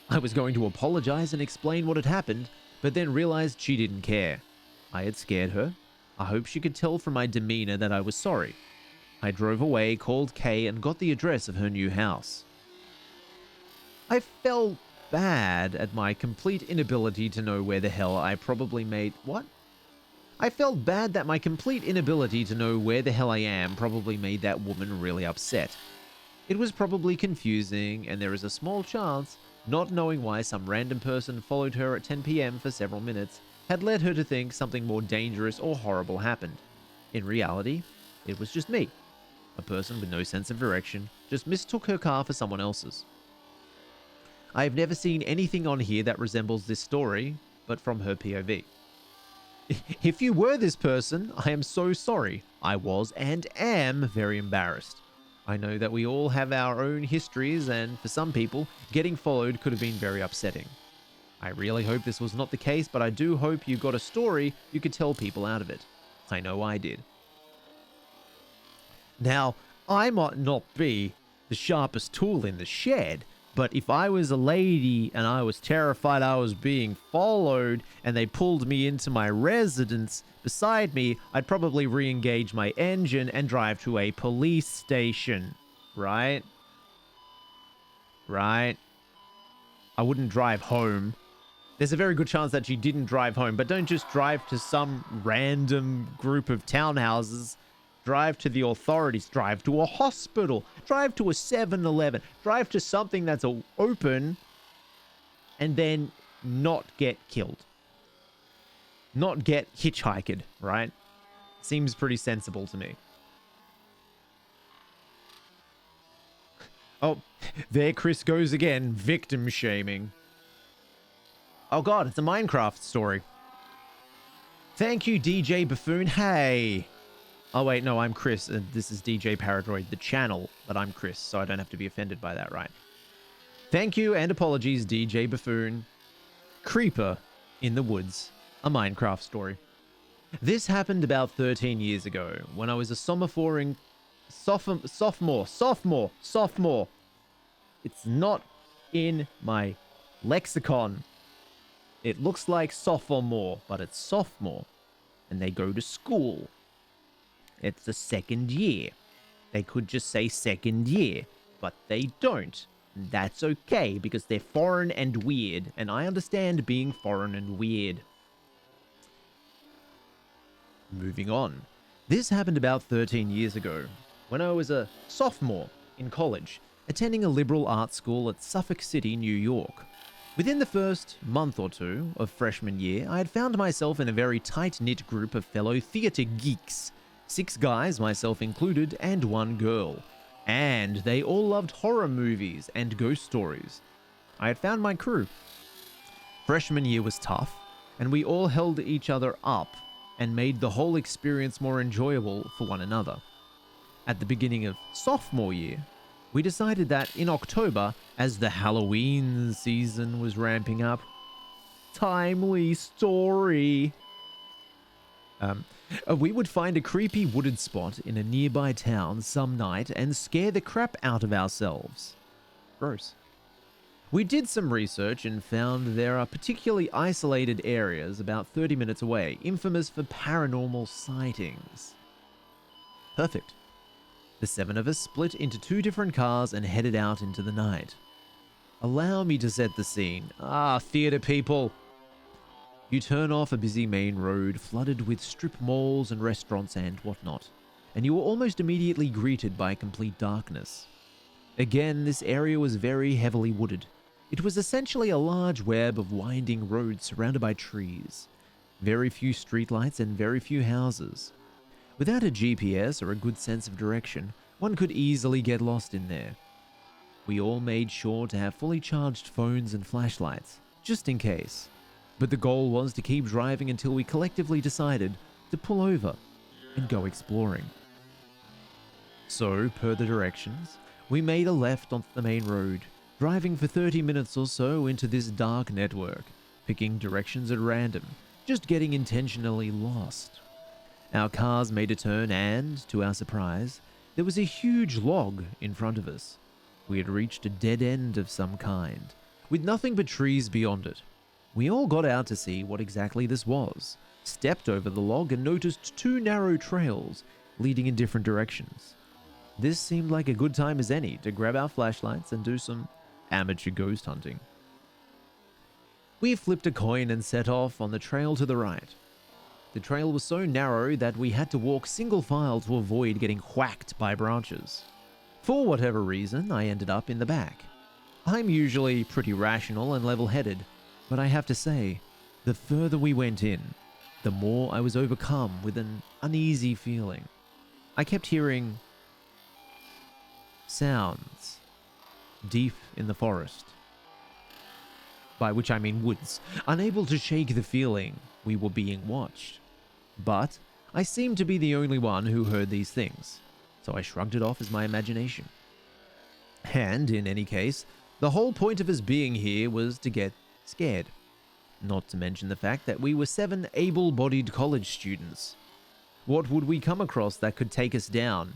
I was going to apologize and explain what had happened, but then realized she didn't care. I had scared her. I hoped she could tell from my demeanor that I was sorry. I drove away, called Kay, and got the address of her new house. I felt bad at my complete inability to know where the hell I probably made... What? I felt bad that my complete inability to know where the hell I am probably made that woman really upset. It was probably confusing, and there is a small chance not knowing why some random person followed her at 10 p.m. for several minutes had led her to think something more dangerous or horrible happened. In reality, it was just me. A person with no sense of direction just mistook her car for someone else's. I have never seen anything on here that resembles this story, but from her POV. If you were this person, I am so sorry. I was and am very embarrassed. I know that we all have our own histories, and for some people, getting followed could have been very upsetting. I really hope this was not the case, but I do hope you got a story you could tell people out of it. I know I did. Now, I might not be the sharpest tool in the shed, but if I was a lady and I was terrified I was being followed and they pulled me into my residence beside me, I'd probably re-engage my engine and drive to a police station. Right? Right? I wouldn't drive home. There's a very good chance that you didn't drive home, but don't just drive to some random group of townhouses. Drive to the authorities, drive to a hospital, drive to a 7-Eleven, drive to something that's open, and then not get killed. Not get hitchhiked, right? Seems pretty sensible to me. Oh, there Chris goes again, victim shaming. Oh god, it's a Minecraft story. Thank you, DJ Buffoon. Hey! Oh wait, no, I'm Chris, and this is DJ Paradroid, the channel, but I'm Chris, so I don't have to be offended by that, right? Thank you, and apologies, DJ Buffoon. Creeper in the Woods, a Minecraft story. This happened about 13 years ago, when I was a sophomore. It's not in my lexicon. It looks like sophomore, but it's sophomore, and they go to school. It's the second year. They could just say second year, but they don't. And that's okay, because they're foreign and weird, and I understand being foreign and weird. Moving on. This happened about 13 years ago, when I was a sophomore in college, attending a liberal arts school at Suffolk City, New York. Within the first month or two of freshman year, I had found myself in a very tight-knit group of fellow theater geeks. 6 guys, myself included, and 1 girl. And they all loved horror movies and ghost stories. I had found my crew. Freshman year was tough, and we all held each other up and made the whole experience more enjoyable for one another. At the beginning of sophomore year, we decided that in October, as the Halloween season was ramping up, timely story, we would find a creepy wooded spot in a nearby town some night and scare the crap out of ourselves. Gross. We did some research and found there are particularly isolated areas about 30 minutes away, infamous for paranormal sightings. Perfect. The 7 of us split into 2 different cars and headed out into the night. Allow me to set the scene. Theater people. You turn off a busy main road flooded with strip malls and restaurants and whatnot, and you are almost immediately greeted by complete darkness. Again, this area was very heavily wooded. It was essentially a large web of winding roads surrounded by trees. Very few streetlights and very few houses. Without a GPS or a good sense of direction, one could easily get lost in there. We all made sure to have fully charged phones and flashlights, just in case. But the goal was to keep driving until we collectively decided to pull over and go exploring. So, per the directions, we made a left onto the main road, driving for 30 minutes or so into this dark network, picking directions at random, just getting intentionally lost. Our cars made a turn and, to our surprise, there was a huge log in front of us. We had reached a dead end of some kind, with nothing but trees beyond it. We all got out to see what exactly this was, stepped over the log and noticed two narrow trails leading in different directions. This seemed like a good time as any to grab our flashlights and do some amateur ghost hunting. We flipped a coin and set off on the trail to the right. The trail was so narrow that we had to walk single file to avoid getting whacked by branches. For whatever reason, I ended up in the back. I'm usually pretty rational and level-headed, but I have to say, the further we went in, the more I was overcome with an uneasy feeling. I kept hearing sounds deep in the forest, by which I mean woods, unable to shake the feeling we were being watched. But I seemed to be the only one who heard these things, so I shrugged it off as my imagination. And, in any case, the whole point of us being here was to get scared. Not to mention the fact that we were 7 able-bodied college students. What would we come across that could take us down?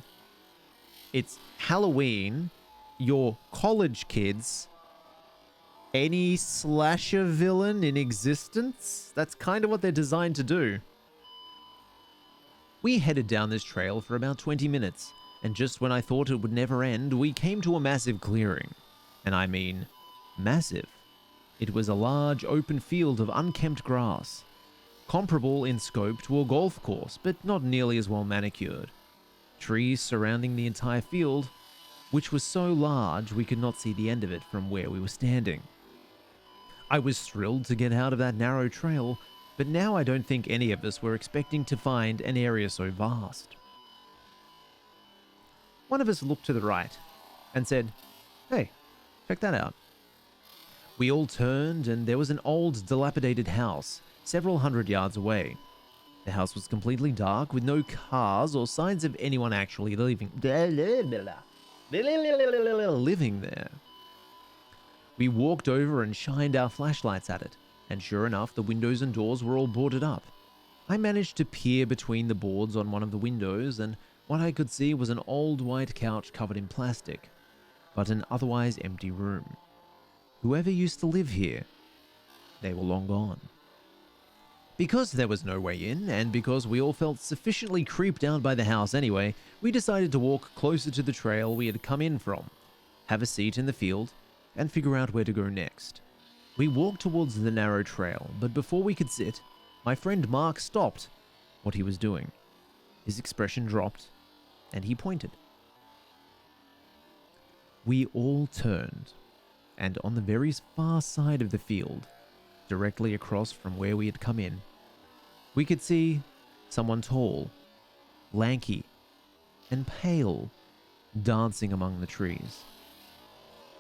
It's Halloween, you're college kids, any slasher villain in existence? That's kind of what they're designed to do. We headed down this trail for about 20 minutes, and just when I thought it would never end, we came to a massive clearing. And I mean, massive. It was a large open field of unkempt grass, comparable in scope to a golf course, but not nearly as well manicured. Trees surrounding the entire field, which was so large we could not see the end of it from where we were standing. I was thrilled to get out of that narrow trail, but now I don't think any of us were expecting to find an area so vast. One of us looked to the right and said, "Hey, check that out." We all turned, and there was an old, dilapidated house several hundred yards away. The house was completely dark, with no cars or signs of anyone actually living there. We walked over and shined our flashlights at it, and sure enough, the windows and doors were all boarded up. I managed to peer between the boards on one of the windows, and what I could see was an old white couch covered in plastic, but an otherwise empty room. Whoever used to live here, they were long gone. Because there was no way in, and because we all felt sufficiently creeped out by the house anyway, we decided to walk closer to the trail we had come in from, have a seat in the field, and figure out where to go next. We walked towards the narrow trail, but before we could sit, my friend Mark stopped what he was doing. His expression dropped, and he pointed. We all turned, and on the very far side of the field, directly across from where we had come in, we could see someone tall, lanky, and pale dancing among the trees.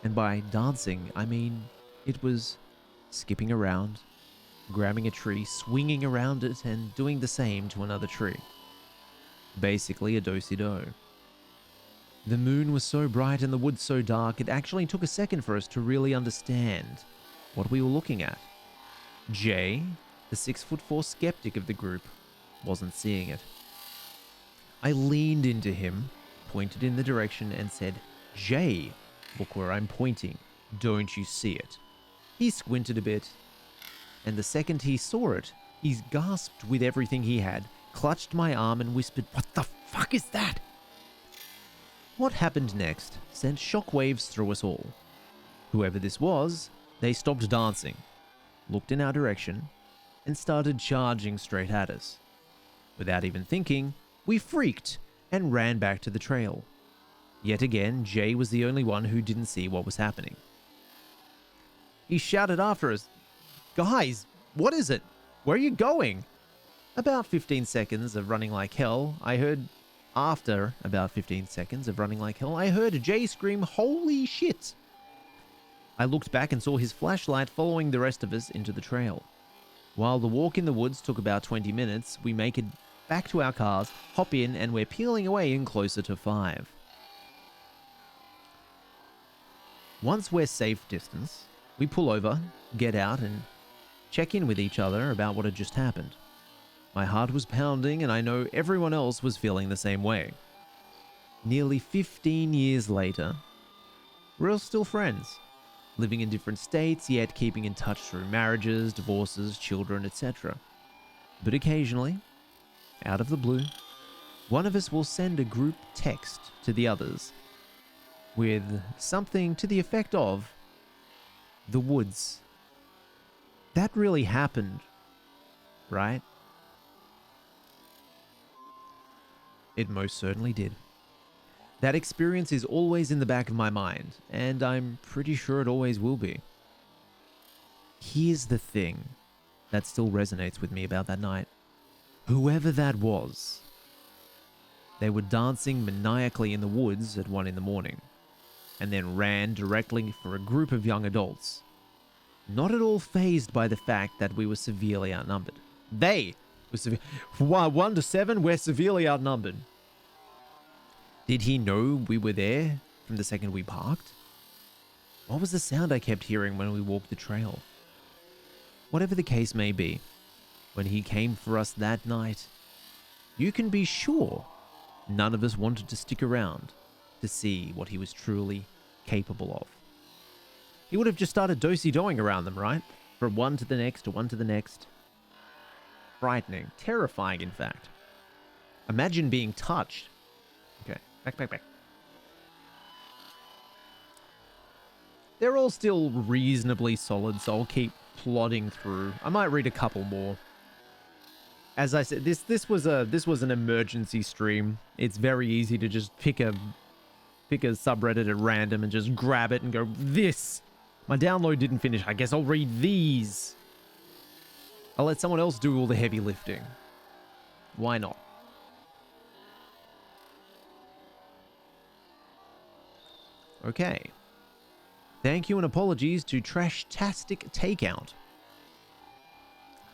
And by dancing, I mean it was skipping around, grabbing a tree, swinging around it, and doing the same to another tree. Basically a do-si-do. The moon was so bright and the woods so dark, it actually took a second for us to really understand what we were looking at. Jay, the 6'4" skeptic of the group, wasn't seeing it. I leaned into him, pointed in the direction, and said, "Jay, look where I'm pointing. Don't you see it?" He squinted a bit, and the second he saw it, he gasped with everything he had, clutched my arm, and whispered, "What the fuck is that?" What happened next sent shockwaves through us all. Whoever this was, they stopped dancing, looked in our direction, and started charging straight at us. Without even thinking, we freaked and ran back to the trail. Yet again, Jay was the only one who didn't see what was happening. He shouted after us, "Guys, what is it? Where are you going?" About 15 seconds of running like hell, After about 15 seconds of running like hell, I heard Jay scream, "Holy shit!" I looked back and saw his flashlight following the rest of us into the trail. While the walk in the woods took about 20 minutes, we make it back to our cars, hop in, and we're peeling away in closer to 5. Once we're safe distance, we pull over, get out, and check in with each other about what had just happened. My heart was pounding, and I know everyone else was feeling the same way. Nearly 15 years later, we're all still friends, living in different states, yet keeping in touch through marriages, divorces, children, etc. But occasionally, out of the blue, one of us will send a group text to the others with something to the effect of, "The woods. That really happened, right?" It most certainly did. That experience is always in the back of my mind, and I'm pretty sure it always will be. Here's the thing that still resonates with me about that night. Whoever that was, they were dancing maniacally in the woods at 1 in the morning, and then ran directly for a group of young adults, not at all fazed by the fact that we were severely outnumbered. They were 1 to 7, we're severely outnumbered. Did he know we were there from the second we parked? What was the sound I kept hearing when we walked the trail? Whatever the case may be, when he came for us that night, you can be sure none of us wanted to stick around to see what he was truly capable of. He would have just started do-si-doing around them, right? From one to the next to one to the next. Frightening, terrifying, in fact. Imagine being touched. Okay, back. They're all still reasonably solid, so I'll keep plodding through. I might read a couple more. As I said, this was an emergency stream. It's very easy to just pick a subreddit at random and just grab it and go, this. My download didn't finish. I guess I'll read these. I'll let someone else do all the heavy lifting. Why not? Okay. Thank you and apologies to Trashtastic Takeout.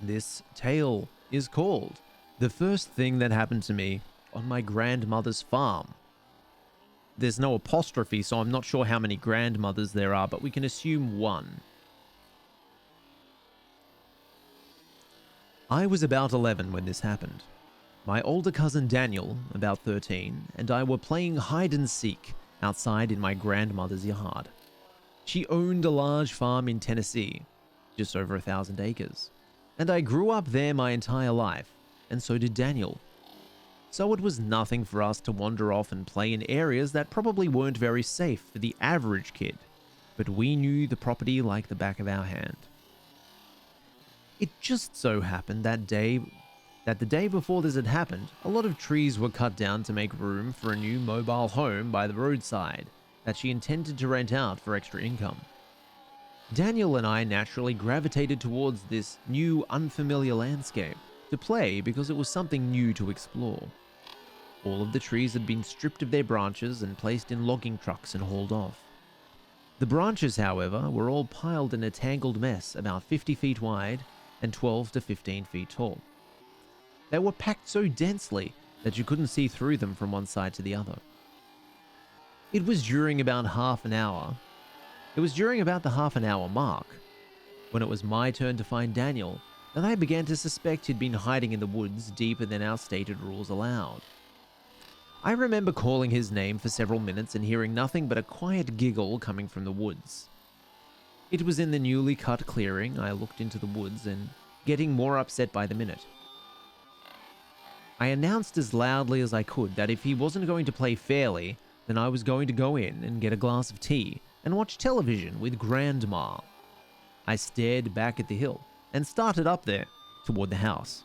This tale is called The First Thing That Happened to Me on My Grandmother's Farm. There's no apostrophe, so I'm not sure how many grandmothers there are, but we can assume one. I was about 11 when this happened. My older cousin Daniel, about 13, and I were playing hide and seek outside in my grandmother's yard. She owned a large farm in Tennessee, just over 1,000 acres, and I grew up there my entire life, and so did Daniel. So it was nothing for us to wander off and play in areas that probably weren't very safe for the average kid, but we knew the property like the back of our hand. It just so happened that the day before this had happened, a lot of trees were cut down to make room for a new mobile home by the roadside that she intended to rent out for extra income. Daniel and I naturally gravitated towards this new unfamiliar landscape to play because it was something new to explore. All of the trees had been stripped of their branches and placed in logging trucks and hauled off. The branches, however, were all piled in a tangled mess about 50 feet wide and 12 to 15 feet tall. They were packed so densely that you couldn't see through them from one side to the other. It was during about the half an hour mark, when it was my turn to find Daniel, that I began to suspect he'd been hiding in the woods deeper than our stated rules allowed. I remember calling his name for several minutes and hearing nothing but a quiet giggle coming from the woods. It was in the newly cut clearing. I looked into the woods and getting more upset by the minute. I announced as loudly as I could that if he wasn't going to play fairly, then I was going to go in and get a glass of tea and watch television with Grandma. I stared back at the hill and started up there toward the house.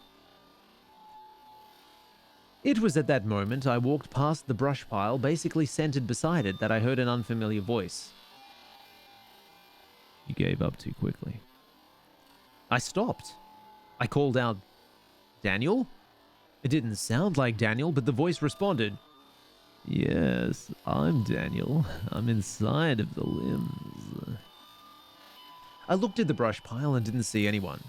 It was at that moment I walked past the brush pile basically centered beside it that I heard an unfamiliar voice. You gave up too quickly. I stopped. I called out, "Daniel?" It didn't sound like Daniel, but the voice responded, "Yes, I'm Daniel. I'm inside of the limbs." I looked at the brush pile and didn't see anyone.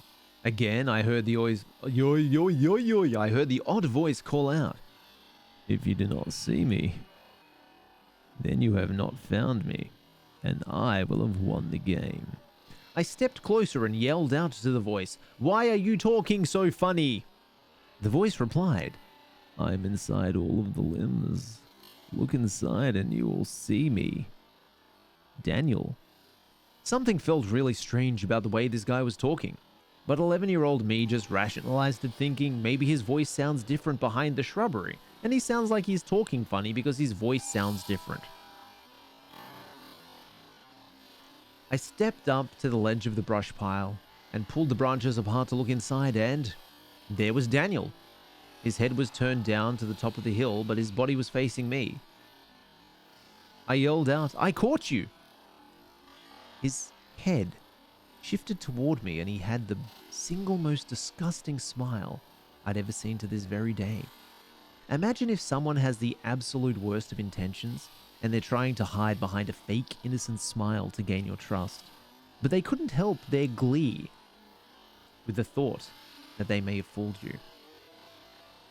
Again, I heard the I heard the odd voice call out, "If you do not see me, then you have not found me."
and I will have won the game.
I stepped closer and yelled out to the voice, "Why are you talking so funny?" The voice replied,
I'm inside all of the limbs. Look inside and you will see me. Daniel.
Something felt really strange about the way this guy was talking. But 11-year-old me just rationalized it, thinking maybe his voice sounds different behind the shrubbery, and he sounds like he's talking funny because his voice sounds different. I stepped up to the ledge of the brush pile and pulled the branches apart to look inside, and there was Daniel. His head was turned down to the top of the hill, but his body was facing me. I yelled out, "I caught you!" His head shifted toward me, and he had the single most disgusting smile I'd ever seen to this very day. Imagine if someone has the absolute worst of intentions, and they're trying to hide behind a fake innocent smile to gain your trust, but they couldn't help their glee with the thought that they may have fooled you.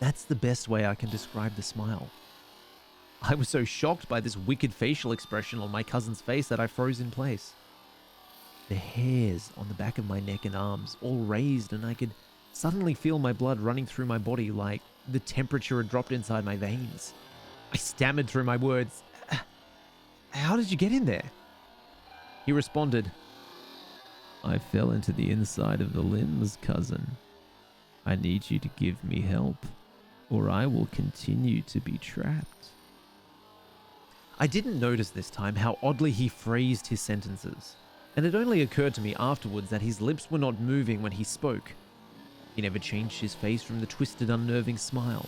That's the best way I can describe the smile. I was so shocked by this wicked facial expression on my cousin's face that I froze in place. The hairs on the back of my neck and arms all raised, and I could suddenly feel my blood running through my body like the temperature had dropped inside my veins. I stammered through my words, "How did you get in there?" He responded,
I fell into the inside of the limbs, cousin. I need you to give me help, or I will continue to be trapped.
I didn't notice this time how oddly he phrased his sentences, and it only occurred to me afterwards that his lips were not moving when he spoke. He never changed his face from the twisted, unnerving smile.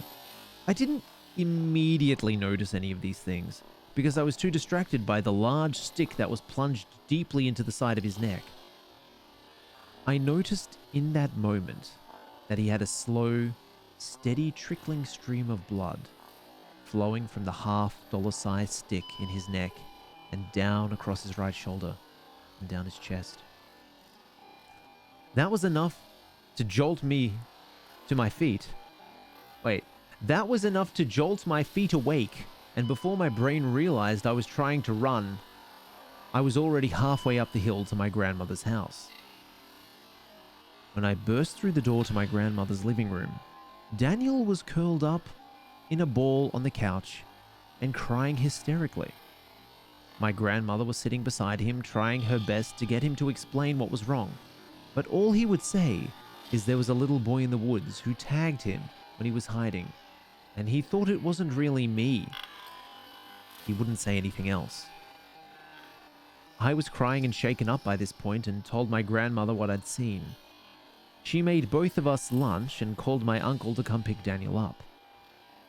I didn't immediately notice any of these things, because I was too distracted by the large stick that was plunged deeply into the side of his neck. I noticed in that moment that he had a slow, steady trickling stream of blood flowing from the half-dollar-sized stick in his neck and down across his right shoulder and down his chest. That was enough to jolt me to my feet. That was enough to jolt my feet awake, and before my brain realized I was trying to run, I was already halfway up the hill to my grandmother's house. When I burst through the door to my grandmother's living room, Daniel was curled up in a ball on the couch and crying hysterically. My grandmother was sitting beside him, trying her best to get him to explain what was wrong, but all he would say is there was a little boy in the woods who tagged him when he was hiding, and he thought it wasn't really me. He wouldn't say anything else. I was crying and shaken up by this point and told my grandmother what I'd seen. She made both of us lunch and called my uncle to come pick Daniel up.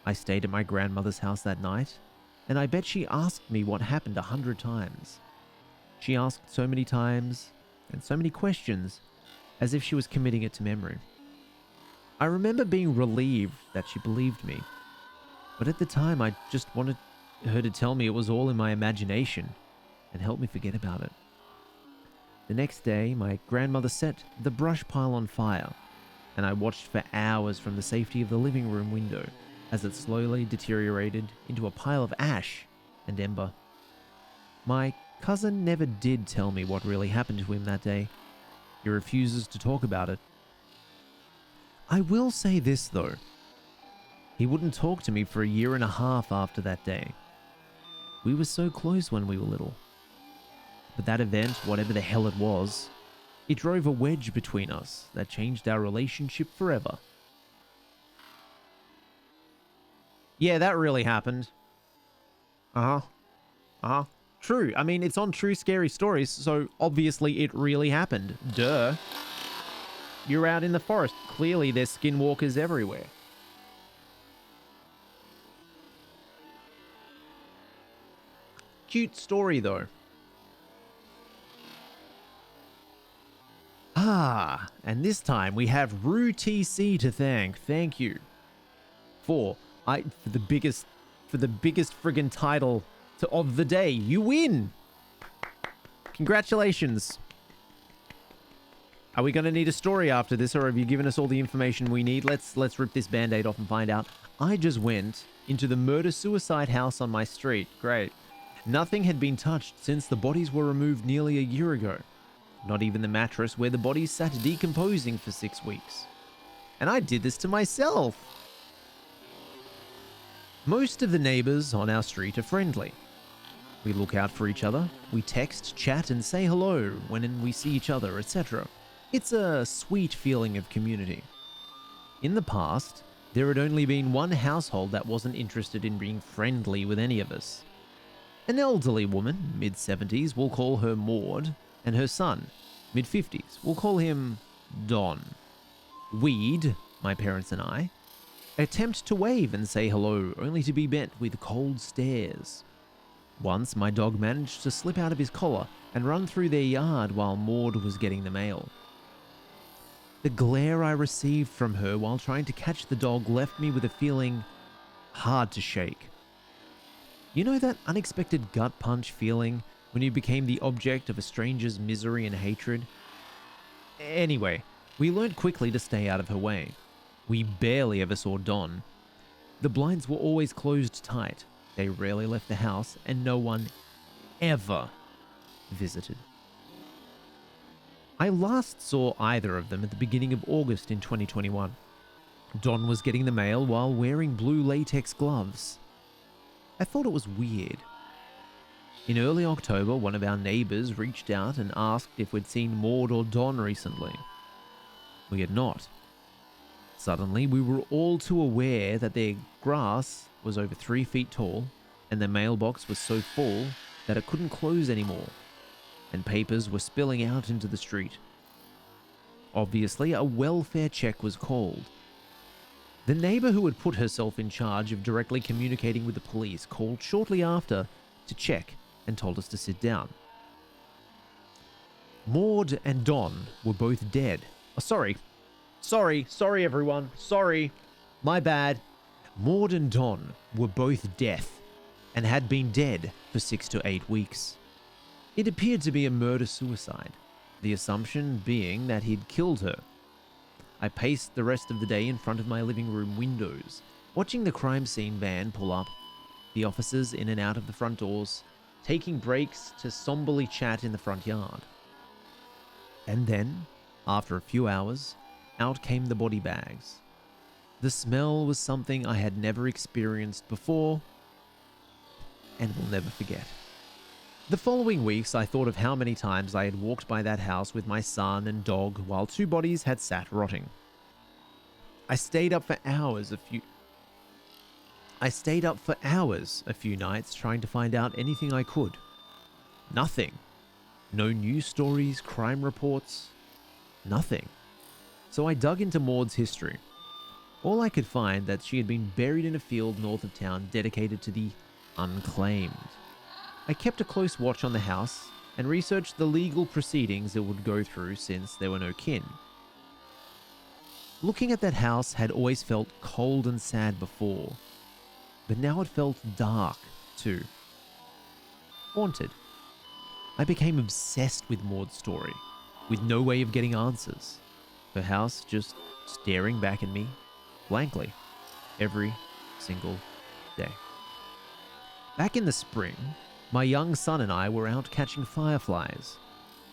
I stayed at my grandmother's house that night, and I bet she asked me what happened 100 times. She asked so many times and so many questions, as if she was committing it to memory. I remember being relieved that she believed me, but at the time I just wanted her to tell me it was all in my imagination and help me forget about it. The next day, my grandmother set the brush pile on fire, and I watched for hours from the safety of the living room window as it slowly deteriorated into a pile of ash and ember. My cousin never did tell me what really happened to him that day. He refuses to talk about it. I will say this though. He wouldn't talk to me for a year and a half after that day. We were so close when we were little. But that event, whatever the hell it was, it drove a wedge between us that changed our relationship forever. Yeah, that really happened. True. I mean, it's on True Scary Stories, so obviously it really happened. Duh. You're out in the forest. Clearly there's skinwalkers everywhere. Cute story, though. And this time we have Rue TC to thank. Thank you. For the biggest friggin' title of the day. You win! Congratulations. Are we going to need a story after this, or have you given us all the information we need? Let's rip this band-aid off and find out. I just went into the murder-suicide house on my street. Great. Nothing had been touched since the bodies were removed nearly a year ago. Not even the mattress where the bodies sat decomposing for 6 weeks. And I did this to myself. Most of the neighbors on our street are friendly. We look out for each other, we text, chat, and say hello when we see each other, etc. It's a sweet feeling of community. In the past, there had only been one household that wasn't interested in being friendly with any of us. An elderly woman, mid-70s, we'll call her Maud, and her son, mid-50s, we'll call him Don. We'd, my parents and I, attempt to wave and say hello, only to be met with cold stares. Once, my dog managed to slip out of his collar and run through their yard while Maud was getting the mail. The glare I received from her while trying to catch the dog left me with a feeling hard to shake. You know that unexpected gut punch feeling when you became the object of a stranger's misery and hatred? Anyway, we learned quickly to stay out of her way. We barely ever saw Don. The blinds were always closed tight. They rarely left the house, and no one ever visited. I last saw either of them at the beginning of August in 2021. Don was getting the mail while wearing blue latex gloves. I thought it was weird. In early October, one of our neighbors reached out and asked if we'd seen Maud or Don recently. We had not. Suddenly, we were all too aware that their grass was over 3 feet tall, and their mailbox was so full that it couldn't close anymore, and papers were spilling out into the street. Obviously, a welfare check was called. The neighbor who had put herself in charge of directly communicating with the police called shortly after to check and told us to sit down. Maud and Don were both dead. Oh, sorry everyone, sorry, my bad. Maud and Don were both death and had been dead for 6 to 8 weeks. It appeared to be a murder-suicide, the assumption being that he'd killed her. I paced the rest of the day in front of my living room windows, watching the crime scene van pull up, the officers in and out of the front doors, taking breaks to somberly chat in the front yard. And then, after a few hours, out came the body bags. The smell was something I had never experienced before and will never forget. The following weeks, I thought of how many times I had walked by that house with my son and dog while 2 bodies had sat rotting. I stayed up for hours a few nights trying to find out anything I could. Nothing. No news stories, crime reports, nothing. So I dug into Maud's history. All I could find that she had been buried in a field north of town dedicated to the unclaimed. I kept a close watch on the house and researched the legal proceedings it would go through since there were no kin. Looking at that house had always felt cold and sad before, but now it felt dark too. Haunted. I became obsessed with Maud's story, with no way of getting answers. Her house just staring back at me, blankly, every single day. Back in the spring, my young son and I were out catching fireflies.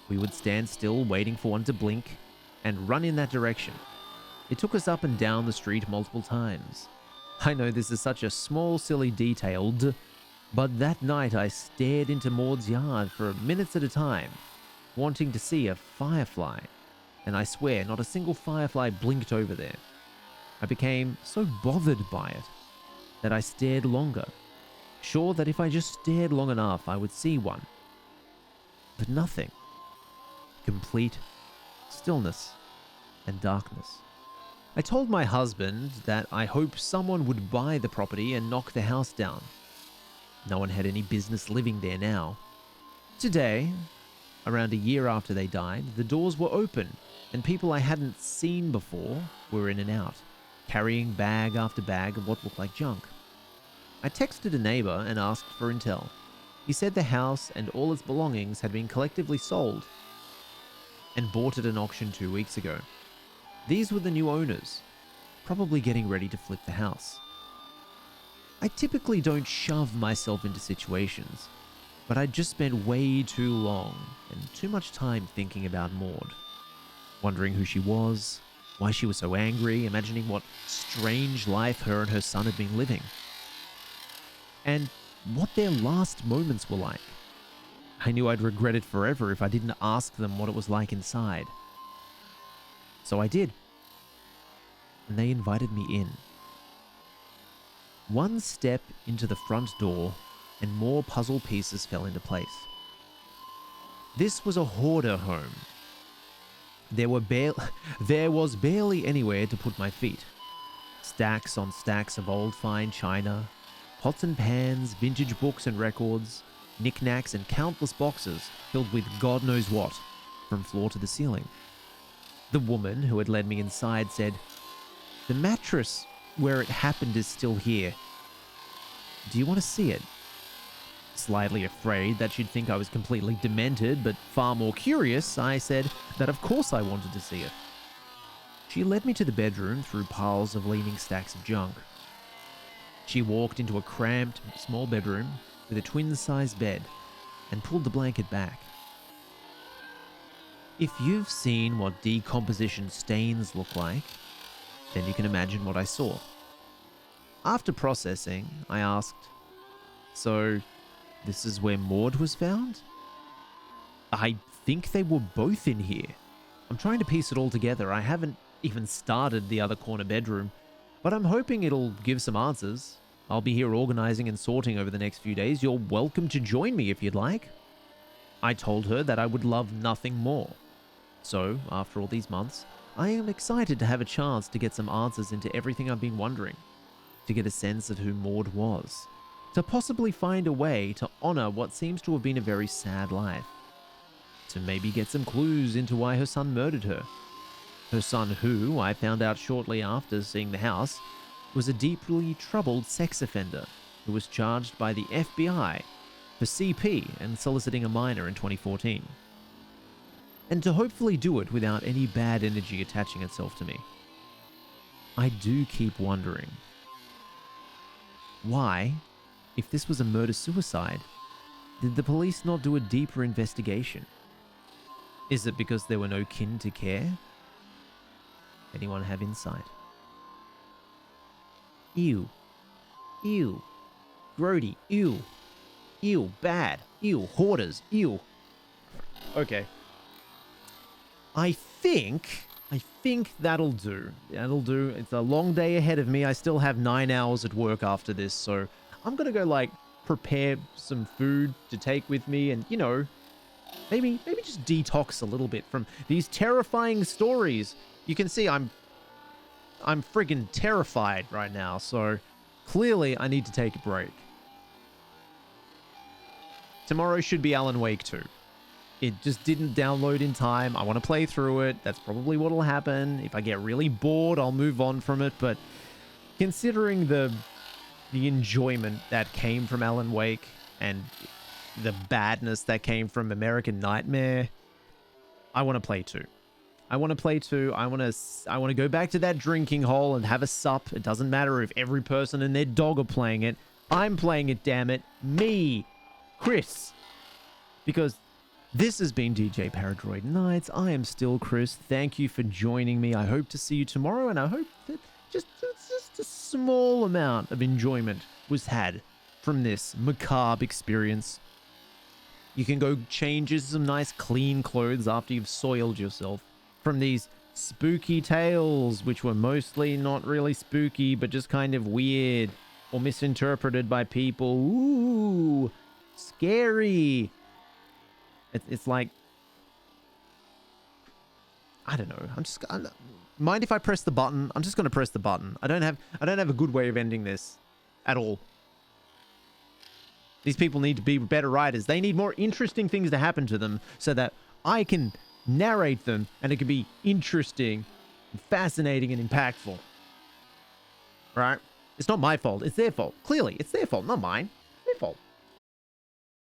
We would stand still waiting for one to blink and run in that direction. It took us up and down the street multiple times. I know this is such a small, silly detail, but that night I stared into Maud's yard for minutes at a time, wanting to see a firefly, and I swear not a single firefly blinked over there. I became so bothered by it that I stared longer, sure that if I just stared long enough I would see one. But nothing. Complete stillness and darkness. I told my husband that I hoped someone would buy the property and knock the house down. No one had any business living there now. Today, around a year after they died, the doors were open and people I hadn't seen before were in and out, carrying bag after bag of what looked like junk. I texted a neighbor and asked for intel. He said the house and all its belongings had been collectively sold and bought at an auction 2 weeks ago. These were the new owners, probably getting ready to flip the house. I typically don't shove myself into situations, But I'd just spent way too long and too much time thinking about Maud, wondering who she was, why she was so angry, imagining what strange life her and her son had been living, and what their last moments were like. I knew I'd regret it forever if I didn't ask them what it was like inside. So I did, and they invited me in. One step into the front door, and more puzzle pieces fell into place. This was a hoarder home. There was barely anywhere to put my feet. Stacks on stacks of old fine china, pots and pans, vintage books and records, knickknacks, and countless boxes filled with God knows what, from floor to the ceiling. The woman who had led me inside said, "The mattress where it happened is still here. Do you want to see it?" Slightly afraid that she'd think I was completely demented, but far more curious, I said that of course I wanted to see it. She led me to the bedroom through piles of leaning stacks of junk. She walked into a cramped, small bedroom with a twin-size bed and pulled the blanket back. If you've seen what decomposition stains look like, then you can imagine what I saw. After processing, I asked, "So, this is where Maud was found?" "I think they were both in here. I'm trying to piece it all together. I haven't even started the other corner bedroom, but I'm hoping it'll give some answers. I'll be here organizing and sorting over the next few days. You're welcome to join me if you'd like." I told her that I would love nothing more. So, after all these months, I am excited to have a chance to get some answers into everything I've been wondering, to get a sense of who Maud was, to possibly find a way to honor what seems to have been a very sad life, to maybe get some clues into why her son murdered her. Her son, who, I found out shortly after seeing the house, was a deeply troubled sex offender who was charged by the FBI for CP and soliciting a minor in 2014. And to hopefully do it without any bad energy attaching itself to me. I do keep wondering, why, if this was a murder-suicide, did the police not do a deeper investigation? Is it because there were no kin to care? Anyone have insight? Ew. Ew. Grody. Ew. Ew. Bad. Ew. Hoarders. Ew. Okay. I think that'll do. That'll do. It's a long day ahead of me. I still have 9 hours at work after this, so I'm gonna go, like, prepare some food to take with me and, you know, maybe just detox a little bit from these terrifying stories. You can see I'm friggin' terrified right now, so clearly I need to take a break. Tomorrow should be Alan Wake 2. It just didn't download in time. I want to play through it. That's probably what'll happen. If I get really bored, I'll move on from it. But considering the enjoyment that came from Alan Wake and the badness that came from American Nightmare, I want to play 2. I want to play 2. I want to go back to that drinking hole and have a sup. It doesn't matter if every person and their dog are playing it. I'm playing it, damn it. Me, Chris. Because this has been DJ Paradroid Nights. I am still Chris. Thank you for joining me. I hope to see you tomorrow, and I hope that just a small amount of enjoyment was had from this macabre experience. You can go change into some nice clean clothes after you've soiled yourself from these spooky tales, which were mostly not really spooky, but just kind of weird or misinterpreted by people. Ooh, scary. It's like, I don't know. Mind if I press the button? I'm just going to press the button. I don't have a good way of ending this at all. These people need to be better writers. They need more interesting things to happen to them so that I can narrate them and it can be interesting, and fascinating, and impactful. Right? It's not my fault. It's their fault. Clearly, it's their fault, not mine. Their fault.